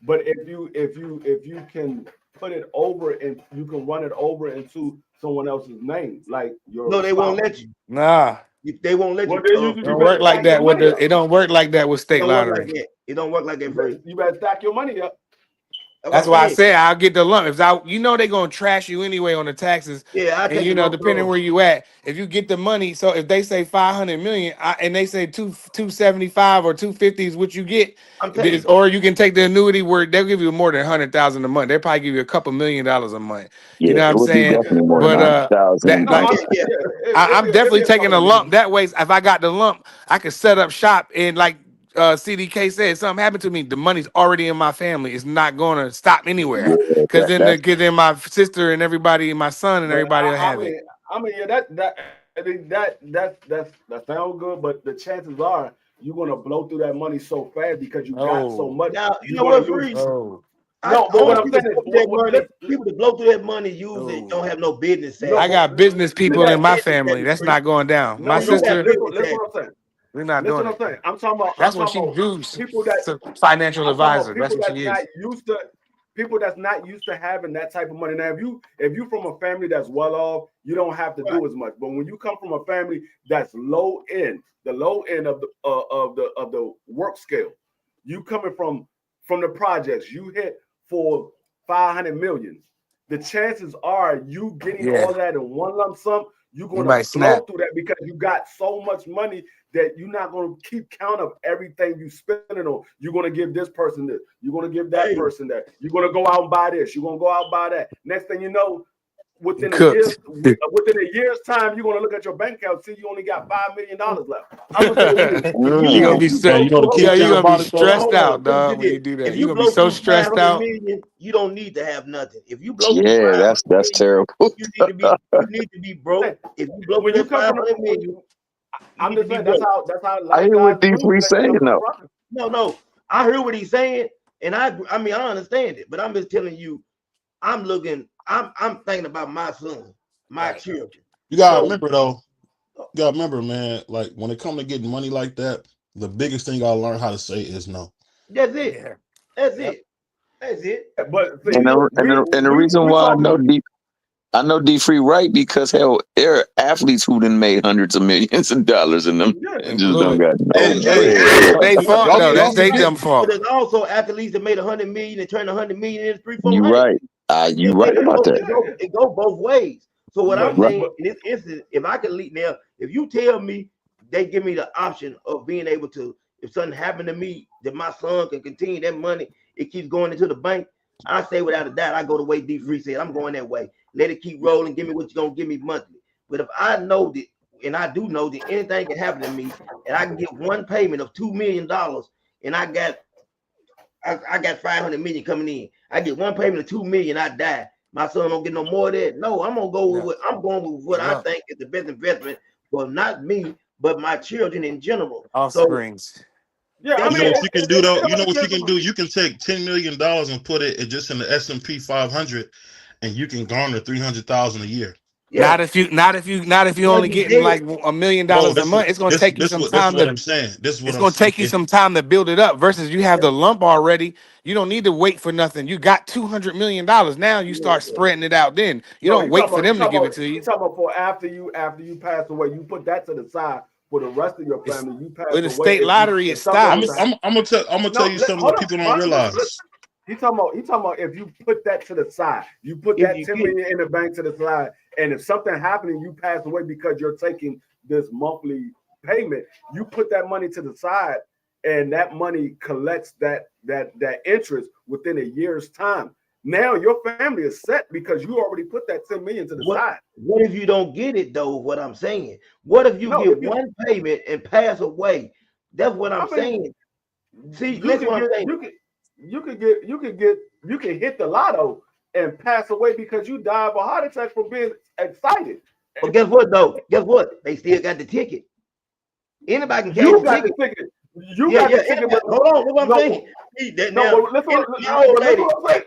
But if you can put it over and you can run it over into someone else's name, like your No, they spouse. won't let you. Nah. They won't let you. It don't work like that with it don't work like that with state lottery. It don't work like that for you. You better stack your money up. That's why I said I'll get the lump. If they're gonna trash you anyway on the taxes. Yeah, I take depending where you at, if you get the money. So if they say 500 million and they say 275 or 250 is what you get, or you can take the annuity where they'll give you more than 100,000 a month. They'll probably give you a couple $1,000,000 a month. Yeah, you know what I'm saying? But I'm definitely taking a lump. That way, if I got the lump, I can set up shop and like CDK said, something happened to me, the money's already in my family. It's not going to stop anywhere. Because then my sister and everybody, my son and everybody will have it. I mean, yeah, that sounds good, but the chances are you're gonna blow through that money so fast because you got so much. Now you know what, Freeze? No, but what I'm saying is, people that blow through that money usually don't have no business. I got business people in my family. That's not going down. My sister. Listen what I'm saying. We're not doing it. I'm talking about. That's what she does. People financial advisor. That's what she is. People that's not used to having that type of money. Now, if you from a family that's well off, you don't have to do as much. But when you come from a family that's low end, the low end of the work scale, you coming from the projects, you hit for 500 million. The chances are you getting all that in one lump sum. You're going to flow through that because you got so much money that you're not going to keep count of everything you spending on. You're going to give this person this. You're going to give that person that. You're going to go out and buy this. You're going to go out and buy that. Next thing you know, within a year's time, you're going to look at your bank account and see you only got $5 million left. I'm you're going to be stressed out, dog, when you do that. You're going to be so stressed out. You don't need to have nothing. If you blow that's terrible. You need to be broke. If you blow when you come from $500 million, I'm just saying that's how I hear what these three saying though. No, I hear what he's saying, and I mean I understand it, but I'm just telling you, I'm thinking about my son, my children. You gotta remember though. You gotta remember, man. Like when it comes to getting money like that, the biggest thing I learned how to say is no. That's it. Yeah. That's it. But the reason why I know D Free right because hell, there are athletes who done made hundreds of millions of dollars in them and just don't got no bread. They fault though. That's they dumb fault. But there's also athletes that made 100 million and turned 100 million into 300. You right. You right about that. It go both ways. So what I'm saying in this instance, if I can lead now, if you tell me they give me the option of being able to, if something happened to me, that my son can continue that money, it keeps going into the bank. I say without a doubt, I go the way D Free said. I'm going that way. Let it keep rolling. Give me what you're gonna give me monthly. But if I know that and I do know that anything can happen to me, and I can get one payment of $2 million, and I got 500 million coming in. I get one payment of 2 million, I die. My son don't get no more of that. No, I'm gonna go with Yeah. what I'm going with what I Yeah. think is the best investment for not me, but my children in general. So Offsprings. Yeah, I that's You mean, know it. what you can do though. it You know all what you depends can on. do. You can take $10 million and put it just in the S&P 500, and you can garner 300,000 a year. Yeah, Not if you because only you getting dead. like $1 million No, a month. It's gonna take you some this time what to. I'm saying. This is what It's I'm gonna take you saying. some time to build it up. Versus you have the lump already. You don't need to wait for nothing. You got $200 million. Now you start Yeah, spreading it out. Then you No, don't wait for them to give it to he you. talking about for after you pass away. You put that to the side for the rest of your It's family. You pass with the away state lottery. It if something I'm was to stops. happen. I'm gonna tell No, you something hold that on, people don't Brian. realize. He talking about if you put that to the side, you put if that you 10 get million in the bank to the side, and if something happened and you pass away because you're taking this monthly payment, you put that money to the side, and that money collects that interest within a year's time. Now your family is set because you already put that 10 million to the what side. what if you don't get it though? What I'm saying. What if you No, get if you, one payment and pass away? That's what I'm I mean, saying. See, you listen could what I'm get saying. you can hit the lotto and pass away because you die of a heart attack from being excited. But guess what though? Guess what? They still got the ticket. Anybody can cash You the got the ticket. ticket. You Yeah, got yeah. the ticket, Anybody. but Hold on. That's what I'm no, saying. See, that no. now, But listen, my old but listen lady, what I'm saying.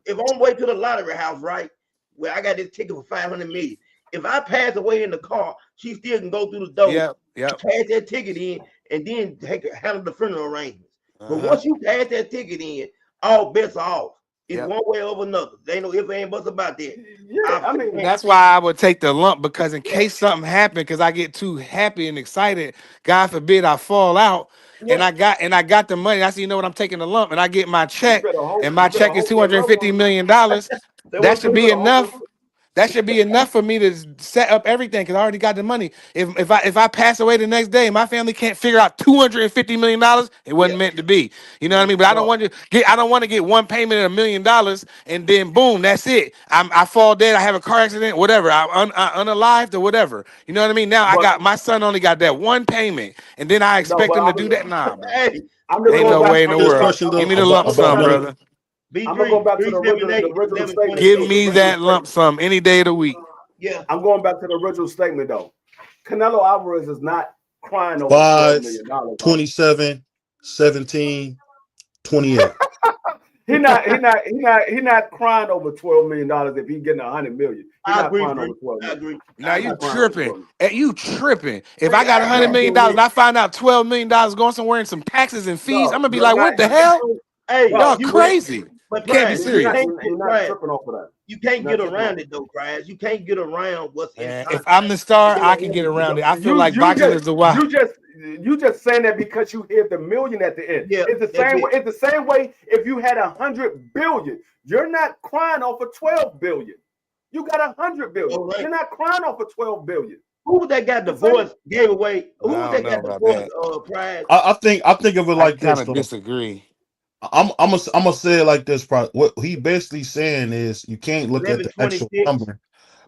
if I'm way to the lottery house, right, where I got this ticket for 500 million. If I pass away in the car, she still can go through the door, Yep. Yep. cash that ticket in, and then handle the funeral arrangements. But Uh-huh. once you pass that ticket in, all bets are off. It's Yep. one way or another. There ain't no if ain't buts about that. Yeah, I I mean, That's why I would take the lump because in yeah, case something happened, because I get too happy and excited, God forbid I fall out, and yeah. I got the money. I say, you know what, I'm taking the lump, and I get my check, and my you better check is hope two your hundred and loved fifty ones. million dollars. Say That what, should You Chris? be better hope enough. your That should be enough for me to set up everything because I already got the money. If I pass away the next day, my family can't figure out $250 million. It wasn't Yeah, meant to be. You know what I mean? But no, I don't want to get one payment of $1 million and then boom, that's it. I fall dead. I have a car accident, whatever. I unalived or whatever. You know what I mean? Now I but got my son only got that one payment, and then I no, expect but him to do that. Nah, bro. hey, I'm just Ain't going no back. way in the This world. question Give though me the lump I'm going about sum, back. money. brother. I'm gonna go B3, back to the 378, original statement. Give The 1128. me original that lump statement. sum any day of the week. Yeah, I'm going back to the original statement though. Canelo Alvarez is not crying over 12 5, million dollars. 27, 17, 28. He not crying over $12 million if he getting 100 million. He's I not agree, crying Free. over 12 I million. agree. Now I He's agree. you not crying over tripping. 12 million. You tripping. If I Free, got I agree with No, you on $100 million and this. I find out $12 million going somewhere in some taxes and fees, I'm no, gonna be you're like, not. what the You're not. hell? Hey, No, Y'all you would, crazy. but Can't be Brian, you serious. can't get you're not Brian. tripping off of that. You can't You're get not tripping around off. it though, Brian. You can't get around what's in Man, if I'm contract. the star, It I don't can have get to be. around it. I feel You like you boxing just is the why. you just saying that because you hit the million at the end. Yeah, It's the that's same way. it. It's the same way if you had 100 billion. You're not crying off of 12 billion. You got 100 billion. All right. You're not crying off of 12 billion. Who was that got It's the same. divorced? Gave away. Who was I don't that know got about divorced? that. Prize. I think of it I like kind this of though. disagree. I'm gonna say it like this. What he basically saying is you can't look at the actual 1126. number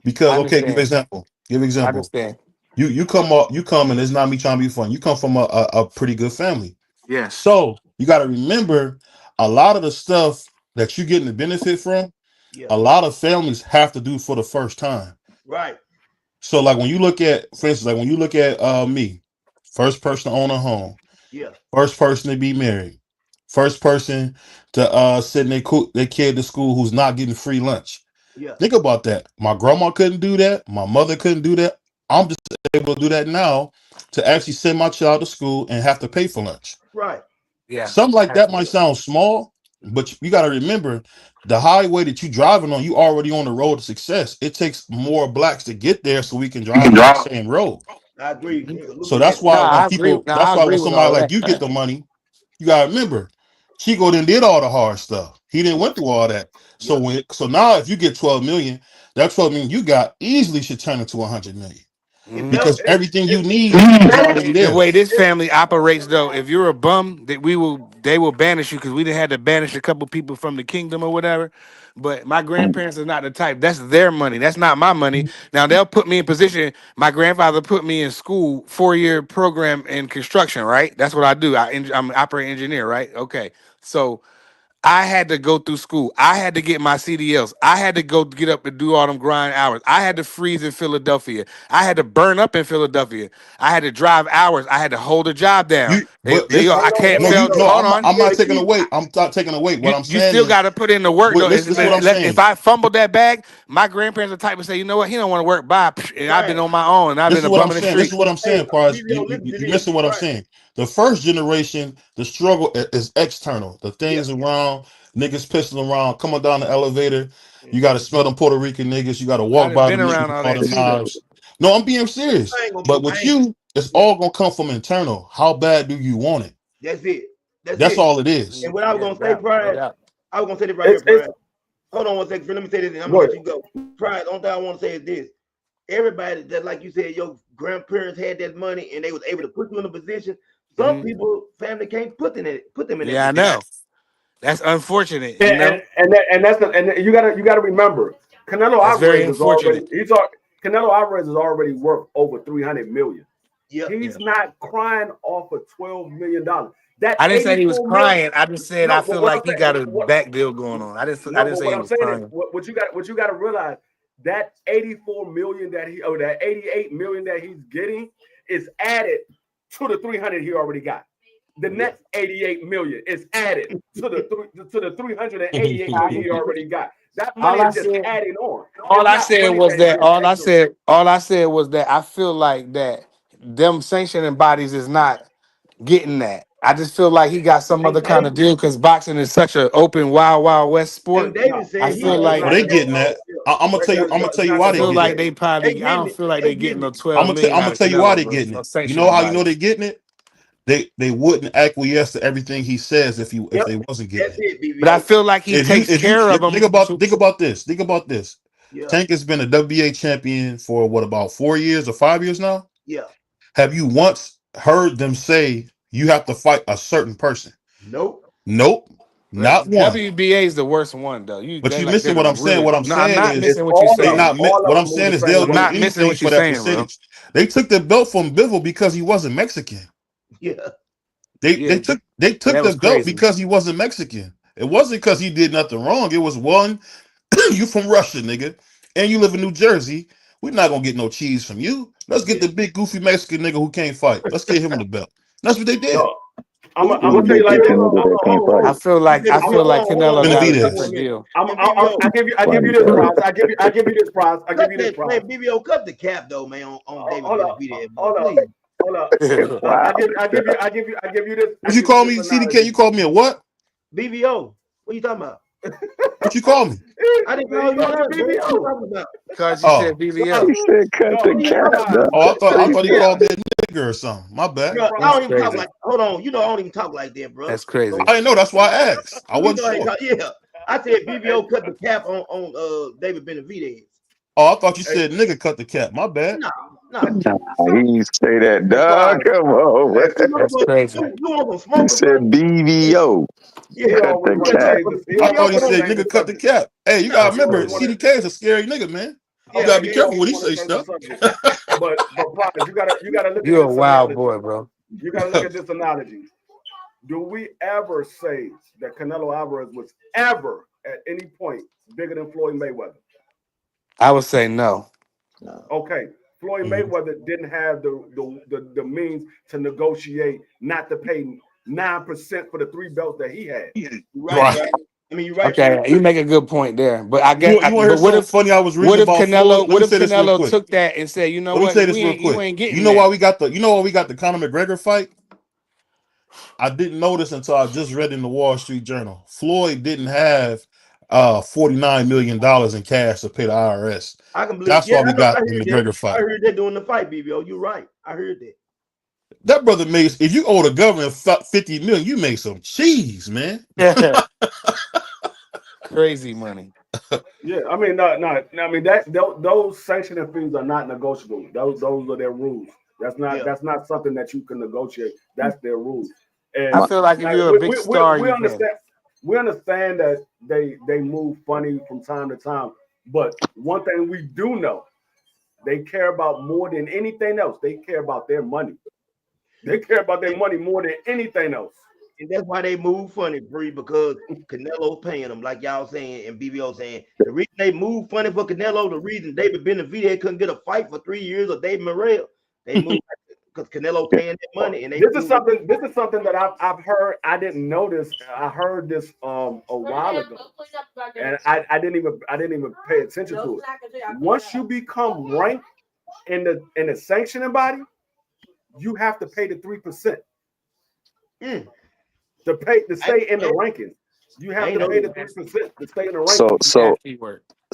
because I okay, give understand. example. Give I example. understand. You come and it's not me trying to be fun. You come from a pretty good family. Yes. So you gotta remember a lot of the stuff that you're getting the benefit from, Yeah. a lot of families have to do for the first time. Right. So like when you look at, for instance, like when you look at me, first person to own a home, Yeah. first person to be married, first person to send their kid to school who's not getting free lunch. Yeah. Think about that. My grandma couldn't do that. My mother couldn't do that. I'm just able to do that now to actually send my child to school and have to pay for lunch. Right. Yeah. Something like that might Absolutely. sound small, but you got to remember the highway that you driving on, you already on the road to success. It takes more blacks to get there so we can You can drive on that draw. same road. I agree. Mhm. Look So at that's that. why when No, that's I why when agree with somebody all like you get that. the money, you gotta remember Chico then did all the hard stuff. He didn't Yeah. went through all that. Yeah. So now if you get 12 million, that 12 million you got easily should turn into 100 million. If that, because everything you need is already The there. way this family operates, though, if you're a bum, they will banish you because we didn't had to banish a couple people from the kingdom or whatever. But my grandparents are not the type. That's their money. That's not my money. Now they'll put me in position. My grandfather put me in school, 4-year program in construction. Right. That's what I do. I'm an operating engineer. Right. Okay. So I had to go through school. I had to get my CDLs. I had to go get up and do all them grind hours. I had to freeze in Philadelphia. I had to burn up in Philadelphia. I had to drive hours. I had to hold a job down. But listen, I can't no, fail. Hold on. I'm not taking away. I'm not taking away. What I'm You saying still is, got to put in the work though. listen, this is what I'm If saying. I fumbled that bag, my grandparents are the type to say, you know what, he don't want to work. Bye. And I've been right. on my own. And I've This been is a what bum I'm in the saying. This is street. what I'm Hey, saying, Pars. BBO, listen to You this. missing You what I'm right. saying. The first generation, the struggle is external. The Yeah. things around, niggas pissing around, coming down the elevator. You got to Mm-hmm. smell them Puerto Rican niggas. You got to I walk done by them been niggas around with all all that them too, though. knives. No, I'm being serious. I ain't gonna But be. with I ain't. you, it's Yeah. all gonna come from internal. How bad do you want it? That's it. That's That's it. all it is. And what I was Yeah, gonna say, no Pride, doubt. I was gonna say this right here, It's Pride. Hold on one second. Let me say this, and I'm go gonna let ahead. you go. Pride. Only thing I want to say is this: everybody that, like you said, your grandparents had that money and they was able to put you in a position. Some Mhm. people, family can't put them in that Yeah, I position. know. That's unfortunate. You And know, that's and you gotta remember, Canelo that's very Alvarez is already unfortunate. Canelo Alvarez is already worth over 300 million. Yep. He's Yeah. not crying off of $12 million. That I didn't say he was 84 million. crying. I just said No, I but feel what like I'm he saying, got a what back deal going on. I no, didn't but say what he I'm was saying is crying. what you got to realize, that 84 million that 88 million that he's getting is added to the 300 he already got. The Yep. next 88 million is added to the 388 million he already got. That money All I is just said, adding on. all It's I not said money was that is that just extra. all I said was that I feel like that them sanctioning bodies is not getting that. I just feel like he got some And other kind of David deal because boxing is such an open, wild west and sport. No, David I said he feel don't Oh, like like they it's that. getting that. I'm gonna tell you. that, I'm gonna tell it's you not why I they gonna feel be getting like it. that. they Hey, probably. I don't Jimmy. feel like Hey, they getting Jimmy. no 12 I'm million gonna out of tell you why Canelo, they bro. getting No it. You know sanctioning how you know bodies. they getting it? They wouldn't acquiesce to everything he says if Yep. they wasn't getting That's it. it, But I BBO. feel like he takes If you care of them. think about this, think about this. Yeah. Tank has been a WBA champion for what, about 4 years or 5 years now? Yeah. Have you once heard them say you have to fight a certain person? Nope. Nope, not one. WBA is the worst one though. You But they you like they're missing what the I'm saying. really. What I'm No, I'm saying not is It's missing what you're all of they them. saying. not. All of What them I'm move saying the is same they'll I'm way. do not missing anything what you're for that saying, bro. percentage. They took the belt from Bivol because he wasn't Mexican. Yeah. They Yeah, took yeah, that the was belt crazy. because he wasn't Mexican. It wasn't because he did nothing wrong. It was one, you from Russia, nigga, and you live in New Jersey. We're not gonna get no cheese from you. Let's get Yeah. the big goofy Mexican nigga who can't fight. Let's get him the belt. That's what they did. No, But I'm we gonna doing tell Big you like goofy this. hold nigga on, that can't hold fight. on. You said I feel like hold Canelo on got a one Benavidez. different minute. deal. I'm, Hey, I'll, BBO, I give you this Bodyguard. prize. I give you this prize. I give cut you this that prize. man, BBO, cut the cap though, man, on David Hold up, Benavidez, man. hold up, Please. hold up. Wow. I give you this. I What you give you call this me, CDK? analogy. You called me a what? BBO. What you talking about? What you call me? I didn't He call you called you nothing, bro. What you BBO. talking about? Cause you said Oh, No, He BBL. said cut no, the What you this cap, talking about? dog. oh, I thought he Yeah. called me a nigger or something. My bad. Bro, I prize, don't That's even talk crazy. like hold on. You know I don't even talk like that, bro. That's crazy. I didn't know. That's why I asked. I You wasn't know I ain't sure. talk, yeah. I said Hey, BBO cut the cap on David Benavidez. Oh, I thought you hey, said nigga cut the cap. My bad. No, no. Nah, he didn't say that, hey, dog. prize. Come on, Hey, man. You That's want crazy. you want some He smoke or said something? BVO. he Yeah. Cut always the want to cap. change this. He I BBO thought always he want come to said on. change the nigga cut the subject. cap. Hey, you No, gotta He always remember, want to. CDK is a scary nigga, man. You yeah, gotta be He yeah. careful always when he want to say change the stuff. subject. But prize, you gotta look at You a this wild analogy. boy, bro. You gotta look at this analogy. Do we ever say that Canelo Alvarez was ever at any point bigger than Floyd Mayweather? I would say no. Okay, Floyd Mhm. Mayweather didn't have the means to negotiate not to pay 9% for the 3 belts that he had. You're right, Right. bro. I mean, you're right, Okay, bro. you make a good point there. But I You get. you want to hear But something funny I was reading what if about Floyd? Canelo? Let What me if say this real Canelo quick. took that and said, you know Let me what, say this real you quick. ain't You getting know why that. we got the Conor McGregor fight? I didn't notice until I just read in the Wall Street Journal. Floyd didn't have $49 million in cash to pay the IRS. I can believe. That's Yeah, why we I got the heard that. McGregor I fight. heard that during the fight, BBO. You're right. I heard that. That brother made, if you owe the government 50 million, you make some cheese, man. crazy money. Yeah, I mean, no. I mean that those sanctioning fees are not negotiable. Those are their rules. Yeah. That's not something that you can negotiate. That's their rules. I And feel like if like, you're a big star, we you can. understand. We understand that they move funny from time to time. But one thing we do know, they care about more than anything else. They care about their money. They care about their money more than anything else. And that's why they move funny, Bree, because Canelo's paying them, like y'all saying, and BBO saying. The reason they move funny for Canelo, the reason David Benavidez couldn't get a fight for 3 years, or David Morrell, they move because Canelo paying that money, and they This is move. something. This is something that I've heard. I didn't notice. I heard this a while ago, and I didn't even pay attention to it. Once you become ranked in the sanctioning body, you have to pay the 3%. To stay in the rankings. You have to pay the 3% to stay in the rankings.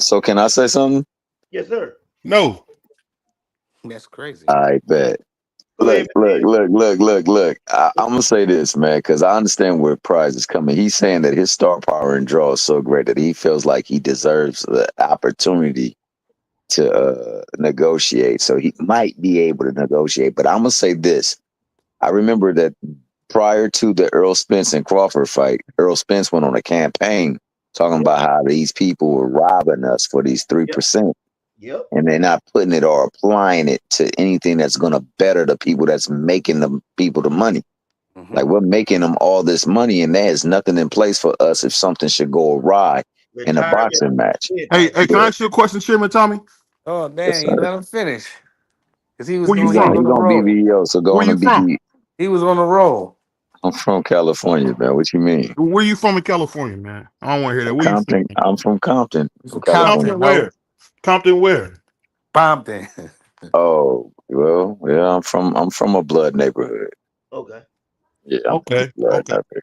So can I say something? Yes, sir. No. That's crazy. I bet. Look. I'm gonna say this, man, because I understand where Prize is coming. He's saying that his star power and draw is so great that he feels like he deserves the opportunity to negotiate. So he might be able to negotiate. But I'm gonna say this. I remember that prior to the Earl Spence and Crawford fight, Earl Spence went on a campaign talking about how these people were robbing us for these 3%. Yep. And they're not putting it or applying it to anything that's going to better the people that's making the people the money. Mm-hmm. Like we're making them all this money, and there's nothing in place for us if something should go awry in a boxing match. Hey, can I ask you a question, Chairman Tommy? Oh, dang, Yes, you let him finish. Because he was Where you going, he from? was on He's the gonna be roll. VO, so go Where on you and from? be. He was on the roll. I'm from California, man. What you mean? Where you from in California, man? I don't want to hear that. Where you Compton. from? I'm from Compton, From California. Compton Compton, no. where? Compton where? Compton. Oh, well, yeah, I'm from a blood neighborhood. Okay. Yeah, I'm from a Okay. blood Okay. neighborhood.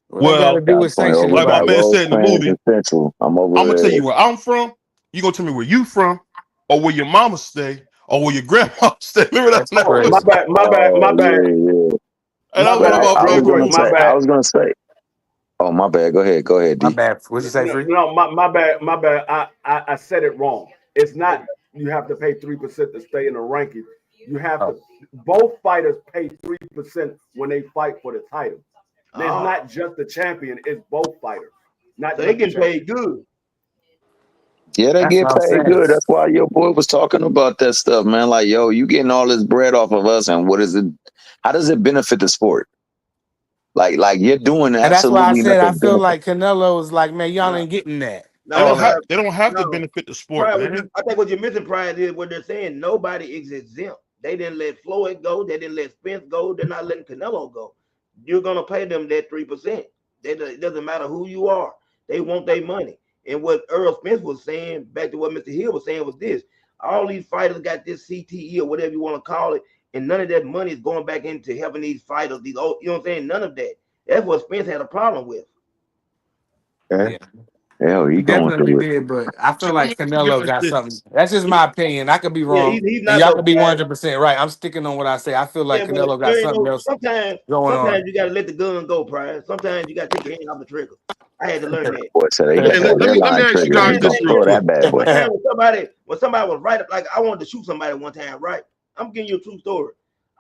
What they got to Well, do with California over sanctioning like my by man bodies? said in the Rosecrans movie, and Central. I'm I'm gonna over tell there. you where I'm from. You gonna tell me where you from, or where your mama stay, or where your grandma stay. Remember That's that My movie? crazy. bad. Oh yeah. And My that's one But of bad. my I Real was favorite quick. gonna movies. My say, bad. oh my bad. Go ahead, My D. bad. What you say, Free? No, my bad. My bad. I said it wrong. It's not you have to pay 3% to stay in the ranking. You have Oh, to. Both fighters pay 3% when they fight for the title. And it's not just the champion. It's both fighters, not So they just the getting champion. paid good. Yeah, they that's get what I'm paid saying. good. That's why your boy was talking about that stuff, man. Like, yo, you getting all this bread off of us, and what is it? How does it benefit the sport? Like you're doing And that's why I absolutely said I nothing feel benefit. like Canelo was like, man, y'all No, ain't getting that. They no, don't have. pride. They don't have to No, benefit the sport, pride. man. I think what you're missing, pride, is what they're saying. Nobody is exempt. They didn't let Floyd go. They didn't let Spence go. They're not letting Canelo go. You're gonna pay them that 3%. It doesn't matter who you are. They want their money. And what Earl Spence was saying, back to what Mr. Hill was saying, was this: all these fighters got this CTE or whatever you want to call it, and none of that money is going back into helping these fighters. These old, you know what I'm saying? None of that. That's what Spence had a problem with. Okay? Yeah, Hell, he he going definitely through it. did. But I feel So let like me ask you Canelo guys got this. something. That's just my opinion. I could be Yeah, wrong. he's And not y'all though, could be pride. 100% right. I'm sticking on what I say. I feel like Yeah, but Canelo got there ain't something no. else Sometimes, going sometimes on. you gotta let the gun go, pride. Sometimes you gotta take your hand off the trigger. I had to learn that. Boy, so they got Hey, that let me hairline ask you trigger. guys You Same gonna this thing. real throw quick. that bad boy. One time when somebody was right, like I wanted to shoot somebody one time, right? I'm giving you a true story.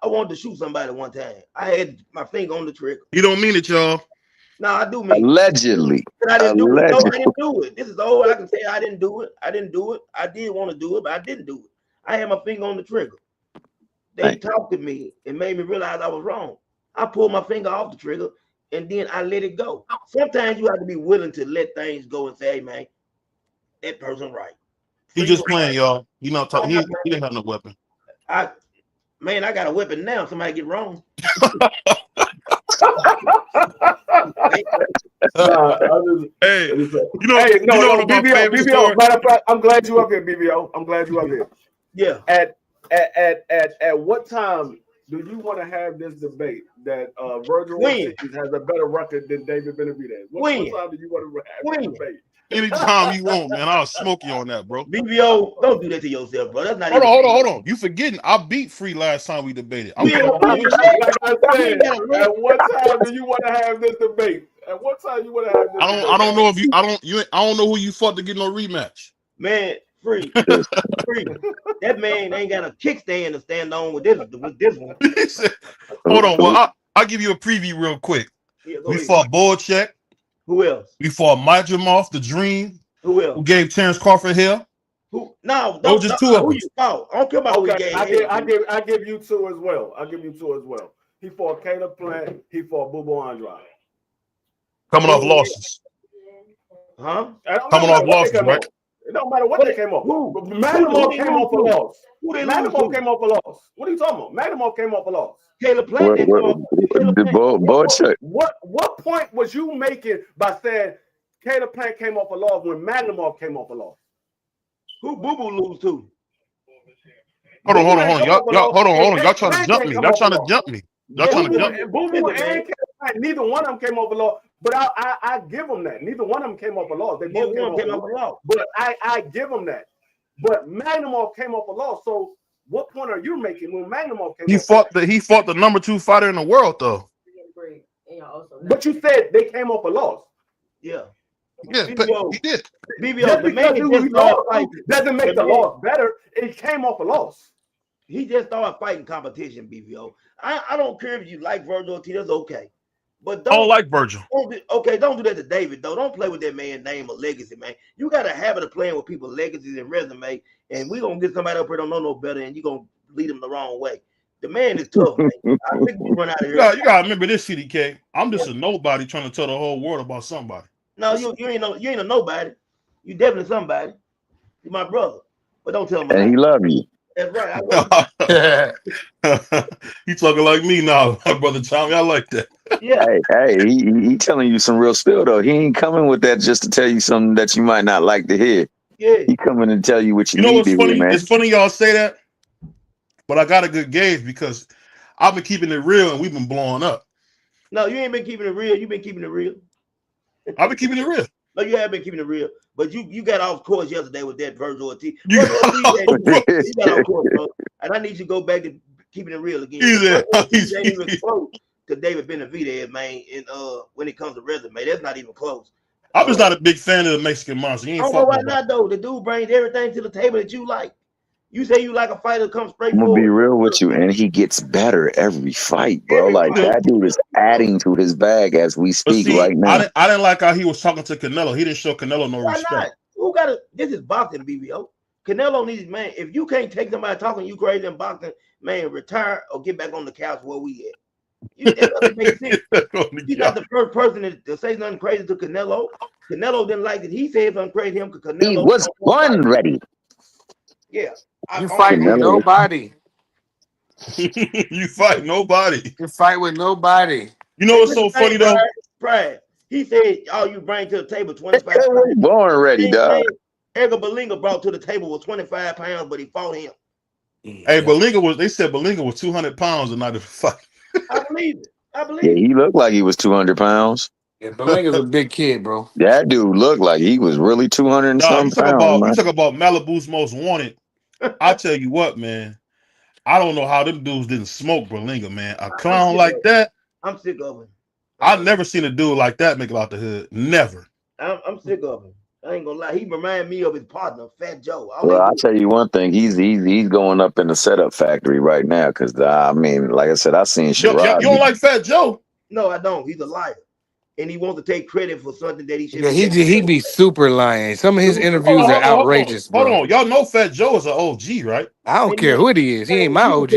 I wanted to shoot somebody one time. I had my finger on the trigger. You don't mean it, y'all. No, I do mean it. Allegedly. But I didn't do it. No, Allegedly. I didn't do it. This is all I can say. I didn't do it. I didn't do it. I did want to do it, but I didn't do it. I had my finger on the trigger. They talked to me and made me realize I was wrong. I pulled my finger off the trigger and then I let it go. Sometimes you have to be willing to let things go and say, hey man, that person right. He Freedom just of playing, y'all. He not no, talking. I'm not He didn't have no weapon. I man, I got a weapon now. Somebody get wrong. Nah, Hey, I just, you hey, know one no, of my BBO, favorite BBO. stories. Matter of fact, I'm glad you up here, BBO. I'm glad you up here. Yeah. At what time do you want to have this debate that Virgil When? Ortiz has a better record than David Benavidez? What When? time do you want to have When? this debate? Anytime you want, man. I'll smoke you on that, bro. BBO, don't do that to yourself, bro. That's not Hold even on, hold on, fair. hold on. You forgetting? I beat Free last time we debated. I'm We ain't coming gonna back prove with it you. yet. Like I We said, ain't got a at link. what time do you want to have this debate? At what time you would have had this I debate? don't know if you I don't know who you fought to get no rematch. Man, free. That man ain't got a kickstand to stand on with this one. Hold on. Well, I'll give you a preview real quick. Yeah, We ahead. fought Boychek. Who else? We fought Majimov, the Dream. Who else? Who gave Terrence Crawford hell? Who? No, those just two of who them. you fought. I don't care about who he gave hell. I give you two as well. I give you two as well. He fought Caleb Plant. He fought Bubu Andrade. Coming off losses. Huh? Coming off losses, right? It don't matter what they came off. Magnumov came off a loss. Magnumov came off a loss. What are you talking about? Magnumov came off a loss. Caleb Plant. What point was you making by saying Caleb Plant came off a loss when Magnumov came off a loss? Who Boo Boo lose to? Hold on. Y'all hold on. Y'all trying to jump me. Y'all trying to jump me. Boo Boo and Caleb Plant, neither one of them came off a loss. But I give them that. Neither one of them came off a loss. They both came off a loss. But I give them that. But Magnumov came off a loss. So what point are you making when Magnumov came off? He fought the number 2 fighter in the world, though. But you said they came off a loss. Yeah. Yeah, BBO, he did. BBO, the man just started fighting. Doesn't make the loss better. It came off a loss. He just started fighting competition, BBO. I don't care if you like Virgil Ortiz, that's okay. But I don't like Virgil. Don't do that to David, though. Don't play with that man's name or legacy, man. You got a habit of playing with people's legacies and resume, and we gonna get somebody up here don't know no better, and you gonna lead them the wrong way. The man is tough, man. I think we run out of here. You gotta remember this, CDK. I'm just a nobody trying to tell the whole world about somebody. No, you ain't a nobody. You definitely somebody. You're my brother, but don't tell him. And he love you. That's right. I love you talking like me now, my brother Tommy. I like that. Yeah. Hey, he telling you some real spill though. He ain't coming with that just to tell you something that you might not like to hear. Yeah. He coming to tell you what you know need what's to funny? hear, man. It's funny y'all say that, but I got a good gauge because I've been keeping it real and we've been blowing up. No, you ain't been keeping it real. You've been keeping it real. I've been keeping it real. No, you have been keeping it real. But you got off course yesterday with that Virgil Ortiz. You got off course, bro. And I need you to go back to keeping it real again. He's ain't even close to David Benavidez, man. And when it comes to resume, that's not even close. I'm just not a big fan of the Mexican monster. I don't know why not though. The dude brings everything to the table that you like. You say you like a fighter that comes straight I'm gonna forward. be real with you, and he gets better every fight, bro. That dude is adding to his bag as we speak right now. I didn't like how he was talking to Canelo. He didn't show Canelo no respect. Not? Who got to? This is boxing, BBO. Canelo needs, man. If you can't take somebody talking you crazy in boxing, man, retire or get back on the couch where we at. It doesn't make sense. He's not the first person to say something crazy to Canelo. Canelo didn't like it. He said something crazy to him because Canelo. He was fun ready. Yeah. You fight with nobody. You fight nobody. You fight with nobody. You know what's so funny though? Brad, he said all you bring to the table 25 pounds. Born ready, dog. Edgar Berlanga brought to the table was 25 pounds, but he fought him. Hey, they said Berlanga was 200 pounds the night of the fight. I believe it. Yeah, he looked like he was 200 pounds. Yeah, Berlanga's a big kid, bro. That dude looked like he was really 200 and some pounds. You talk about Malibu's most wanted. I tell you what, man. I don't know how them dudes didn't smoke Berlanga, man. A clown like that. I'm sick of him. I've never seen a dude like that make it out the hood. Never. I'm sick of him. I ain't gonna lie. He remind me of his partner, Fat Joe. Well, I'll tell you one thing. He's going up in the setup factory right now because, I mean, like I said, I seen Sherrod. You don't like Fat Joe? No, I don't. He's a liar. And he wants to take credit for something that he should. Yeah, he be super lying. Some of his interviews are outrageous, bro. Hold on. Y'all know Fat Joe is an OG, right? I don't care who it is. He ain't my OG.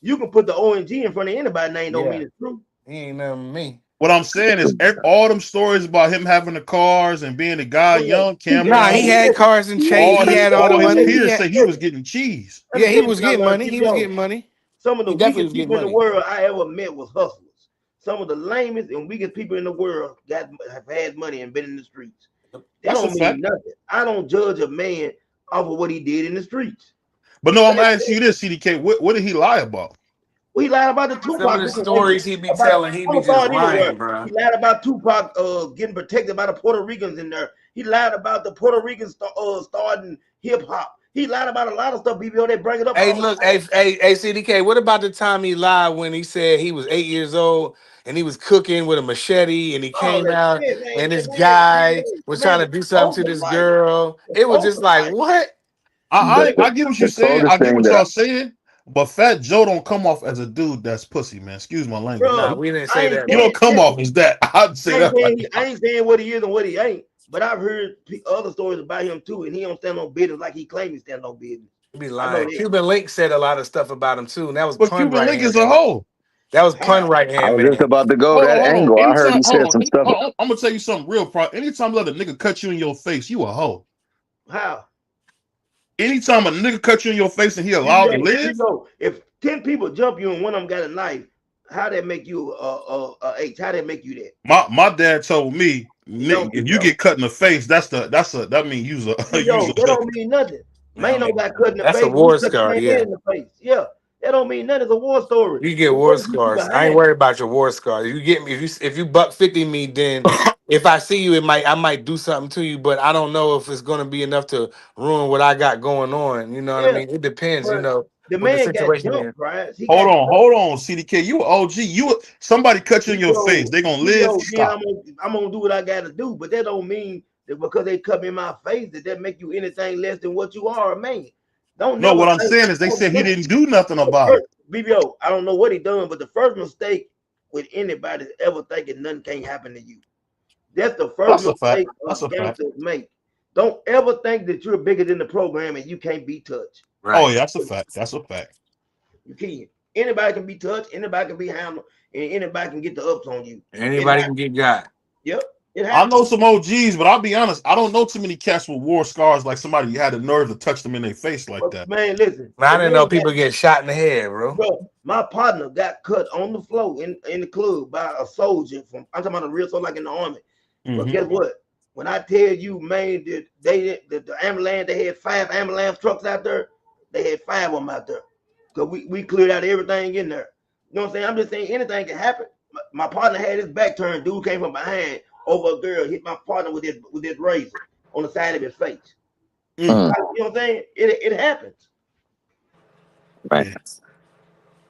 You can put the O and G in front of anybody's name. Don't mean it's true. He ain't nothing me. What I'm saying is all them stories about him having the cars and being a guy, young Cameron. Nah, he had cars and chains. He had all the money. His peers say he was getting cheese. Yeah, he was getting money. He was getting money. Some of the weakest people in the world I ever met was hustlers. Some of the lamest and weakest people in the world have had money and been in the streets. That don't mean nothing. I don't judge a man off of what he did in the streets. But no, I'm asking you this, CDK. What did he lie about? Well, he lied about the Tupac. Some of the stories he be telling, he be just lying, bro. He lied about Tupac getting protected by the Puerto Ricans in there. He lied about the Puerto Ricans starting hip hop. He lied about a lot of stuff. BBO, they bring it up. Hey, look, hey, CDK. What about the time he lied when he said he was 8 years old and he was cooking with a machete, and he all came that out, shit, man. and this Man, guy was trying man, to the do something to focus this life, girl. the It was just focus like, life. what? The, I get what you're the saying. closest I get thing what that y'all saying. But Fat Joe don't come off as a dude that's pussy, man. Excuse my language. Nah, Bro, we didn't I say ain't that, You bro. don't saying, come off listen, as that. I'd say that right I now. ain't saying what he is and what he ain't. But I've heard other stories about him too, and he don't stand on business like he claims he stand on business. You be I know lying. that. Cuban Link said a lot of stuff about him too, and that was But pun Cuban right Link is hand a man. hoe. That was How? pun right I hand was just man. about to go that Hold on. angle. I heard he said some stuff. Hold on. I'm gonna tell you something real. Anytime let a nigga cut you in your face, you a hoe. How? Anytime a nigga cut you in your face and he allowed to live, If 10 people jump you and one of them got a knife, how that make you H? How that make you that? my dad told me, It don't, if you get cut in the face, that means you's a you's a That don't mean nothing. Yeah, Man, no got cut in the that's a face. We war cut the scar. man Yeah, in the face. Yeah, that don't mean nothing. It's a war story. you get The war story hit you scars. I ain't behind. worried about your war scars. You get me if you buck 50 me, then if I see you, I might do something to you, but I don't know if it's gonna be enough to ruin what I got going on. You know what I Yeah, mean? It depends. You but know the what the man got situation is. jumped, right? He got jumped. hold on, CDK. You a OG. Somebody cut you in your face. Yo, They gonna live. yo, then Stop. I'm gonna do what I gotta do. But that don't mean that because they cut me in my face that make you anything less than what you are, man. Don't No, never what I'm think. saying is they said he didn't do nothing about it. BBO, I don't know what he done, but the first mistake with anybody is ever thinking nothing can't happen to you. That's the first That's a fact. mistake That's us a fact. gangsters make. Don't ever think that you're bigger than the program and you can't be touched. Oh Right. yeah, that's a fact. That's a fact. You can't. Anybody can be touched, anybody can be hammered, and anybody can get the ups on you. It Anybody happens. can get got. Yep, it I happens. know some OGs, but I'll be honest, I don't know too many cats with war scars like somebody had the nerve to touch them in their face like But that. man, listen, I the didn't man know got, people get shot in the head, bro. bro. My partner got cut on the floor in the club by a soldier from. I'm talking about a real soldier like in the army. But Mm-hmm. guess what? When I tell you, man, that the ambulance, they had 5 ambulance trucks out there. They had 5 of them out there. Cause we cleared out everything in there. You know what I'm saying? I'm just saying anything can happen. My partner had his back turned. Dude came from behind over a girl, hit my partner with his razor on the side of his face. Mm. Mm, You know what I'm saying? It happens. right. Yeah.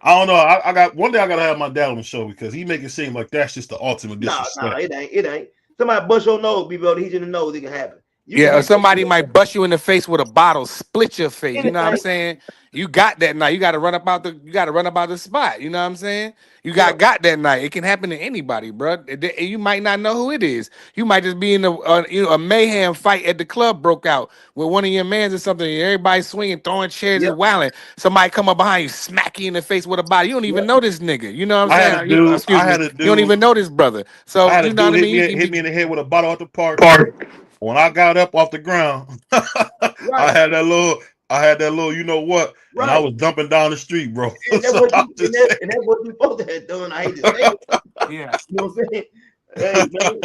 I don't know. I got one day I gotta have my dad on the show because he make it seem like that's just the ultimate Nah, disrespect. it ain't. Somebody bust your nose, be able to hit you in the nose, it can happen. You can Yeah, or have somebody might bust you in the face with a bottle, split your face. You know what I'm anything. saying? You got that night. You got to run about the spot. You know what I'm saying? You Yeah, got that night. It can happen to anybody, bro. You might not know who it is. You might just be in a mayhem fight at the club broke out with one of your mans or something. And everybody swinging, throwing chairs, yeah, just wailing. Somebody come up behind you, smack you in the face with a bottle. You don't even yeah. know this nigga. You know what I'm I had a saying? dude. Excuse me. You don't even know this brother. I So had a you know what dude I mean? You can hit me be in the head with a bottle at the park. part. When I got up off the ground, I Right, had that little, you know what, and I right. was dumping down the street, bro. And that's So what I'm you just saying. and that's what you supposed to have done. I hate to say it. Yeah. You know what I'm saying? Hey man,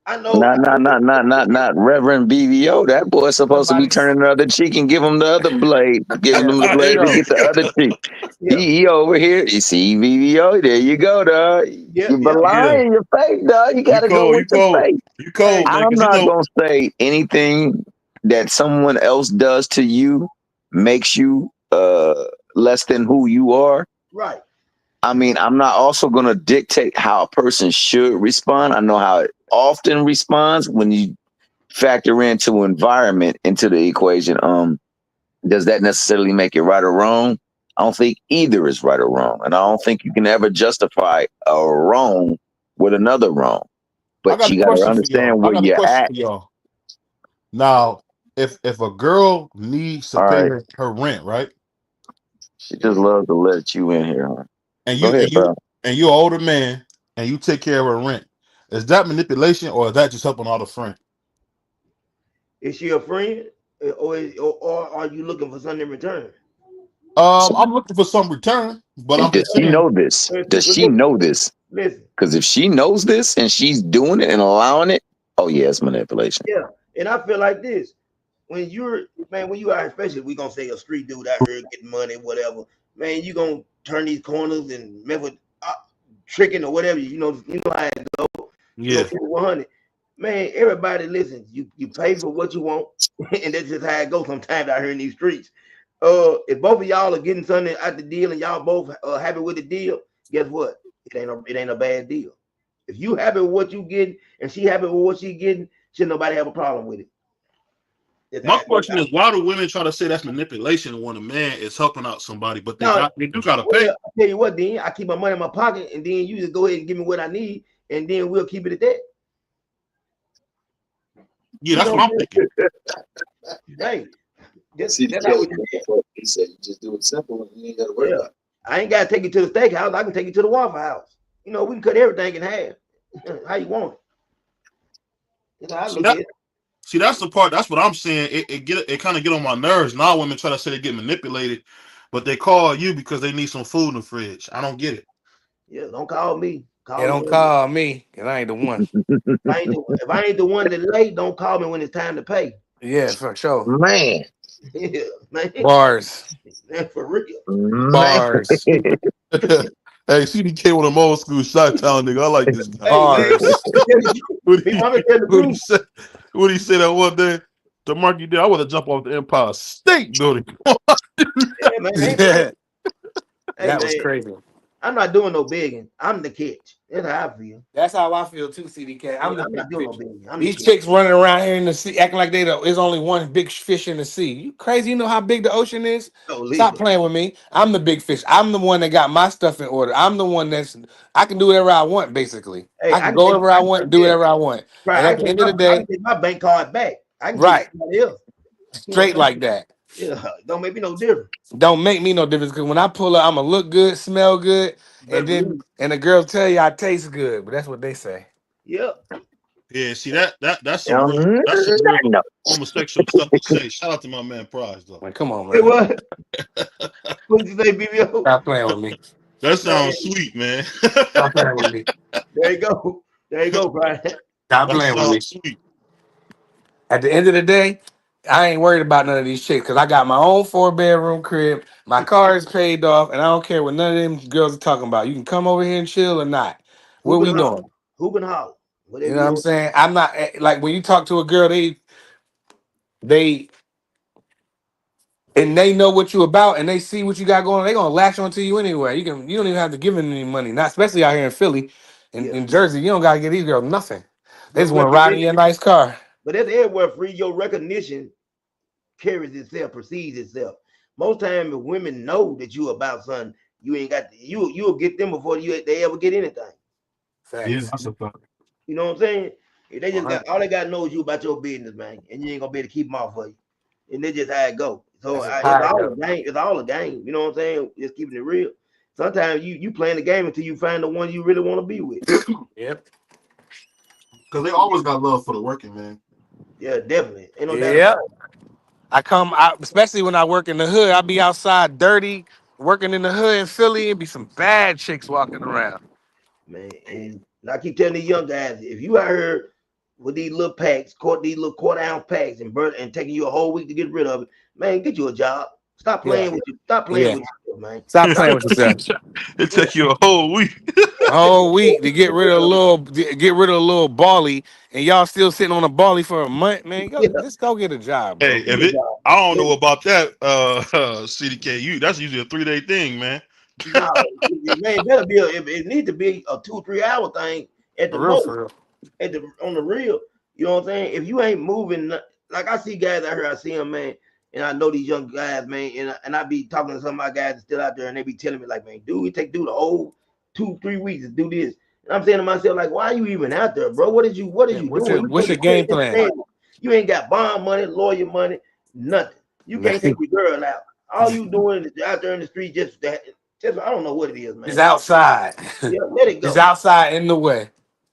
I know. Not Reverend BVO. That boy's supposed to be Somebody. turning the other cheek and give him the other blade, giving Yeah. him the Here blade to Yo. get the other cheek. Yeah, He over here. You see VVO. There you go, dog. yeah, You yeah. yeah, lying, you're fake, dog. You you gotta go cold, with the fake. you Hey, cold, man. I'm Because not gonna say anything that someone else does to you makes you less than who you are. right. I mean, I'm not also gonna dictate how a person should respond. I know how it often responds when you factor into environment into the equation. Does that necessarily make it right or wrong? I don't think either is right or wrong, and I don't think you can ever justify a wrong with another wrong. I But got a you got to question for y'all. understand where you're at. Now, if a girl needs to All pay right, her rent, right, she just loves to let you in here. Huh? and Go you ahead, and you bro. and you're an older man and you take care of her rent, is that manipulation or is that just helping out a friend? Is she a friend, or are you looking for something in return? So, I'm looking for some return, but and I'm does just she saying. know this? Does she Listen, know this? listen. Because if she knows this and she's doing it and allowing it, oh yeah, it's manipulation. Yeah, and I feel like this. When you are, especially we gonna say a street dude out here getting money, whatever, man, you gonna turn these corners and mess with tricking or whatever. You know how it go. You gonna Yeah, keep it 100. Man, everybody listen. You pay for what you want, and that's just how it goes sometimes out here in these streets. If both of y'all are getting something out the deal and y'all both happy with the deal, guess what? It ain't a bad deal. If you happy with what you getting and she happy with what she getting, should nobody have a problem with it. My question is, why do women try to say that's manipulation when a man is helping out somebody, but No, they do gotta well, pay? I tell you what, then I keep my money in my pocket, and then you just go ahead and give me what I need, and then we'll keep it at that. Yeah, You that's know what what I'm I'm thinking. saying? Hey, that's how CDK, we do it. he said, you just do it simple and you ain't got to worry Yeah. about it. I ain't gotta take you to the steakhouse. I can take you to the Waffle House. You know, we can cut everything in half. How you want it? That's how I See look at that? it. See, that's the part. That's what I'm saying. It kind of get on my nerves. Now women try to say they get manipulated, but they call you because they need some food in the fridge. I don't get it. Yeah, don't call me. Yeah, Call the don't one. call me, and I ain't the one. If I ain't the one that late, don't call me when it's time to pay. Yeah, for sure. Man, Yeah, man. Bars, Man, for real. man. bars, Hey, CDK, one of them old school shot town nigga. I like this guy. Hey, man, bars. I'm tell the truth. What Me, he I'm gonna tell the what he truth. said? What he said that one day to Marky D? I want to jump off the Empire State Building. Yeah, man, ain't playing. Yeah, Hey, that was man, crazy. I'm not doing no begging. I'm the catch. That's how I feel. That's how I feel too, CDK. Yeah, I'm the I'm big not doing no fish. begging. I'm the These catch. chicks running around here in the sea acting like there's only one big fish in the sea. You crazy? You know how big the ocean is? No, Stop listen. playing with me. I'm the big fish. I'm the one that got my stuff in order. I'm the one I can do whatever I want, basically. Hey, I can go wherever I want and do yeah, whatever I want. right. And at the end of the I can day, take my bank card back. I can give it to right, somebody else. You know what straight I'm like saying? that. Yeah, don't make me no difference. Don't make me no difference because when I pull up, I'ma look good, smell good, You better and believe. then the girls tell you I taste good, but that's what they say. Yeah. Yeah, see that's some real No, no. homosexual stuff to say. Shout out to my man Prize though. Like, come on, Hey, man. what? What did you say, BBO? Stop playing with me. That Man, sounds sweet, man. Stop playing with me. there you go. There you go, Brian. Stop That playing with me. sounds sweet. At the end of the day, I ain't worried about none of these chicks because I got my own 4-bedroom crib. My car is paid off, and I don't care what none of them girls are talking about. You can come over here and chill or not. What Hoop and we holler. doing? Hoop and holler. You Whatever know what you I'm want. saying? I'm not like when you talk to a girl, they and they know what you about and they see what you got going on, they gonna latch onto you anyway. You don't even have to give them any money. Not especially out here in Philly. Yeah. In Jersey, you don't gotta give these girls nothing. They But just want to ride in your nice car. that's everywhere free. Your recognition carries itself, precedes itself. Most time, if women know that you about something, you ain't got you'll get them before they ever get anything. Yeah, Facts. that's a fact. You know what I'm saying? If they just 100. got all they got to know is you about your business, man, and you ain't gonna be able to keep them off for you. And that's just how it go. So That's just it's how it all a goes. game. It's all a game. You know what I'm saying? Just keeping it real. Sometimes you playing the game until you find the one you really want to be with. Yep. Because they always got love for the working man. Yeah, definitely. Ain't no doubt Yep. about I come out, especially when I work in the hood. I be outside dirty, working in the hood in Philly, and be some bad chicks walking around. it, man. And I keep telling these young guys, if you out here with these little packs, these little quarter-ounce packs, and taking you a whole week to get rid of it, man, get you a job. Stop Yeah. playing with you. Stop playing Yeah. with yourself, man. Stop Stop. playing with yourself. It Yeah, take you a whole week. A whole week to get rid of a little Bali, and y'all still sitting on a Bali for a month, man. yeah, Just go get a job, Hey, bro. if it, I don't know about that, CDK. That's usually a 3-day thing, man. no, man, it better be it needs to be a 2 3 hour thing at the For real, most. for real. On the real. You know what I'm saying? If you ain't moving, like I see guys out here, I see them, man, and I know these young guys, man, and I be talking to some of my guys that's still out there, and they be telling me like, man, dude, it take the whole 2 3 weeks to do this. And I'm saying to myself, like, why are you even out there, bro? What is Yeah, you doing? what's your game plan? You ain't got bond money, lawyer money, nothing. You can't take your girl out. All you doing is out there in the street just I don't know what it is, It's man. outside. Yeah, let it It's go. outside in the way.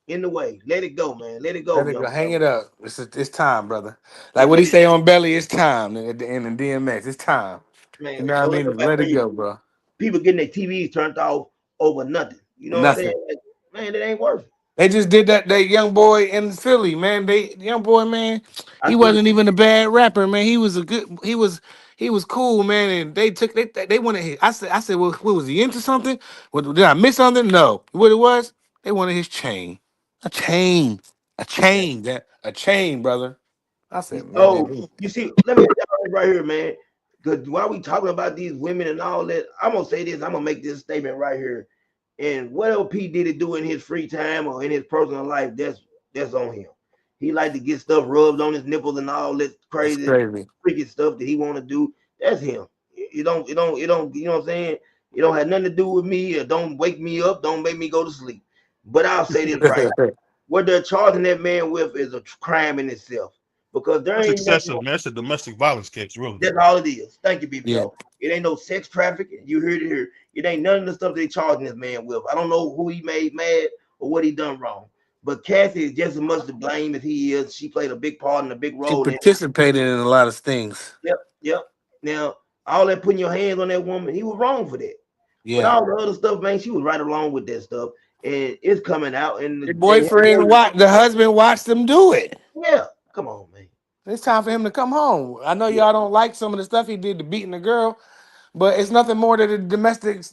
In the way. Let it go, man. Let it go, Let it young go. Hang brother. it up. It's time, brother. Yeah, Like what he say on Belly, it's time. And at the end of DMX, it's time. You man, know what I don't let mean? nobody Let it tell you go, bro. people getting their TVs turned off over nothing. You know what I'm Nothing. saying? Like, man, it ain't worth it. They just did that. That young boy in Philly, man. Young boy, man. I He still wasn't even a bad rapper, man. He was a good. He was cool, man. And they wanted his. I said, well, what was he into something? What did I miss something? No. What it was? They wanted his chain. A chain. A chain, brother. I said, oh, man. you see, let me tell you right here, man. Because while we talking about these women and all that, I'm gonna say this. I'm gonna make this statement right here. And whatever P Diddy do in his free time or in his personal life, that's on him. He like to get stuff rubbed on his nipples and all this That's crazy crazy. freaky stuff that he want to do. That's him. It don't. You know what I'm saying? It don't have nothing to do with me. Or don't wake me up. Don't make me go to sleep. But I'll say this right: what they're charging that man with is a crime in itself because there That's ain't nothing. excessive, man. That's a domestic violence case, really. That's all it is. Thank you, Yeah. BBO. It ain't no sex trafficking. You heard it here. It ain't none of the stuff they charging this man with. I don't know who he made mad or what he done wrong. But Kathy is just as much to blame as he is. She played a big part and a big She role in it. participated in a lot of things. Yep, yep. Now, all that putting your hands on that woman, he was wrong for that. But Yeah. all the other stuff, man, she was right along with that stuff. And it's coming out. The And boyfriend watched the husband watched them do it. yeah, come on, man. It's time for him to come home. I know Yeah, y'all don't like some of the stuff he did to beating the girl, but it's nothing more than a domestic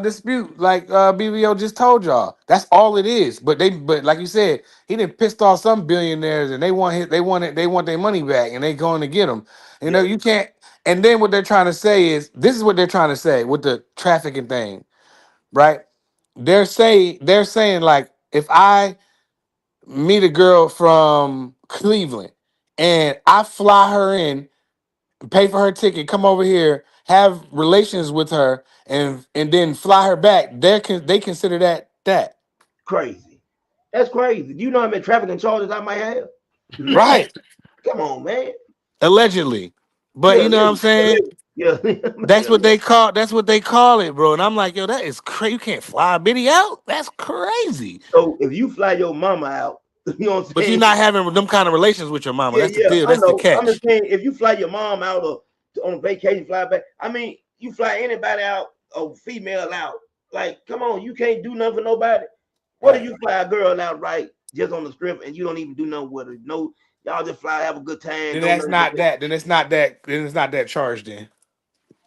dispute, like BBO just told y'all. That's all it is. But like you said, he done pissed off some billionaires, and they want their money back, and they going to get them. You know, yeah, you can't. And then what they're trying to say is, this is what they're trying to say with the trafficking thing, right? They're saying like, if I meet a girl from Cleveland and I fly her in, pay for her ticket, come over here, have relations with her, and then fly her back. They consider that crazy. That's crazy. Do you know how many trafficking charges I might have? right, Come on, man. allegedly. But Yeah, you know what I'm saying? yeah. That's what they call it, bro. And I'm like, yo, that is crazy. You can't fly a bitty out. That's crazy. So if you fly your mama out, you know what I'm But you're saying? not having them kind of relations with your mama. Yeah, That's the yeah. deal. I That's the know. I'm just catch. saying if you fly your mom out or on vacation, fly back. I mean, you fly anybody out, a female out. Like, come on, you can't do nothing for nobody. What if Right. you fly a girl out right just on the strip and you don't even do nothing with her? No, y'all just fly, have a good time, Then don't that's nothing but not that. Then it's not that. Then it's not that charge. Then.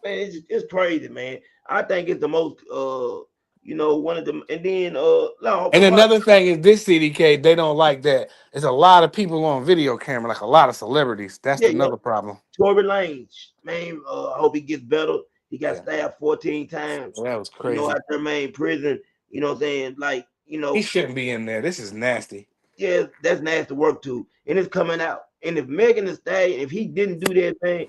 man, it's crazy, man. I think it's the most one of them and then no And from what another thing is this CDK, they don't like that. There's a lot of people on video camera, like a lot of celebrities. That's yeah, yeah. another problem. Tory Lanez, man, I hope he gets better. He got Yeah, stabbed 14 times, well, that was crazy. out there, man, prison. You know what I'm saying? Like, He shouldn't be in there. This is nasty. yeah, that's nasty work too. And it's coming out. And if Megan Thee Stallion, if he didn't do that, man,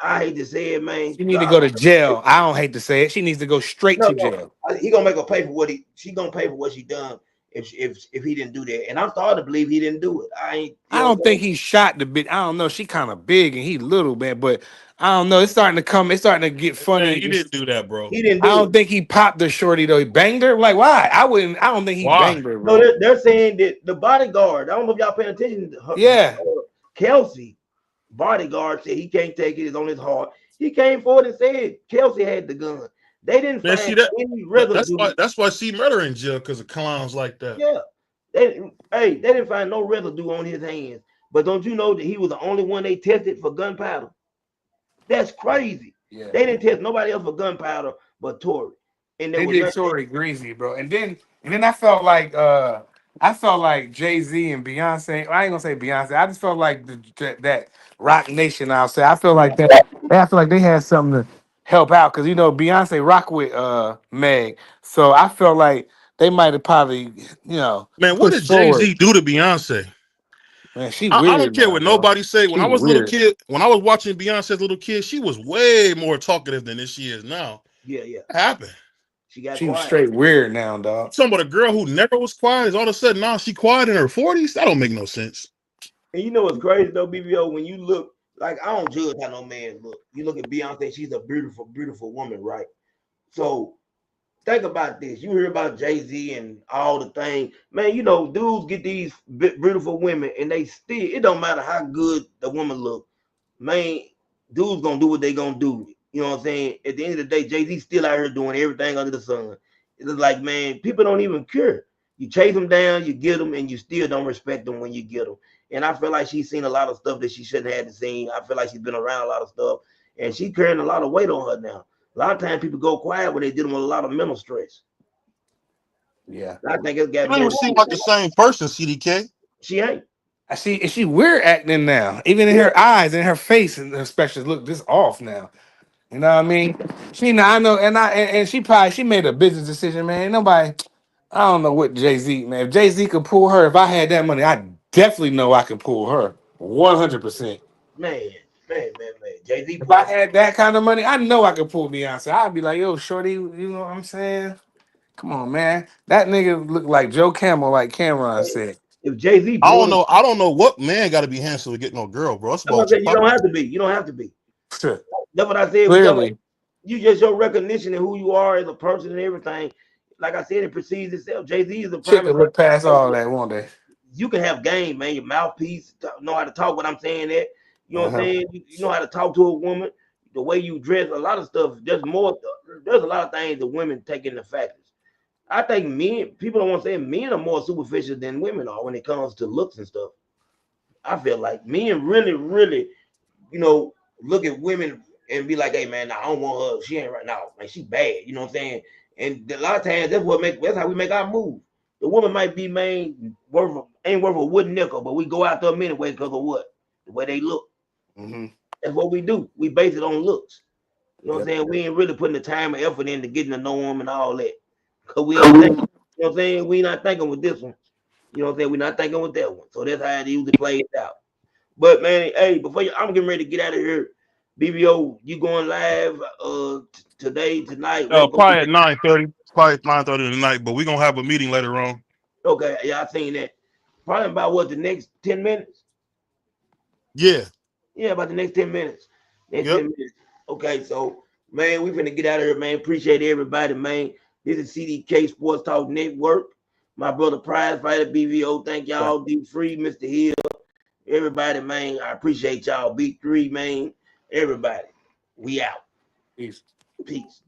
I hate to say it, man. She need to God, go to jail. I don't hate to say it. She needs to go straight no, to no, jail. he gonna make her pay for what she gonna pay for what she done if he didn't do that. And I'm starting to believe he didn't do it. I ain't, you I know what don't I'm saying? think he shot the bitch. I don't know. She kind of big and he little, man. But I don't know. It's starting to come. It's starting to get Man, funny. he didn't do that, bro. He didn't I do it. don't think he popped the shorty though. He banged her. Like why? I wouldn't. I don't think he Why? banged her, No, bro. they're saying that the bodyguard. I don't know if y'all paying attention. To her, Yeah. Kelsey bodyguard said he can't take it. It's on his heart. He came forward and said Kelsey had the gun. They didn't Man, find see that, any that's residue. why she murder in jail because of clowns like that. Yeah, they didn't find no residue on his hands. But don't you know that he was the only one they tested for gunpowder? That's crazy. Yeah. They didn't test nobody else for gunpowder but Tory. And there They was did nothing. Tory greasy, bro. And then I felt like Jay-Z and Beyonce. I ain't gonna say Beyonce. I just felt like that Rock Nation, I'll say. I feel like that I feel like they had something to help out because Beyonce rock with Meg. So I felt like they might have probably, Man, what pushed did Jay Z forward. do to Beyonce? Man, she I don't weird care now, what bro. nobody say. When She I was a little weird. kid, when I was watching Beyonce's little kid, she was way more talkative than this she is now. Yeah, yeah. What happened? She got She was quiet. straight weird now, dog. Talking about a girl who never was quiet is all of a sudden now she quiet in her 40s? That don't make no sense. And you know what's crazy though, BBO, when you look, like I don't judge how no man look. You look at Beyonce, she's a beautiful, beautiful woman, right? So think about this. You hear about Jay-Z and all the things. Man, dudes get these beautiful women and they still, it don't matter how good the woman look. Man, dudes gonna do what they gonna do. You know what I'm saying? At the end of the day, Jay-Z still out here doing everything under the sun. It's like, man, people don't even care. You chase them down, you get them, and you still don't respect them when you get them. And I feel like she's seen a lot of stuff that she shouldn't have to see. I feel like she's been around a lot of stuff, and she's carrying a lot of weight on her now. A lot of times people go quiet when they dealing with a lot of mental stress. Yeah. I think it's You got don't more. even seem like the same person, CDK. She ain't. I see. Is she weird acting now? Even in Yeah, her eyes and her face and her expressions look this off now. You know what I mean? I know, and she made a business decision, man. Ain't nobody, I don't know what Jay-Z, man. If Jay-Z could pull her, if I had that money, I definitely know I can pull her 100%. Man, man. Jay-Z If I pulled. had that kind of money, I know I could pull Beyonce. I'd be like, yo, shorty, you know what I'm saying? Come on, man. That nigga look like Joe Camel, like Cameron said. If Jay-Z I don't pulled, know. I don't know what man got to be handsome to get no girl, bro. It's I'm gonna about your say you pocket. don't have to be. You don't have to be. That's what I said. We talking about Clearly, you just your recognition of who you are as a person and everything. Like I said, it precedes itself. Jay-Z is a shit prime could example. look past all that, won't they? You can have game, man. Your mouthpiece, know how to talk. What I'm saying that, you know what I'm Uh-huh. saying. You know how to talk to a woman. The way you dress, a lot of stuff. There's more. There's a lot of things that women take into factors. I think men, people don't want to say men are more superficial than women are when it comes to looks and stuff. I feel like men really, you know, look at women and be like, hey man, nah, I don't want her. She ain't right now. Like she bad. You know what I'm saying? And a lot of times that's how we make our move. The woman might be ain't worth a wooden nickel, but we go out there anyway because of what? The way they look. Mm-hmm. That's what we do. We base it on looks. You know what I'm Yep. saying? We ain't really putting the time and effort into getting to know them and all that. Cause we ain't thinking. You know what I'm saying? We not thinking with this one. You know what I'm saying? We're not thinking with that one. So that's how it usually plays out. But man, hey, I'm getting ready to get out of here. BBO, you going live today, tonight? What gonna be Probably at 9:30. Probably at 9:30 tonight. But we gonna have a meeting later on. okay? Yeah, I seen that. Probably about what the next 10 minutes. Yeah. Yeah, about the next 10 minutes. Next Yep. 10 minutes. Okay, so man, we finna get out of here, man. Appreciate everybody, man. This is CDK Sports Talk Network. My brother Prize Fighter BVO. Thank Yeah. y'all. D Free, Mr. Hill. Everybody, man. I appreciate y'all. B3, man. Everybody. We out. Peace. Peace.